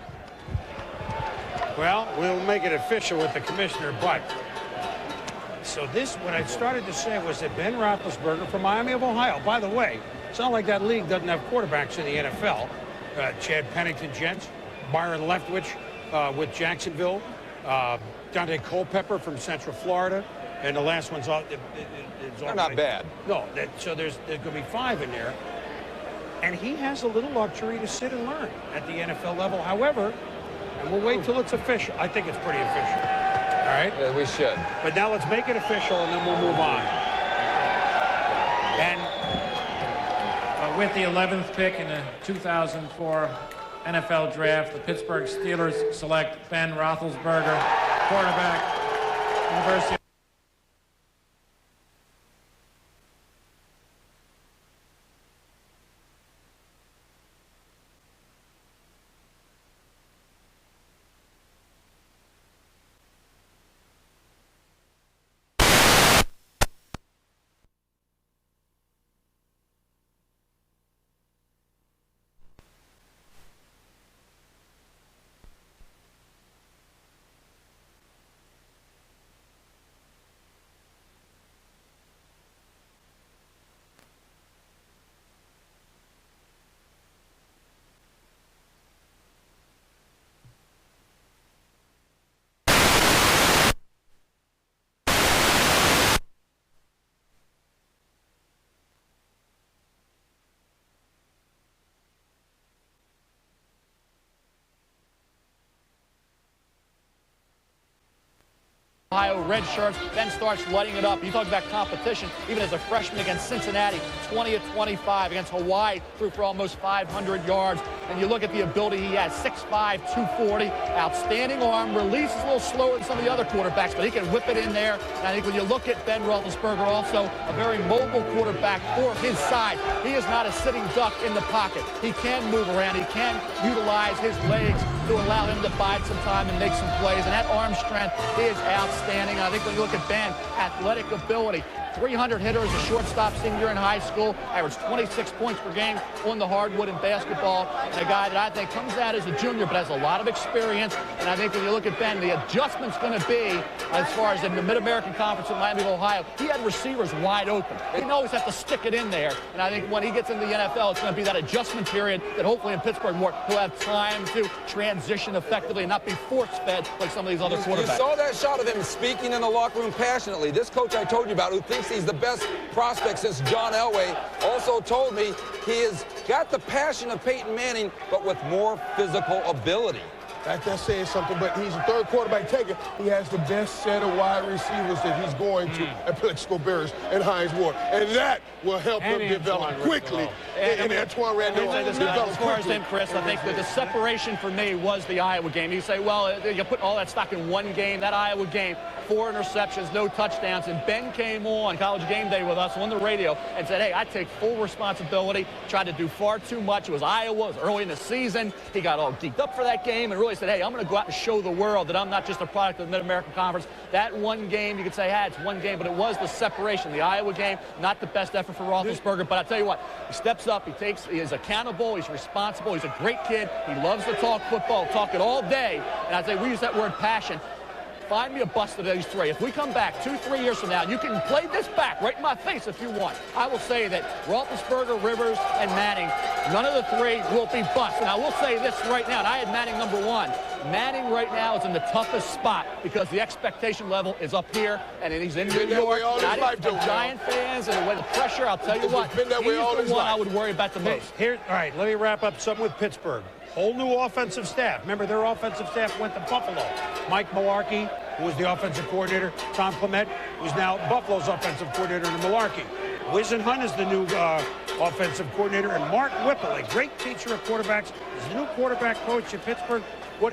Well, we'll make it official with the commissioner, but so this, what I started to say was that Ben Roethlisberger from Miami of Ohio, by the way, it's not like that league doesn't have quarterbacks in the NFL. Chad Pennington, Jets, Byron Leftwich with Jacksonville, Dante Culpepper from Central Florida, and the last one's all. They're not bad. No, so there's going to be 5 in there. And he has a little luxury to sit and learn at the NFL level. However, and we'll wait till it's official. I think it's pretty official. All right? Yeah, we should. But now let's make it official, and then we'll move on. And with the 11th pick in the 2004 NFL Draft, the Pittsburgh Steelers select Ben Roethlisberger, quarterback, University of Ohio red shirts, then starts lighting it up. You talk about competition, even as a freshman against Cincinnati, 20 of 25, against Hawaii, threw for almost 500 yards. And you look at the ability he has, 6'5", 240, outstanding arm, release is a little slower than some of the other quarterbacks, but he can whip it in there. And I think when you look at Ben Roethlisberger, also a very mobile quarterback for his side. He is not a sitting duck in the pocket. He can move around. He can utilize his legs to allow him to bide some time and make some plays. And that arm strength is outstanding. I think when you look at Ben, athletic ability, 300 hitter as a shortstop senior in high school, averaged 26 points per game on the hardwood in basketball. And a guy that I think comes out as a junior but has a lot of experience. And I think when you look at Ben, the adjustment's going to be, as far as in the Mid-American Conference in Miami of Ohio, he had receivers wide open. He didn't always have to stick it in there. And I think when he gets into the NFL, it's going to be that adjustment period that hopefully in Pittsburgh more he'll have time to transition effectively and not be force-fed like some of these other quarterbacks. You saw that shot of him speaking in the locker room passionately. This coach I told you about, who thinks he's the best prospect since John Elway, also told me he has got the passion of Peyton Manning, but with more physical ability. That's saying something, but he's a third quarterback taker. He has the best set of wide receivers that he's going to at Plexico Bears and Hines Ward. And that will help him develop quickly. And Antoine Randall as far as him, Chris, I think that the separation for me was the Iowa game. You say, well, you put all that stock in one game, that Iowa game, 4 interceptions, no touchdowns, and Ben came on College Game Day with us on the radio and said, hey, I take full responsibility, tried to do far too much. It was Iowa, it was early in the season. He got all geeked up for that game and really said, hey, I'm going to go out and show the world that I'm not just a product of the Mid-American Conference. That one game, you could say, it's one game, but it was the separation. The Iowa game, not the best effort for Roethlisberger, but I tell you what, he steps up, he is accountable, he's responsible, he's a great kid, he loves to talk football, talk it all day, and I say we use that word passion. Find me a bust of these 3. If we come back 2-3 years from now, you can play this back right in my face if you want. I will say that Roethlisberger, Rivers, and Manning, none of the 3 will be busts. And I will say this right now, and I had Manning number 1. Manning right now is in the toughest spot because the expectation level is up here, and he's in New York. Giant fans and the pressure, I'll tell you what, he's the one I would worry about the most. All right, let me wrap up something with Pittsburgh. Whole new offensive staff. Remember, their offensive staff went to Buffalo. Mike Mularkey, who was the offensive coordinator. Tom Clement, who's now Buffalo's offensive coordinator in Mularkey. Wizen Hunt is the new offensive coordinator. And Mark Whipple, a great teacher of quarterbacks, is the new quarterback coach in Pittsburgh.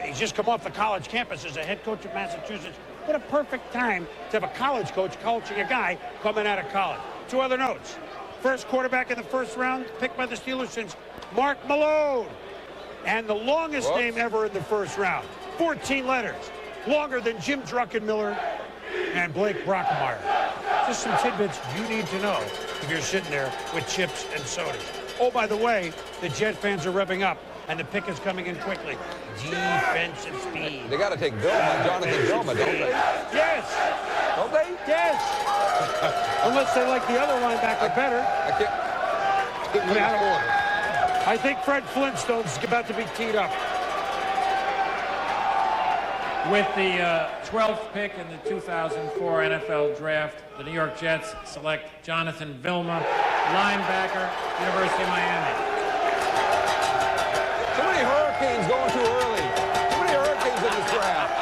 He's just come off the college campus as a head coach of Massachusetts. What a perfect time to have a college coach coaching a guy coming out of college. 2 other notes. First quarterback in the first round, picked by the Steelers since Mark Malone. And the longest name ever in the first round. 14 letters. Longer than Jim Druckenmiller and Blake Brockemeyer. Just some tidbits you need to know if you're sitting there with chips and sodas. Oh, by the way, the Jet fans are revving up. and the pick is coming in quickly. Defensive speed. They got to take Jonathan Vilma, don't they? Yes. Don't they? Yes. Unless they like the other linebacker better. I think Fred Flintstone's about to be teed up. With the 12th pick in the 2004 NFL Draft, the New York Jets select Jonathan Vilma, linebacker, University of Miami. Too many Hurricanes going too early. Too many Hurricanes in this draft.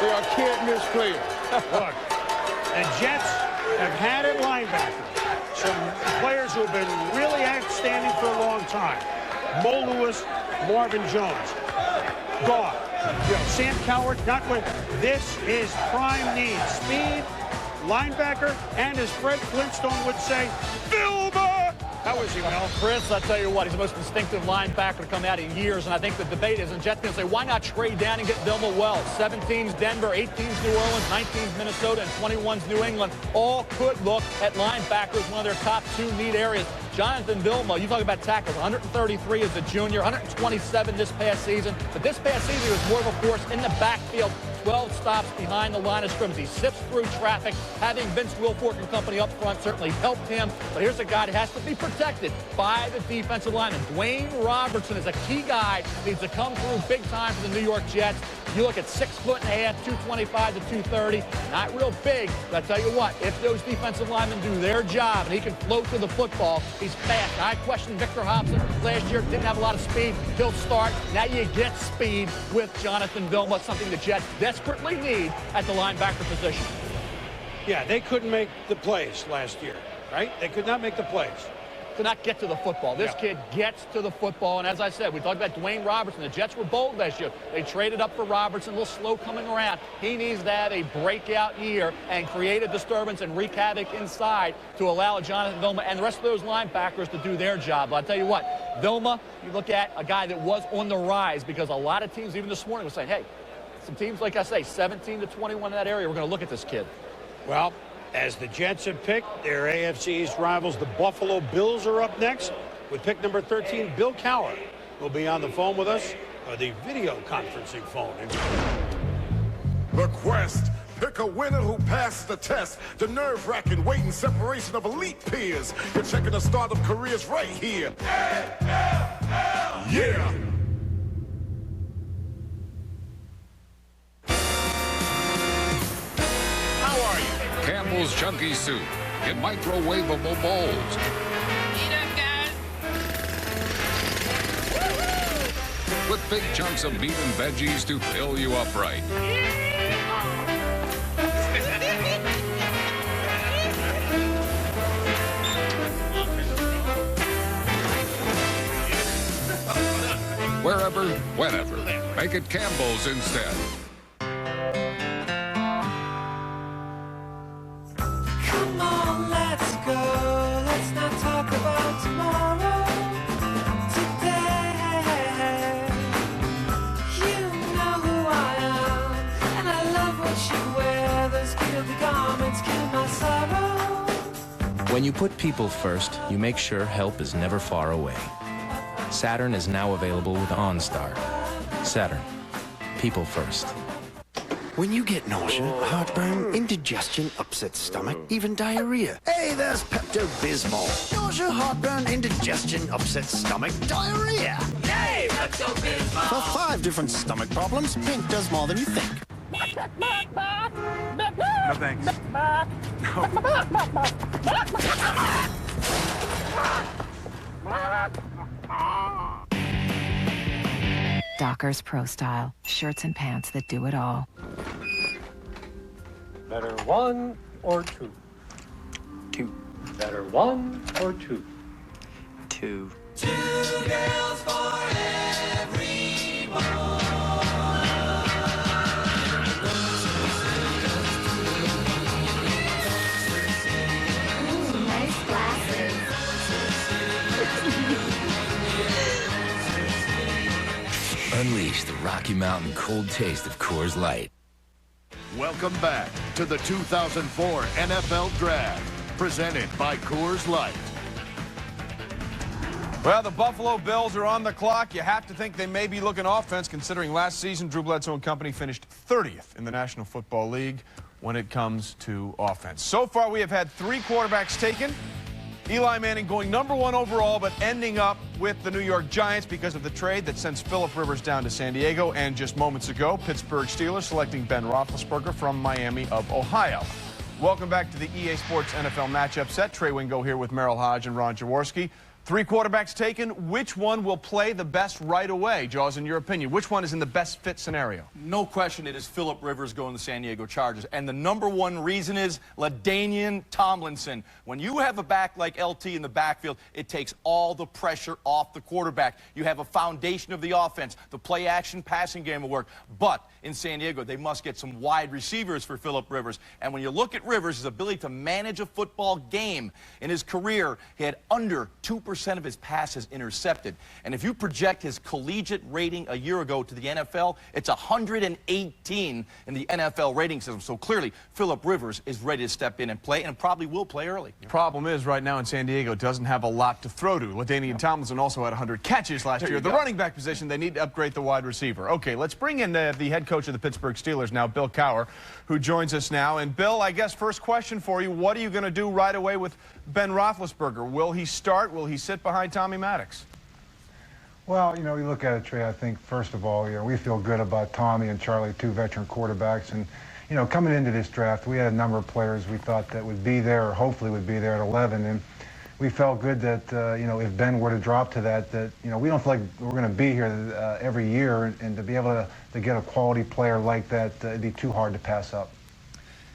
They are can't-miss players. Look, the Jets have had at linebacker some players who have been really outstanding for a long time. Mo Lewis, Marvin Jones, gone. Sam Coward, not with. This is prime need. Speed, linebacker, and as Fred Flintstone would say, Vilma! How is he, Mel? Chris, I tell you what, he's the most instinctive linebacker to come out in years, and I think the debate is, and Jets going to say, why not trade down and get Vilma Wells? 17's Denver, 18's New Orleans, 19's Minnesota, and 21's New England. All could look at linebackers, one of their top 2 need areas. Jonathan Vilma, you talk about tackles, 133 as a junior, 127 this past season. But this past season, he was more of a force in the backfield. 12 stops behind the line of scrimmage. He sifts through traffic. Having Vince Wilfork and company up front certainly helped him. But here's a guy that has to be protected by the defensive lineman. Dwayne Robertson is a key guy. Needs to come through big time for the New York Jets. You look at 6'1", 225 to 230. Not real big, but I tell you what, if those defensive linemen do their job and he can float to the football, he's fast. I questioned Victor Hobson last year, didn't have a lot of speed. He'll start. Now you get speed with Jonathan Vilma, something the Jets desperately need at the linebacker position. Yeah, they couldn't make the plays last year, right? They could not make the plays. Could not get to the football. This kid gets to the football, and as I said, we talked about Dwayne Robertson. The Jets were bold last year. They traded up for Robertson, a little slow coming around. He needs to have a breakout year and create a disturbance and wreak havoc inside to allow Jonathan Vilma and the rest of those linebackers to do their job. But I'll tell you what, Vilma, you look at a guy that was on the rise because a lot of teams, even this morning, were saying, hey, some teams, like I say, 17 to 21 in that area, we're going to look at this kid. Well, as the Jets have picked their AFC East rivals, the Buffalo Bills are up next with pick number 13. Bill Cowher will be on the phone with us, or the video conferencing phone. The quest. Pick a winner who passes the test. The nerve-wracking waiting separation of elite peers. You're checking the start of careers right here. Yeah. Campbell's Chunky Soup in microwavable bowls. Eat up, guys. With big chunks of meat and veggies to fill you up right. Wherever, whenever. Make it Campbell's instead. Come on, let's go. Let's not talk about tomorrow. Today, you know who I am, and I love what you wear. Those guilty garments kill my sorrow. When you put people first, you make sure help is never far away. Saturn is now available with OnStar. Saturn. People first. When you get nausea, heartburn, indigestion, upset stomach, even diarrhea. Hey, there's Pepto-Bismol. Nausea, heartburn, indigestion, upset stomach, diarrhea. Yay, Pepto-Bismol! For 5 different stomach problems, Pink does more than you think. No thanks. Dockers Pro Style. Shirts and pants that do it all. Better 1 or 2? 2. Better 1 or 2? 2. 2 girls for every boy. Nice glasses. Unleash the Rocky Mountain cold taste of Coors Light. Welcome back to the 2004 NFL Draft, presented by Coors Light. Well, the Buffalo Bills are on the clock. You have to think they may be looking offense, considering last season Drew Bledsoe and company finished 30th in the National Football League when it comes to offense. So far, we have had 3 quarterbacks taken. Eli Manning going #1 overall, but ending up with the New York Giants because of the trade that sends Phillip Rivers down to San Diego. And just moments ago, Pittsburgh Steelers selecting Ben Roethlisberger from Miami of Ohio. Welcome back to the EA Sports NFL matchup set. Trey Wingo here with Merrill Hodge and Ron Jaworski. 3 quarterbacks taken. Which one will play the best right away, Jaws, in your opinion? Which one is in the best fit scenario? No question it is Phillip Rivers going to the San Diego Chargers. And the #1 reason is LaDainian Tomlinson. When you have a back like LT in the backfield, it takes all the pressure off the quarterback. You have a foundation of the offense. The play-action passing game will work. But in San Diego, they must get some wide receivers for Phillip Rivers. And when you look at Rivers, his ability to manage a football game in his career, he had under 2% of his passes intercepted. And if you project his collegiate rating a year ago to the NFL, it's 118 in the NFL rating system. So clearly, Phillip Rivers is ready to step in and play, and probably will play early. The problem is, right now in San Diego, doesn't have a lot to throw to. LaDainian Tomlinson also had 100 catches last year. The running back position, they need to upgrade the wide receiver. Okay, let's bring in the head coach of the Pittsburgh Steelers now, Bill Cowher, who joins us now. And Bill, I guess first question for you, what are you going to do right away with Ben Roethlisberger? Will he start? Will he sit behind Tommy Maddox? Well, you know, you look at it, Trey, I think, first of all, you know, we feel good about Tommy and Charlie, 2 veteran quarterbacks. And, you know, coming into this draft, we had a number of players we thought that would be there, or hopefully would be there at 11. And we felt good that, you know, if Ben were to drop to that, you know, we don't feel like we're going to be here every year. And to be able to get a quality player like that, it'd be too hard to pass up.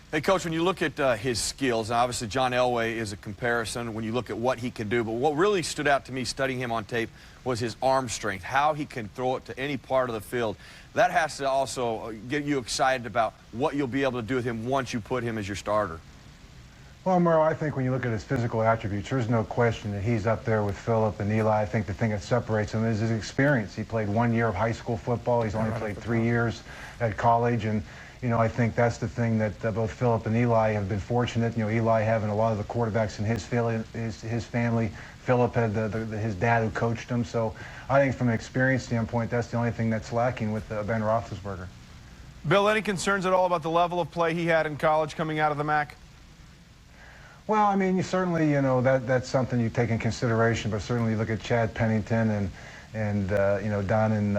Hey, Coach, when you look at his skills, obviously John Elway is a comparison when you look at what he can do, but what really stood out to me studying him on tape was his arm strength, how he can throw it to any part of the field. That has to also get you excited about what you'll be able to do with him once you put him as your starter. Well, Merle, I think when you look at his physical attributes, there's no question that he's up there with Phillip and Eli. I think the thing that separates him is his experience. He played 1 year of high school football. He's only played 3 years at college, and you know, I think that's the thing that both Phillip and Eli have been fortunate. You know, Eli having a lot of the quarterbacks in his family. Phillip had his dad who coached him. So I think from an experience standpoint, that's the only thing that's lacking with Ben Roethlisberger. Bill, any concerns at all about the level of play he had in college coming out of the MAC? Well, I mean, you certainly, you know, that's something you take in consideration. But certainly, you look at Chad Pennington and you know, down in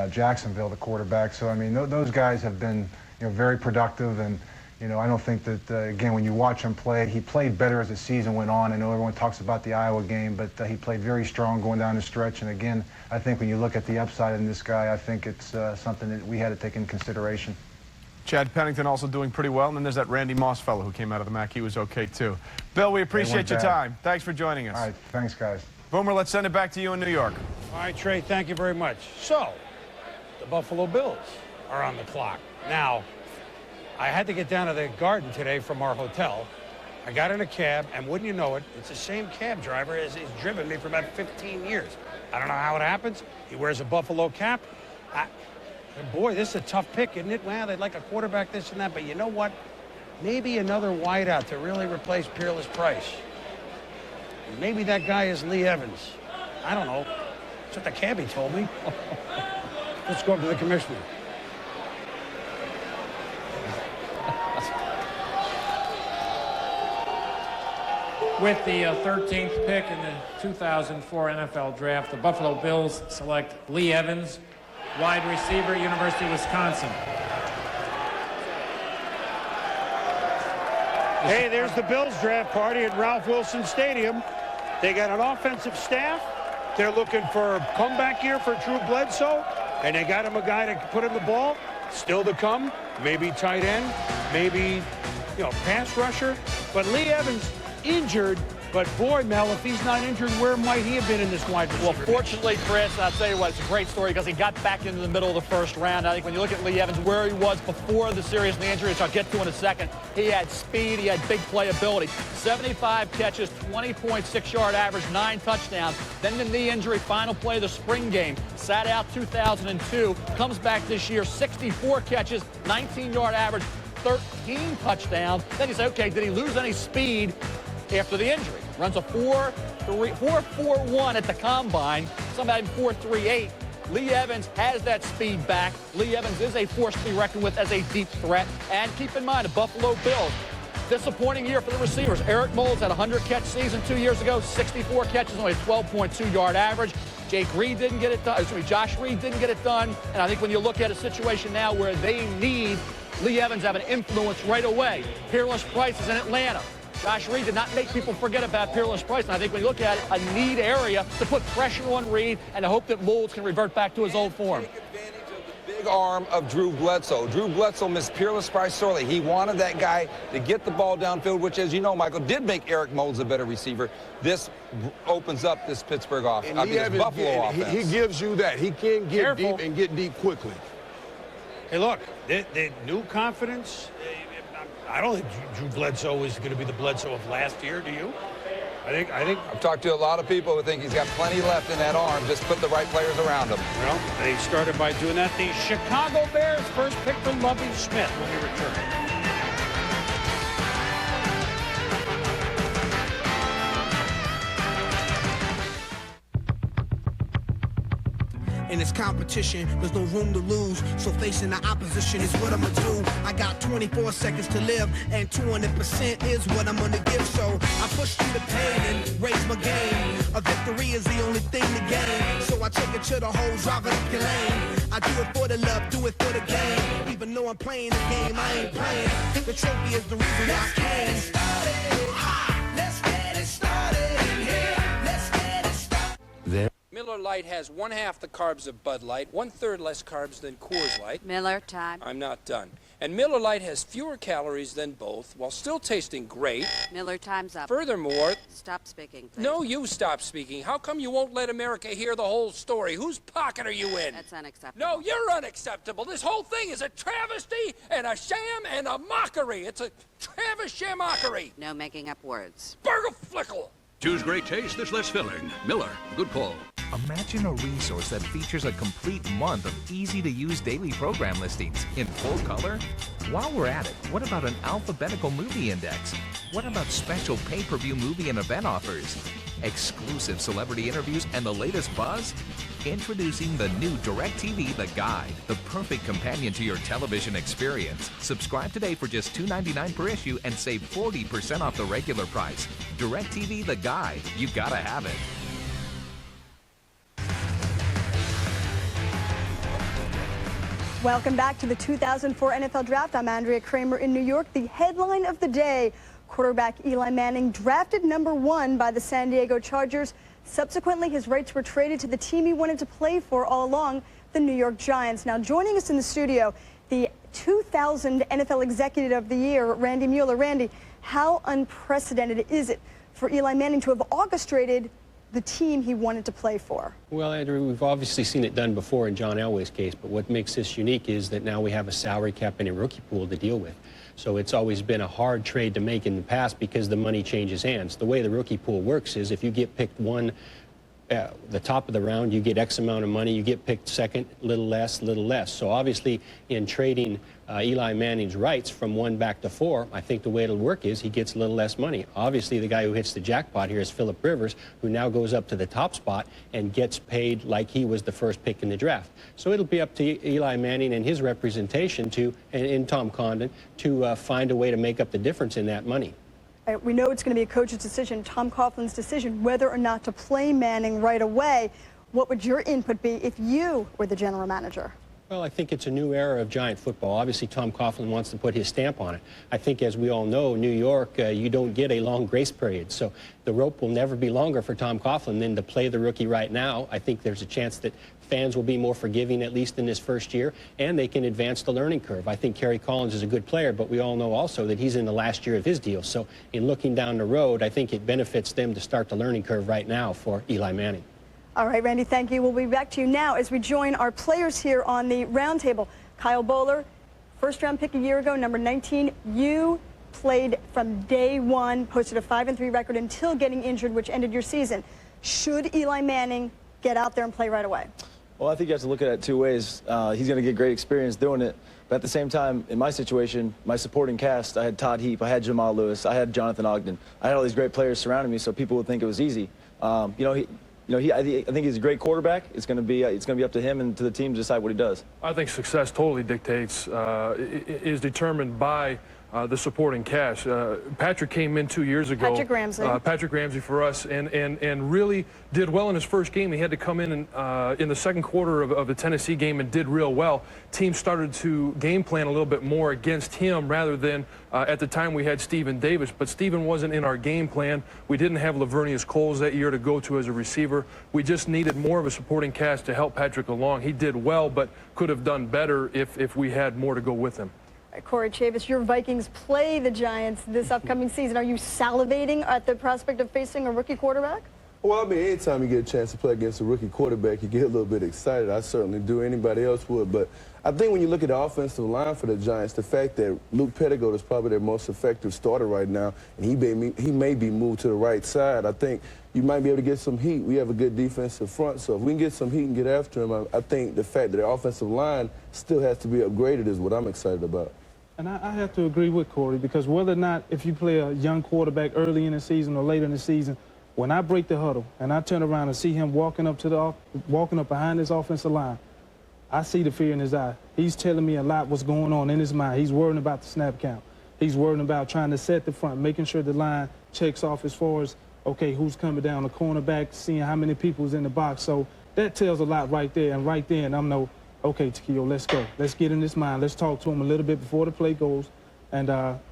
Jacksonville, the quarterback. So I mean, those guys have been, you know, very productive. And you know, I don't think that again, when you watch him play, he played better as the season went on. I know everyone talks about the Iowa game, but he played very strong going down the stretch. And again, I think when you look at the upside in this guy, I think it's something that we had to take in consideration. Chad Pennington also doing pretty well. And then there's that Randy Moss fellow who came out of the MAC. He was okay, too. Bill, we appreciate your time. Thanks for joining us. All right. Thanks, guys. Boomer, let's send it back to you in New York. All right, Trey, thank you very much. So, the Buffalo Bills are on the clock. Now, I had to get down to the Garden today from our hotel. I got in a cab, and wouldn't you know it, it's the same cab driver as he's driven me for about 15 years. I don't know how it happens. He wears a Buffalo cap. Boy, this is a tough pick, isn't it? Well, they'd like a quarterback, this and that, but you know what? Maybe another wideout to really replace Peerless Price. Maybe that guy is Lee Evans. I don't know. That's what the cabbie told me. Let's go up to the commissioner. With the 13th pick in the 2004 NFL Draft, the Buffalo Bills select Lee Evans, wide receiver, University of Wisconsin. Hey, there's the Bills draft party at Ralph Wilson Stadium. They got an offensive staff. They're looking for a comeback year for Drew Bledsoe, and they got him a guy to put him the ball. Still to come, maybe tight end, maybe, you know, pass rusher. But Lee Evans injured. But boy, Mel, if he's not injured, where might he have been in this wide receiver? Well, fortunately, Chris, I'll tell you what, it's a great story because he got back into the middle of the first round. I think when you look at Lee Evans, where he was before the serious knee injury, which I'll get to in a second, he had speed, he had big playability. 75 catches, 20.6-yard average, 9 touchdowns. Then the knee injury, final play of the spring game, sat out 2002, comes back this year, 64 catches, 19-yard average, 13 touchdowns. Then you say, okay, did he lose any speed after the injury? Runs a 4.41 at the combine. Some had him 4.38. Lee Evans has that speed back. Lee Evans is a force to be reckoned with as a deep threat. And keep in mind, the Buffalo Bills, disappointing year for the receivers. Eric Moulds had a 100-catch season 2 years ago, 64 catches, only a 12.2-yard average. Josh Reed didn't get it done. And I think when you look at a situation now where they need Lee Evans to have an influence right away. Peerless Price is in Atlanta. Josh Reed did not make people forget about Peerless Price. And I think when you look at it, a need area to put pressure on Reed and to hope that Moulds can revert back to his old form. Big arm of Drew Bledsoe. Drew Bledsoe missed Peerless Price sorely. He wanted that guy to get the ball downfield, which, as you know, Michael, did make Eric Moulds a better receiver. This opens up this Pittsburgh offense, Buffalo offense. He gives you that. He can get deep and get deep quickly. Hey, look, the new confidence, I don't think Drew Bledsoe is going to be the Bledsoe of last year, do you? I think I've talked to a lot of people who think he's got plenty left in that arm. Just put the right players around him. Well, they started by doing that. The Chicago Bears first pick for Lovie Smith when we return. In this competition, there's no room to lose. So facing the opposition is what I'ma do. I got 24 seconds to live, and 200% is what I'm gonna give. So I push through the pain and raise my game. A victory is the only thing to gain. So I take it to the hole, drive it up your lane. I do it for the love, do it for the game. Even though I'm playing the game, I ain't playing. The trophy is the reason I came. Let's get it started in here. Let's get it started. There. Miller Lite has 1/2 the carbs of Bud Light, 1/3 less carbs than Coors Light. Miller, time. I'm not done. And Miller Lite has fewer calories than both, while still tasting great. Miller, time's up. Furthermore... Stop speaking, please. No, you stop speaking. How come you won't let America hear the whole story? Whose pocket are you in? That's unacceptable. No, you're unacceptable. This whole thing is a travesty and a sham and a mockery. It's a Travis-sham-mockery. No making up words. Burger-flickle. Choose great taste that's less filling. Miller, good call. Imagine a resource that features a complete month of easy-to-use daily program listings in full color. While we're at it, what about an alphabetical movie index? What about special pay-per-view movie and event offers? Exclusive celebrity interviews and the latest buzz? Introducing the new DirecTV The Guide, the perfect companion to your television experience. Subscribe today for just $2.99 per issue and save 40% off the regular price. DirecTV The Guide, you gotta have it. Welcome back to the 2004 NFL Draft. I'm Andrea Kramer in New York. The headline of the day, quarterback Eli Manning drafted #1 by the San Diego Chargers. Subsequently, his rights were traded to the team he wanted to play for all along, the New York Giants. Now, joining us in the studio, the 2000 NFL Executive of the Year, Randy Mueller. Randy, how unprecedented is it for Eli Manning to have orchestrated the team he wanted to play for? Well, Andrew, we've obviously seen it done before in John Elway's case, but what makes this unique is that now we have a salary cap and a rookie pool to deal with. So it's always been a hard trade to make in the past because the money changes hands. The way the rookie pool works is if you get picked the top of the round, you get X amount of money. You get picked second, little less, little less. So obviously, in trading Eli Manning's rights from 1 back to 4, I think the way it'll work is he gets a little less money. Obviously, the guy who hits the jackpot here is Phillip Rivers, who now goes up to the top spot and gets paid like he was the first pick in the draft. So it'll be up to Eli Manning and his representation and Tom Condon to find a way to make up the difference in that money. We know it's going to be a coach's decision, Tom Coughlin's decision, whether or not to play Manning right away. What would your input be if you were the general manager? Well, I think it's a new era of Giant football. Obviously, Tom Coughlin wants to put his stamp on it. I think, as we all know, New York, you don't get a long grace period. So the rope will never be longer for Tom Coughlin than to play the rookie right now. I think there's a chance that fans will be more forgiving, at least in this first year, and they can advance the learning curve. I think Kerry Collins is a good player, but we all know also that he's in the last year of his deal. So in looking down the road, I think it benefits them to start the learning curve right now for Eli Manning. All right, Randy, thank you. We'll be back to you now as we join our players here on the roundtable. Kyle Bowler, first-round pick a year ago, number 19. You played from day one, posted a 5-3 record until getting injured, which ended your season. Should Eli Manning get out there and play right away? Well, I think you have to look at it 2 ways. He's going to get great experience doing it. But at the same time, in my situation, my supporting cast, I had Todd Heap, I had Jamal Lewis, I had Jonathan Ogden. I had all these great players surrounding me, so people would think it was easy. I think he's a great quarterback. It's going to be up to him and to the team to decide what he does. I think success totally dictates, is determined by the supporting cast. Patrick came in 2 years ago. Patrick Ramsey for us, and really did well in his first game. He had to come in the second quarter of the Tennessee game and did real well. Teams started to game plan a little bit more against him rather than at the time we had Stephen Davis. But Stephen wasn't in our game plan. We didn't have Lavernius Coles that year to go to as a receiver. We just needed more of a supporting cast to help Patrick along. He did well, but could have done better if we had more to go with him. Corey Chavis, your Vikings play the Giants this upcoming season. Are you salivating at the prospect of facing a rookie quarterback? Well, I mean, anytime you get a chance to play against a rookie quarterback, you get a little bit excited. I certainly do. Anybody else would. But I think when you look at the offensive line for the Giants, the fact that Luke Pettigoat is probably their most effective starter right now, and he may be moved to the right side, I think you might be able to get some heat. We have a good defensive front, so if we can get some heat and get after him, I think the fact that the offensive line still has to be upgraded is what I'm excited about. And I have to agree with Corey, because whether or not if you play a young quarterback early in the season or later in the season, when I break the huddle and I turn around and see him walking up behind his offensive line, I see the fear in his eye. He's telling me a lot what's going on in his mind. He's worrying about the snap count. He's worrying about trying to set the front, making sure the line checks off as far as, okay, who's coming down the cornerback, seeing how many people's in the box. So that tells a lot right there. And right then, I'm okay, Takeo, let's go. Let's get in his mind. Let's talk to him a little bit before the play goes, and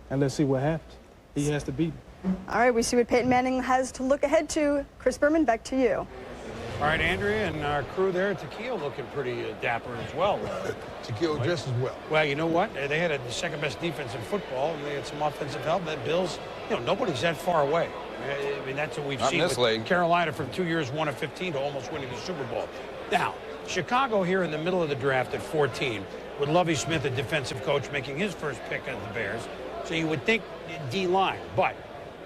let's see what happens. He has to beat him. All right, we see what Peyton Manning has to look ahead to. Chris Berman, back to you. All right, Andrea and our crew there, Takeo looking pretty dapper as well. Takeo just as well. Well, you know what? They had the second best defense in football, and they had some offensive help. That Bills, nobody's that far away. I mean, that's what we've seen with Carolina from 2 years, 1 of 15 to almost winning the Super Bowl. Now, Chicago here in the middle of the draft at 14 with Lovie Smith, a defensive coach, making his first pick of the Bears. So you would think D-line, but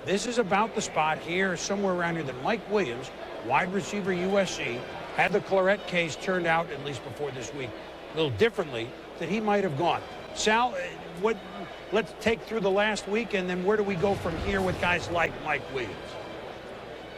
this is about the spot here, somewhere around here, that Mike Williams, wide receiver USC, had the Claret case turned out, at least before this week, a little differently, that he might have gone. Sal, let's take through the last week, and then where do we go from here with guys like Mike Williams?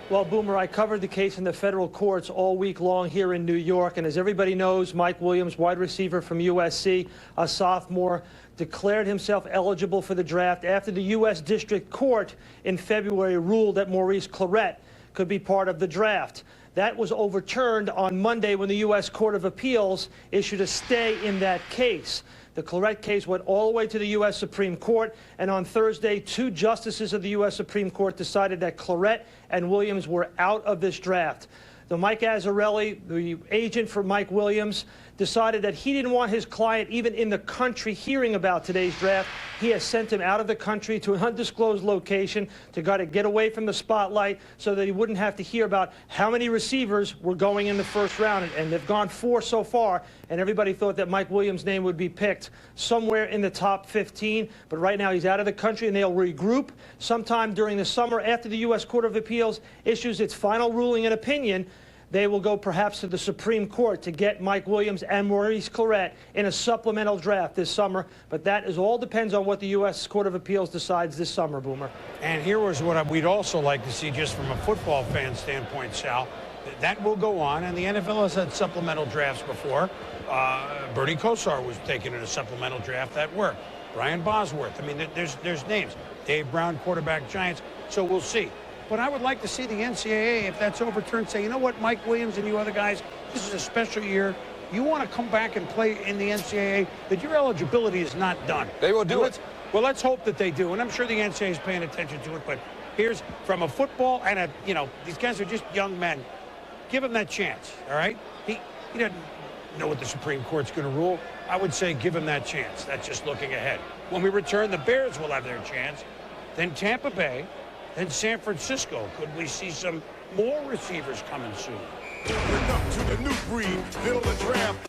Well, Boomer, I covered the case in the federal courts all week long here in New York, and as everybody knows, Mike Williams, wide receiver from USC, a sophomore, declared himself eligible for the draft after the U.S. District Court in February ruled that Maurice Claret could be part of the draft. That was overturned on Monday when the U.S. Court of Appeals issued a stay in that case. The Claret case went all the way to the U.S. Supreme Court, and on Thursday, 2 justices of the U.S. Supreme Court decided that Claret and Williams were out of this draft. The Mike Azzarelli, the agent for Mike Williams, decided that he didn't want his client even in the country hearing about today's draft. He has sent him out of the country to an undisclosed location to get away from the spotlight so that he wouldn't have to hear about how many receivers were going in the first round. And they've gone 4 so far, and everybody thought that Mike Williams' name would be picked somewhere in the top 15. But right now he's out of the country, and they'll regroup sometime during the summer after the U.S. Court of Appeals issues its final ruling and opinion. They will go perhaps to the Supreme Court to get Mike Williams and Maurice Claret in a supplemental draft this summer. But that all depends on what the U.S. Court of Appeals decides this summer, Boomer. And here was what we'd also like to see just from a football fan standpoint, Sal. That will go on, and the NFL has had supplemental drafts before. Bernie Kosar was taken in a supplemental draft. That worked. Brian Bosworth. I mean, there's names. Dave Brown, quarterback Giants. So we'll see. But I would like to see the NCAA, if that's overturned, say, you know what, Mike Williams and you other guys, this is a special year. You want to come back and play in the NCAA, that your eligibility is not done. They will do it. Well, let's hope that they do. And I'm sure the NCAA is paying attention to it. But here's from a football and these guys are just young men. Give him that chance, all right? He doesn't know what the Supreme Court's going to rule. I would say give him that chance. That's just looking ahead. When we return, the Bears will have their chance. Then Tampa Bay. And San Francisco, could we see some more receivers coming soon? Up to the new breed, middle of the draft.